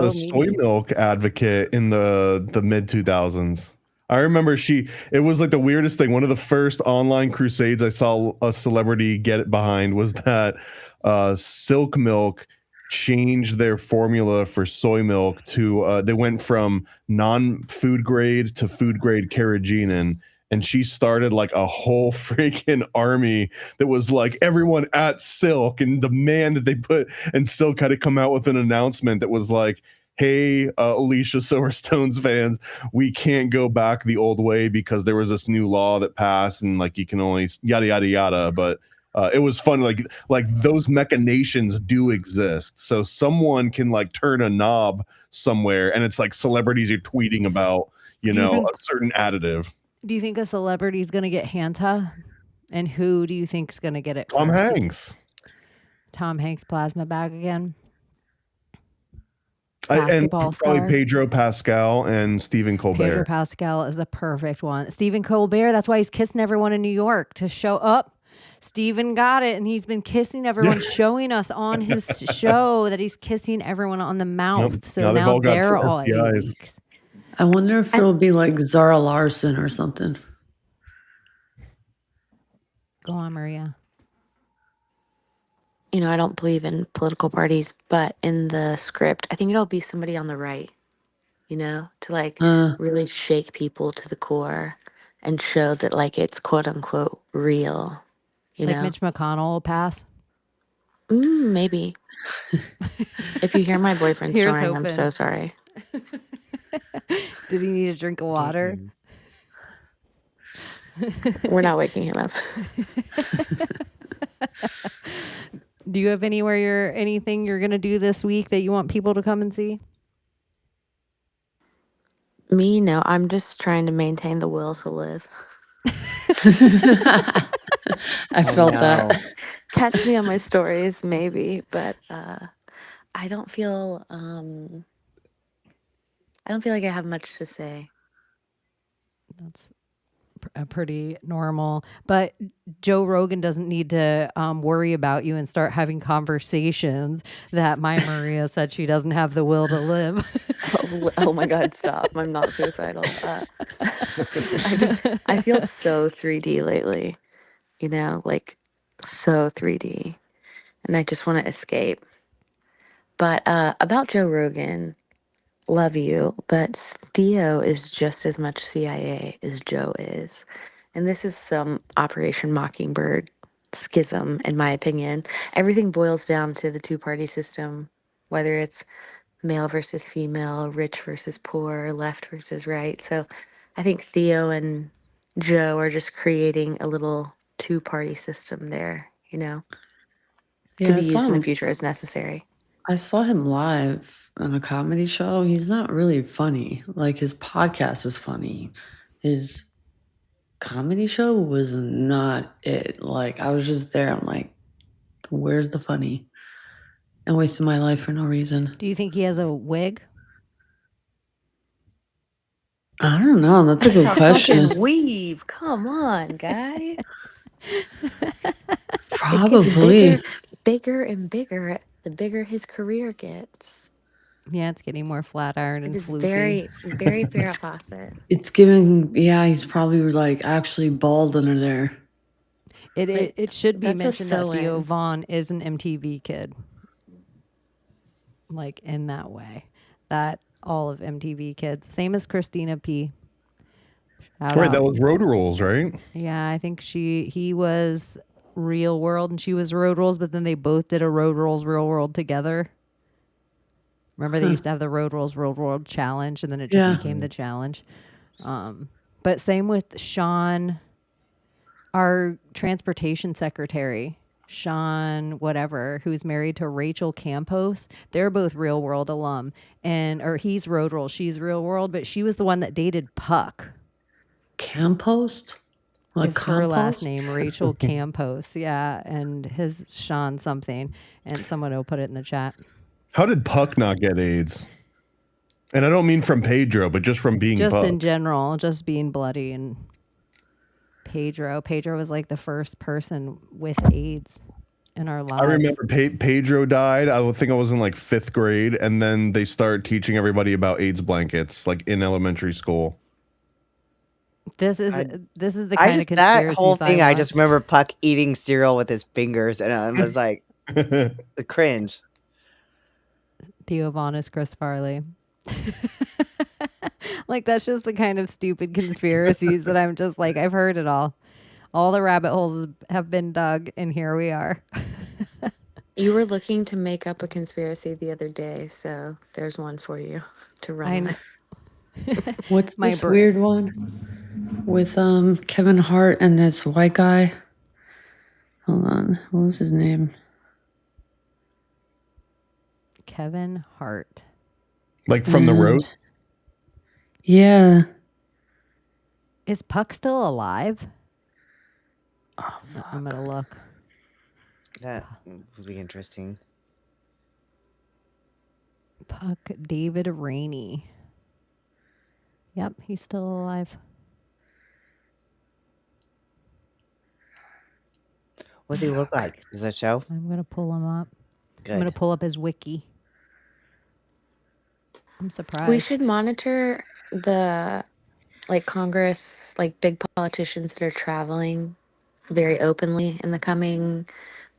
a soy mean. milk advocate in the mid 2000s. I remember it was like the weirdest thing. One of the first online crusades I saw a celebrity get it behind was that Silk Milk changed their formula for soy milk to they went from non-food grade to food grade carrageenan, and she started like a whole freaking army that was like everyone at Silk and demand that they put, and Silk had to come out with an announcement that was like, hey, Alicia Silverstone's fans, we can't go back the old way because there was this new law that passed and like you can only yada yada yada. But it was fun, like those machinations do exist. So someone can like turn a knob somewhere, and it's like celebrities are tweeting about a certain additive. Do you think a celebrity is going to get Hanta? And who do you think is going to get it Tom first? Hanks. Tom Hanks plasma bag again. And Basketball probably star. Pedro Pascal and Stephen Colbert. Pedro Pascal is a perfect one. Stephen Colbert, that's why he's kissing everyone in New York to show up. Stephen got it, and he's been kissing everyone, showing us on his show that he's kissing everyone on the mouth. Yep. So now they're all STIs. I wonder if it'll be like Zara Larson or something. Go on, Maria. I don't believe in political parties, but in the script, I think it'll be somebody on the right, to like really shake people to the core and show that like it's quote unquote real, Like Mitch McConnell will pass. Maybe. If you hear my boyfriend Here's snoring, I'm hoping. so sorry. Did he need a drink of water? We're not waking him up. Do you have anything you're gonna do this week that you want people to come and see? Me, no. I'm just trying to maintain the will to live. I felt that. Catch me on my stories, maybe, but I don't feel like I have much to say. That's pretty normal. But Joe Rogan doesn't need to worry about you and start having conversations that my Maria said she doesn't have the will to live. Oh my God, stop. I'm not suicidal. I feel so 3D lately, like so 3D. And I just want to escape. But about Joe Rogan, love you, but Theo is just as much CIA as Joe is. And this is some Operation Mockingbird schism, in my opinion. Everything boils down to the two-party system, whether it's male versus female, rich versus poor, left versus right. So I think Theo and Joe are just creating a little two-party system there, to be used in the future as necessary. I saw him live on a comedy show. He's not really funny. Like, his podcast is funny. His comedy show was not it. Like, I was just there. I'm like, where's the funny? And wasting my life for no reason. Do you think he has a wig? I don't know. That's a good question. Weave. Come on, guys. Probably. Bigger and bigger the bigger his career gets. Yeah, it's getting more flat iron and It's floofy. very, very Farrah Fawcett. It's giving, he's probably like actually bald under there. It should be That's a mentioned that Theo sew-in. Vaughn is an MTV kid. Like in that way. That all of MTV kids. Same as Christina P. Shout Right, that out. was Road Rules, right? Yeah, I think he was Real World and she was Road Rules, but then they both did a Road Rules Real World together. Remember they used to have the Road Rules Real World challenge and then it just Yeah. became the challenge. But same with Sean, our transportation secretary, Sean whatever, who's married to Rachel Campos. They're both Real World alum. Or he's Road Rules, she's Real World, but she was the one that dated Puck. Campost? Like Is her last compost? name Rachel Campos, yeah, and his Sean something, and someone will put it in the chat. How did Puck not get AIDS? And I don't mean from Pedro, but just from being Just Puck. in general, just being bloody. And Pedro was like the first person with AIDS in our lives. I remember Pedro died. I think I was in like 5th grade, and then they started teaching everybody about AIDS blankets, like in elementary school. This is the I kind of just that conspiracies whole thing. I want. just remember Puck eating cereal with his fingers, and I was like, the cringe. Theo Vaughn is Chris Farley. Like that's just the kind of stupid conspiracies that I'm just like, I've heard it all. All the rabbit holes have been dug, and here we are. You were looking to make up a conspiracy the other day, so there's one for you to run with. What's My this br- weird one with Kevin Hart and this white guy? Hold on, what was his name? Kevin Hart. Like from the road? Yeah. Is Puck still alive? Oh, I'm gonna look. That would be interesting. Puck David Rainey. Yep, he's still alive. What does he look like? Does that show? I'm gonna pull him up. Good. I'm gonna pull up his wiki. I'm surprised. We should monitor the Congress, big politicians that are traveling very openly in the coming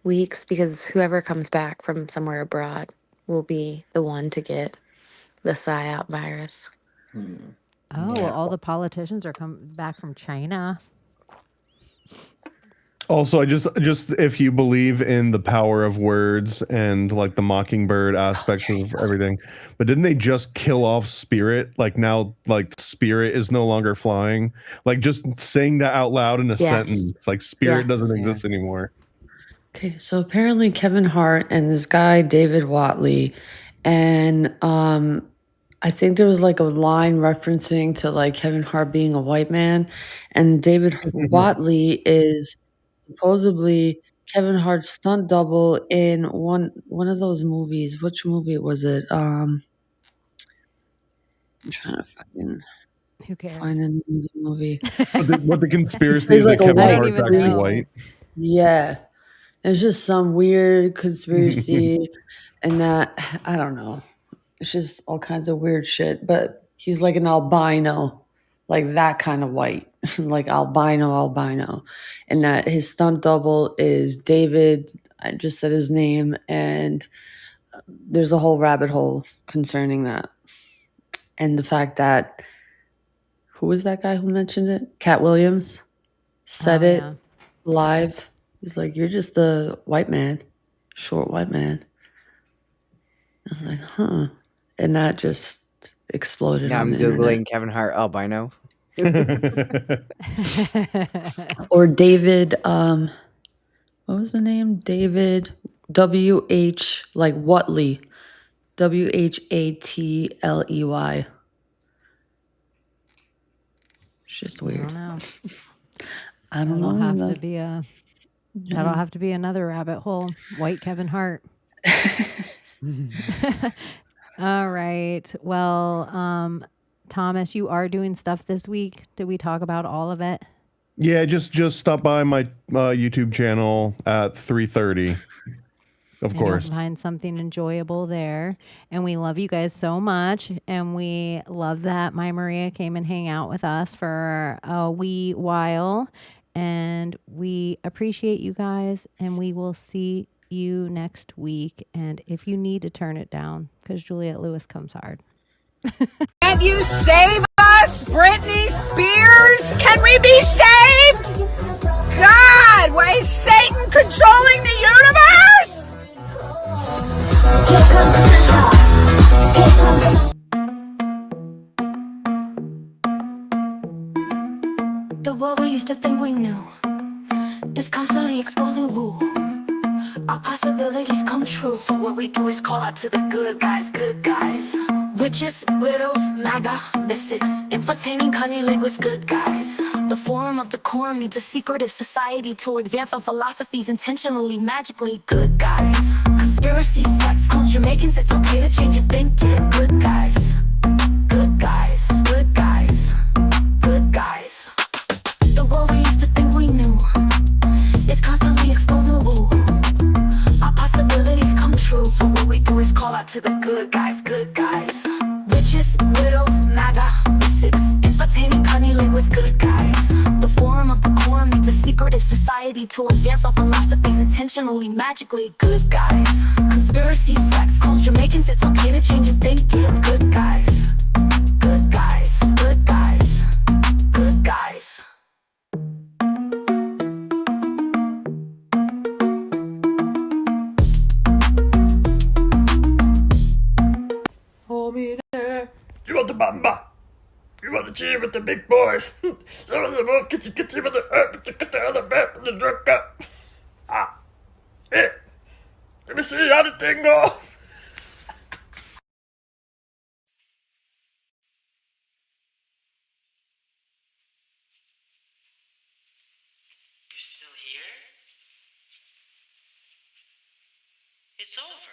weeks, because whoever comes back from somewhere abroad will be the one to get the PSYOP virus. Oh, well, all the politicians are coming back from China. Also, I just if you believe in the power of words and like the mockingbird aspects of everything, but didn't they just kill off Spirit? Like now, like Spirit is no longer flying. Like just saying that out loud in a Yes. sentence, like Spirit Yes. doesn't exist anymore. Okay, so apparently Kevin Hart and this guy David Watley, and I think there was like a line referencing to like Kevin Hart being a white man, and David Watley is supposedly Kevin Hart's stunt double in one of those movies. Which movie was it? I'm trying to fucking Who cares? find the name of the movie. What the conspiracy There's is like that a Kevin white Hart's even actually know. white. Yeah. It's just some weird conspiracy and that I don't know. It's just all kinds of weird shit. But he's like an albino, like that kind of white, like albino. And that his stunt double is David. I just said his name, and there's a whole rabbit hole concerning that. And the fact that who was that guy who mentioned it? Cat Williams said Oh, it yeah. live. He's like, "You're just a white man, short white man." I was like, "Huh," and that just exploded Now on I'm the internet. googling Kevin Hart albino. Or David, what was the name? David W.H. like Watley, WHATLEY. It's just I weird. don't know. I don't That'll know. have either. to be that'll have to be another rabbit hole. White Kevin Hart. All right. Well, Thomas, you are doing stuff this week. Did we talk about all of it? Yeah, just stop by my YouTube channel at 3:30. Of And course. you'll find something enjoyable there. And we love you guys so much. And we love that my Maria came and hang out with us for a wee while. And we appreciate you guys, and we will see you next week. And if you need to turn it down, because Juliette Lewis comes hard. Can you save us, Britney Spears? Can we be saved? God, why is Satan controlling the universe? Here comes Santa. Here comes the world we used to think we knew is constantly exposing woo. Our possibilities come true. So what we do is call out to the good guys, good guys. Witches, widows, MAGA, mystics, entertaining cunnilinguists, good guys. The forum of the quorum needs a secretive society to advance our philosophies intentionally, magically, good guys. Conspiracy, sex, cults, Jamaicans, it's okay to change your thinking, good guys. Good guys, good guys, good guys. The world we used to think we knew is constantly exposing woo. Our possibilities come true. So what we do is call out to the good guys, good guys. Witches, widows, MAGA, mystics, entertaining cunnilinguists, good guys. The forum of the quorum needs a secretive society to advance our philosophies intentionally, magically, good guys. Conspiracy, sex, cults, Jamaicans, it's okay to change your thinking, good guys. Good guys, good guys, good guys. You want the bamba? You want to cheer with the big boys? Some of the most kitty with the earth, with the other bat, with the drunk cup. Ah, here. Let me see how the thing goes. You're still here? It's over.